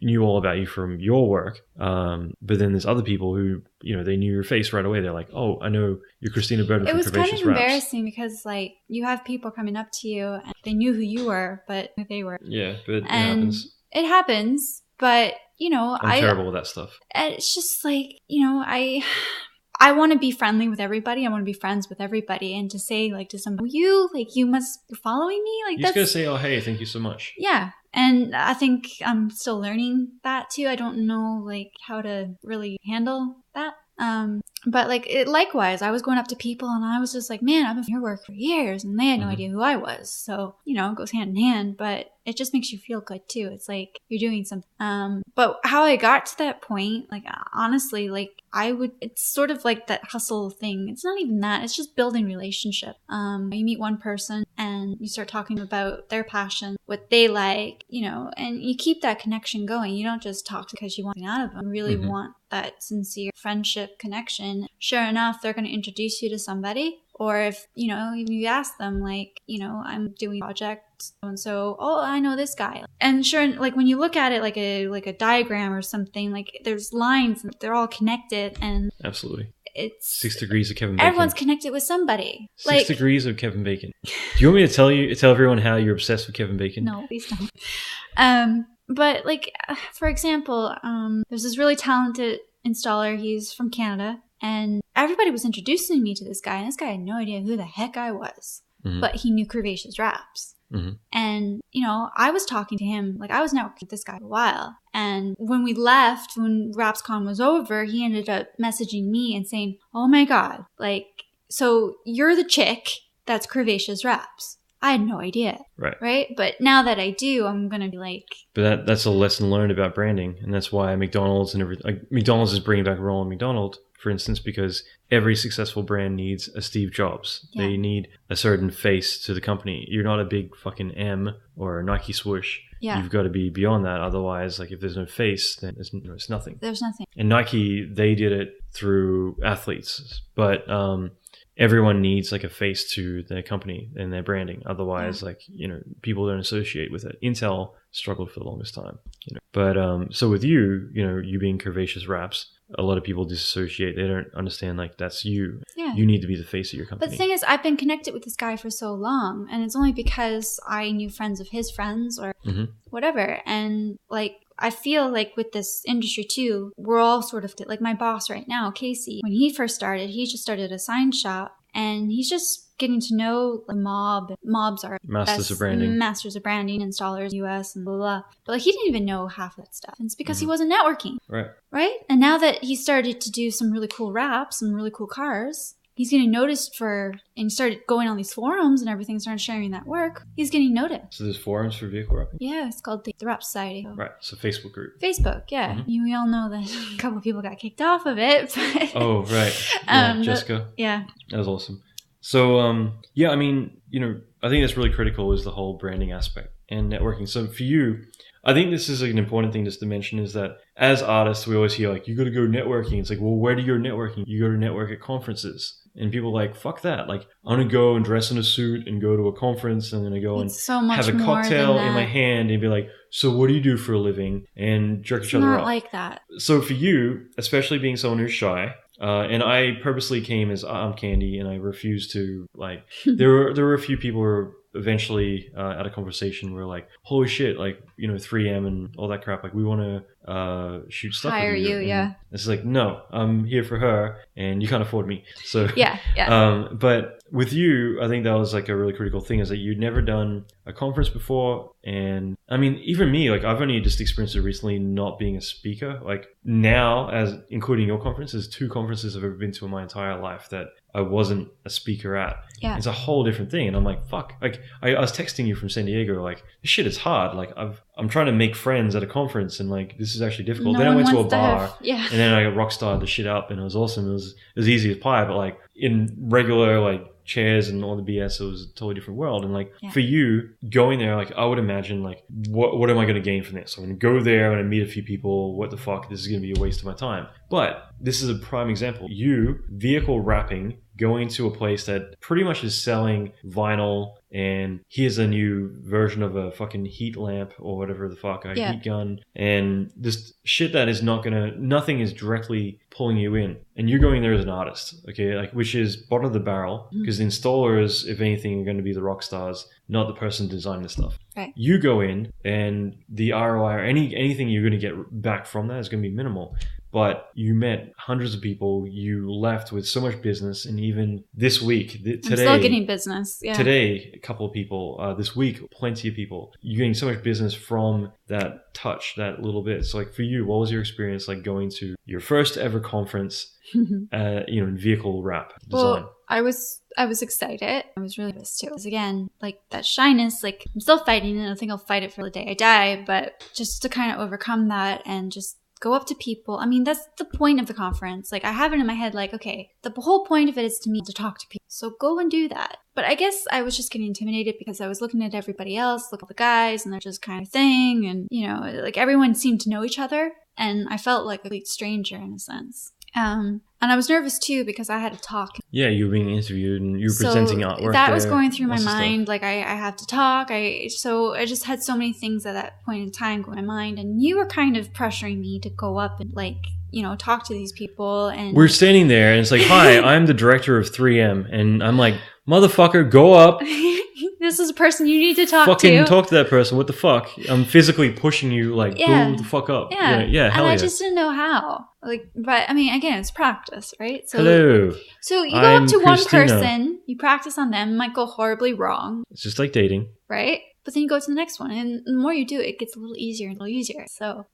knew all about you from your work. But then there's other people who, they knew your face right away. They're like, oh, I know you're Christina Burton from Curvaceous Wraps. It was kind of embarrassing because like you have people coming up to you and they knew who you were, but who they were. Yeah, but it happens. It happens, but I'm terrible with that stuff. It's just like, I want to be friendly with everybody. I want to be friends with everybody. And to say like to somebody, you must be following me. Like, you just gotta say, oh, hey, thank you so much. Yeah. And I think I'm still learning that too. I don't know like how to really handle that. But like likewise, I was going up to people and I was just like, man, I've been doing your work for years, and they had no idea who I was. So, it goes hand in hand, but it just makes you feel good too. It's like you're doing something. But how I got to that point, like honestly, like it's sort of like that hustle thing. It's not even that. It's just building relationship. You meet one person and you start talking about their passion, what they like, and you keep that connection going. You don't just talk because you want something out of them. You really want that sincere friendship connection. Sure enough, they're going to introduce you to somebody. Or if, even you ask them, like, I'm doing a project, and so, oh, I know this guy. And sure, like, when you look at it like a diagram or something, like, there's lines, and they're all connected, and... Absolutely. It's... 6 degrees of Kevin Bacon. Everyone's connected with somebody. 6 degrees of Kevin Bacon. Do you want me to tell everyone how you're obsessed with Kevin Bacon? No, please don't. But, like, for example, there's this really talented installer. He's from Canada. And everybody was introducing me to this guy, and this guy had no idea who the heck I was. But he knew Curvaceous Wraps. And, I was talking to him, like I was networking with this guy for a while. And when we left, when RapsCon was over, he ended up messaging me and saying, oh my God, like, so you're the chick that's Curvaceous Wraps. I had no idea. Right? But now that I do, I'm going to be like... But that's a lesson learned about branding. And that's why McDonald's and everything... Like, McDonald's is bringing back Ronald McDonald, for instance, because every successful brand needs a Steve Jobs. Yeah. They need a certain face to the company. You're not a big fucking M or a Nike swoosh. Yeah. You've got to be beyond that. Otherwise, like, if there's no face, then it's nothing. There's nothing. And Nike, they did it through athletes. But... everyone needs like a face to their company and their branding. Otherwise, like, people don't associate with it. Intel struggled for the longest time, But so with you, you being Curvaceous Wraps, a lot of people disassociate. They don't understand like that's you. Yeah. You need to be the face of your company. But the thing is, I've been connected with this guy for so long, and it's only because I knew friends of his friends or whatever. And like, I feel like with this industry too, we're all sort of like my boss right now, Casey. When he first started, he just started a sign shop, And he's just getting to know the mob. Mobs are Masters of branding. Masters of branding, installers, US and blah, blah. But like he didn't even know half of that stuff. And it's because he wasn't networking. Right? And now that he started to do some really cool wraps and really cool cars, he's getting noticed and started going on these forums and everything, started sharing that work. He's getting noticed. So there's forums for vehicle wrapping? Yeah, it's called the Wrap Society. So. Right, so Facebook group. Facebook, yeah. We all know that a couple of people got kicked off of it. But oh, right. Yeah, Jessica. Yeah. That was awesome. So, yeah, I mean, I think that's really critical is the whole branding aspect and networking. So for you, I think this is an important thing just to mention is that as artists, we always hear like, you got to go networking. It's like, well, where do you go networking? You go to network at conferences. And people are like, fuck that. Like, I'm going to go and dress in a suit and go to a conference and then I go and have a cocktail in my hand and be like, so what do you do for a living? And jerk each other off. It's not like that. So for you, especially being someone who's shy, and I purposely came as I'm Candy and I refused to like, there were a few people who were eventually at a conversation where like, holy shit, like, 3M and all that crap. Like we want to shoot stuff hire with you. Yeah. It's like, no, I'm here for her and you can't afford me. So yeah. But with you, I think that was like a really critical thing is that you'd never done a conference before. And I mean, even me, like I've only just experienced it recently not being a speaker. Like now, as including your conferences, 2 conferences I've ever been to in my entire life that I wasn't a speaker at. Yeah. It's a whole different thing. And I'm like, fuck. Like I was texting you from San Diego, like this shit is hard. Like I'm trying to make friends at a conference and like this is actually difficult. Then I went to a bar and then I rock starred the shit up and it was awesome. It was easy as pie, but like in regular like chairs and all the BS, it was a totally different world. And like for you going there, like I would imagine like what am I going to gain from this? I'm going to go there and I meet a few people. What the fuck? This is going to be a waste of my time. But this is a prime example. You vehicle wrapping, going to a place that pretty much is selling vinyl and here's a new version of a fucking heat lamp or whatever the fuck, heat gun, and this shit that is nothing is directly pulling you in. And you're going there as an artist, okay, like which is bottom of the barrel because the installers, if anything, are going to be the rock stars, not the person designing the stuff. Right. You go in and the ROI or anything you're going to get back from that is going to be minimal. But you met hundreds of people. You left with so much business, and even this week, today, I'm still getting business. Yeah. Today, a couple of people. This week, plenty of people. You're getting so much business from that touch, that little bit. So, like for you, what was your experience like going to your first ever conference? In vehicle wrap design. Well, I was excited. I was really nervous too. Because again, like that shyness, like I'm still fighting it. I think I'll fight it for the day I die. But just to kind of overcome that and just go up to people. I mean, that's the point of the conference. Like I have it in my head like, okay, the whole point of it is to talk to people. So go and do that. But I guess I was just getting intimidated because I was looking at everybody else, look at the guys and they're just kind of thing. And, like everyone seemed to know each other. And I felt like a complete stranger in a sense. And I was nervous too because I had to talk. Yeah, you were being interviewed and you were presenting artwork. That was going through my mind. Like I have to talk. So I just had so many things at that point in time go in my mind. And you were kind of pressuring me to go up and talk to these people. And we're standing there and it's like, hi, I'm the director of 3M. And I'm like, motherfucker, go up. This is a person you need to talk Fucking talk to that person. What the fuck? I'm physically pushing you like, go the fuck up. Yeah. Hell and I yeah. just didn't know how. But I mean, again, it's practice, right? So, hello. So you go up to one person, you practice on them, might go horribly wrong. It's just like dating. Right? But then you go to the next one. And the more you do it, it gets a little easier and a little easier. So,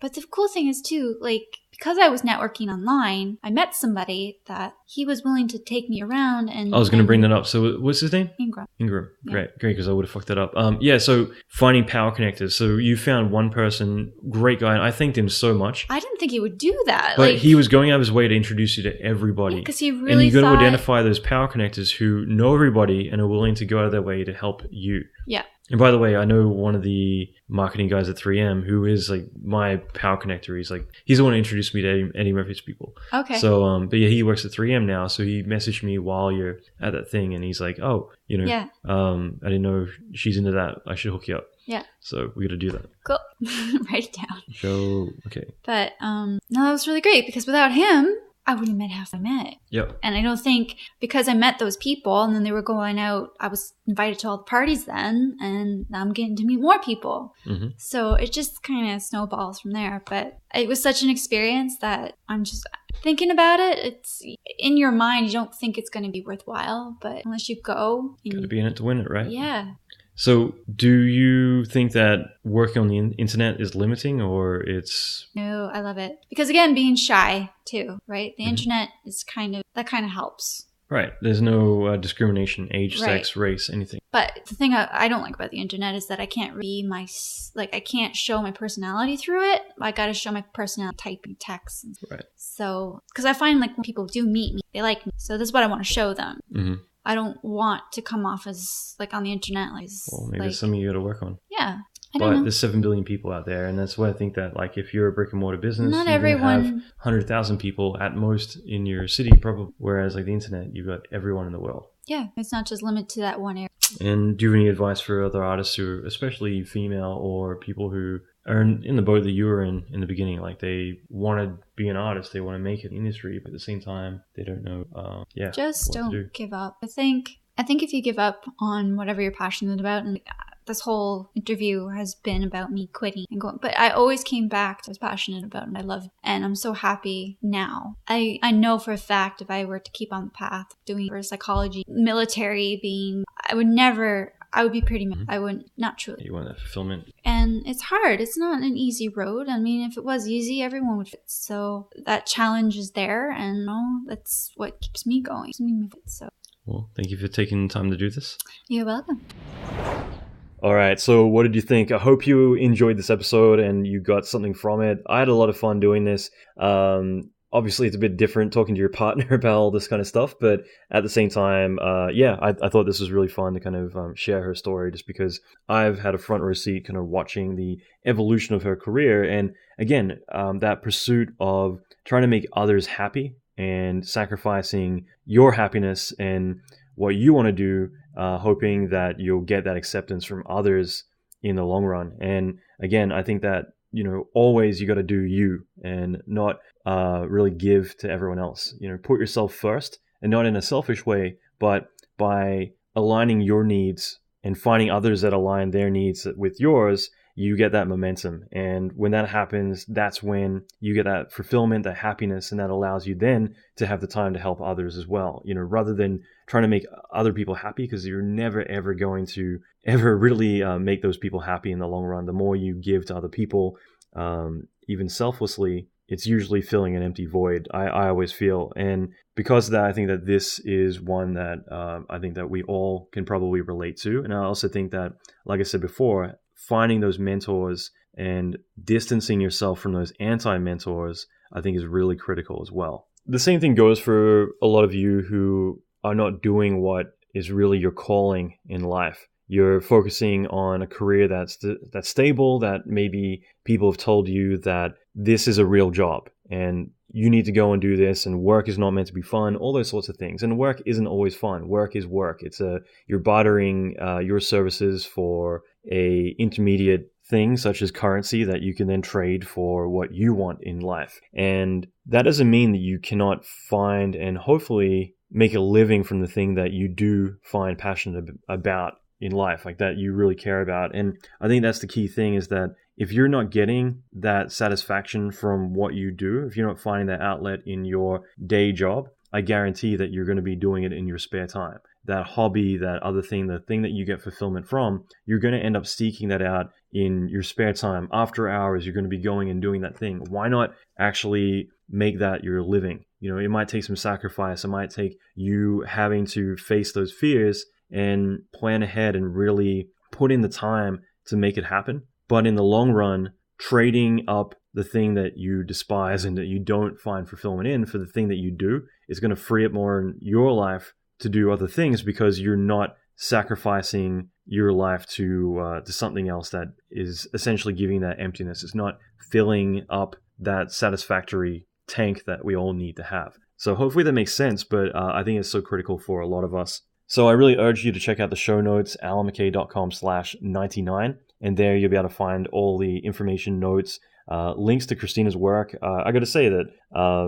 but the cool thing is too, like, because I was networking online, I met somebody that he was willing to take me around. And I was going to bring that up. So what's his name? Ingram. Yeah. Great, because I would have fucked that up. So finding power connectors. So you found one person, great guy, and I thanked him so much. I didn't think he would do that. But he was going out of his way to introduce you to everybody. Because he really And you got to identify those power connectors who know everybody and are willing to go out of their way to help you. Yeah. And by the way, I know one of the marketing guys at 3M who is like my power connector. He's the one who introduced me to Eddie Murphy's people. Okay. So, but yeah, he works at 3M now. So he messaged me while you're at that thing and he's like, oh, I didn't know she's into that. I should hook you up. Yeah. So we got to do that. Cool. Write it down. Okay. But, no, that was really great because without him, I wouldn't have met half I met. Yep. And I don't think because I met those people and then they were going out, I was invited to all the parties then, and now I'm getting to meet more people. Mm-hmm. So it just kind of snowballs from there. But it was such an experience that Thinking about it, it's in your mind, you don't think it's going to be worthwhile, but unless you go... Got to be in it to win it, right? Yeah. So do you think that working on the internet is limiting, or it's... No, I love it. Because again, being shy too, right? The internet is that kind of helps. Right. There's no discrimination, age, sex, race, anything. But the thing I don't like about the internet is that I can't I can't show my personality through it. I got to show my personality typing text. Right. So, because I find like when people do meet me, they like me. So this is what I want to show them. Mm-hmm. I don't want to come off as like on the internet. Well, maybe it's something you got to work on. Yeah. But there's 7 billion people out there, and that's why I think that, like, if you're a brick and mortar business, not you're everyone have 100,000 people at most in your city, probably. Whereas, like the internet, you've got everyone in the world. Yeah, it's not just limited to that one area. And do you have any advice for other artists who, especially female or people who are in the boat that you were in the beginning? Like, they want to be an artist, they want to make it in the industry, but at the same time, they don't know. Just don't give up. I think if you give up on whatever you're passionate about, and this whole interview has been about me quitting and going, but I always came back to what I was passionate about and I love it. And I'm so happy now. I know for a fact if I were to keep on the path doing psychology, military I would be pretty, I wouldn't, not truly. You want that fulfillment. And it's hard. It's not an easy road. I mean, if it was easy, everyone would fit. So that challenge is there, and that's what keeps me going. So. Well, thank you for taking the time to do this. You're welcome. All right, so what did you think? I hope you enjoyed this episode and you got something from it. I had a lot of fun doing this. Obviously, it's a bit different talking to your partner about all this kind of stuff, but at the same time, I thought this was really fun to kind of share her story, just because I've had a front row seat kind of watching the evolution of her career. And again, that pursuit of trying to make others happy and sacrificing your happiness and what you want to do, hoping that you'll get that acceptance from others in the long run. And again, I think that, always you got to do you and not really give to everyone else. Put yourself first, and not in a selfish way, but by aligning your needs and finding others that align their needs with yours, you get that momentum. And when that happens, that's when you get that fulfillment, that happiness, and that allows you then to have the time to help others as well. Rather than trying to make other people happy, because you're never, ever going to ever really make those people happy in the long run. The more you give to other people, even selflessly, it's usually filling an empty void, I always feel. And because of that, I think that this is one that I think that we all can probably relate to. And I also think that, like I said before, finding those mentors and distancing yourself from those anti-mentors, I think is really critical as well. The same thing goes for a lot of you who are not doing what is really your calling in life. You're focusing on a career that's stable, that maybe people have told you that this is a real job and you need to go and do this, and work is not meant to be fun, all those sorts of things. And work isn't always fun. Work is work. You're bartering your services for a intermediate thing such as currency that you can then trade for what you want in life. And that doesn't mean that you cannot find and hopefully make a living from the thing that you do find passionate about in life, like that you really care about. And I think that's the key thing, is that if you're not getting that satisfaction from what you do, if you're not finding that outlet in your day job, I guarantee that you're going to be doing it in your spare time. That hobby, that other thing, the thing that you get fulfillment from, you're going to end up seeking that out in your spare time. After hours, you're going to be going and doing that thing. Why not actually make that your living? It might take some sacrifice. It might take you having to face those fears and plan ahead and really put in the time to make it happen. But in the long run, trading up the thing that you despise and that you don't find fulfillment in for the thing that you do is going to free up more in your life to do other things, because you're not sacrificing your life to something else that is essentially giving that emptiness. It's not filling up that satisfactory tank that we all need to have. So hopefully that makes sense, but I think it's so critical for a lot of us. So I really urge you to check out the show notes, allanmckay.com/99. And there you'll be able to find all the information, notes, links to Christina's work. I got to say that,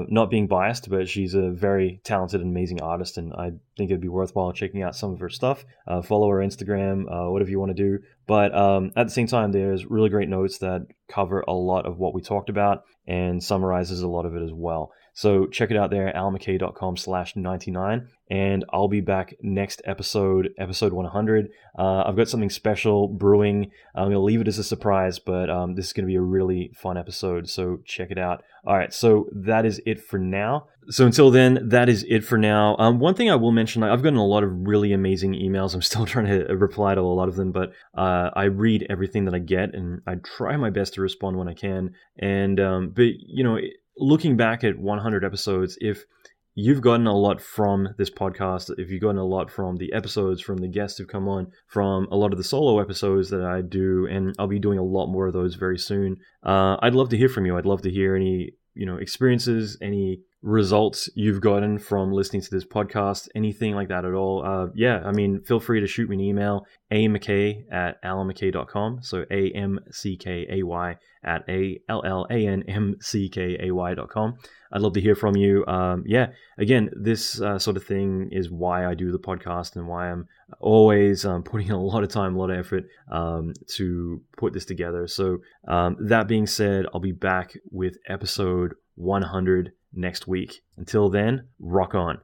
not being biased, but she's a very talented and amazing artist, and I think it'd be worthwhile checking out some of her stuff. Follow her Instagram, whatever you want to do. But at the same time, there's really great notes that cover a lot of what we talked about and summarizes a lot of it as well. So check it out there, allanmckay.com/99. And I'll be back next episode 100. I've got something special brewing. I'm going to leave it as a surprise, but this is going to be a really fun episode. So check it out. All right, so that is it for now. So until then, that is it for now. One thing I will mention, I've gotten a lot of really amazing emails. I'm still trying to reply to a lot of them, but I read everything that I get, and I try my best to respond when I can. And but looking back at 100 episodes, if you've gotten a lot from this podcast, if you've gotten a lot from the episodes, from the guests who've come on, from a lot of the solo episodes that I do, and I'll be doing a lot more of those very soon, I'd love to hear from you. I'd love to hear any experiences, any results you've gotten from listening to this podcast, anything like that at all. Feel free to shoot me an email, amckay@allanmckay.com. So AMCKAY@ALLANMCKAY.com. I'd love to hear from you. Again, this sort of thing is why I do the podcast and why I'm always putting in a lot of time, a lot of effort to put this together. So that being said, I'll be back with episode 100 next week. Until then, rock on.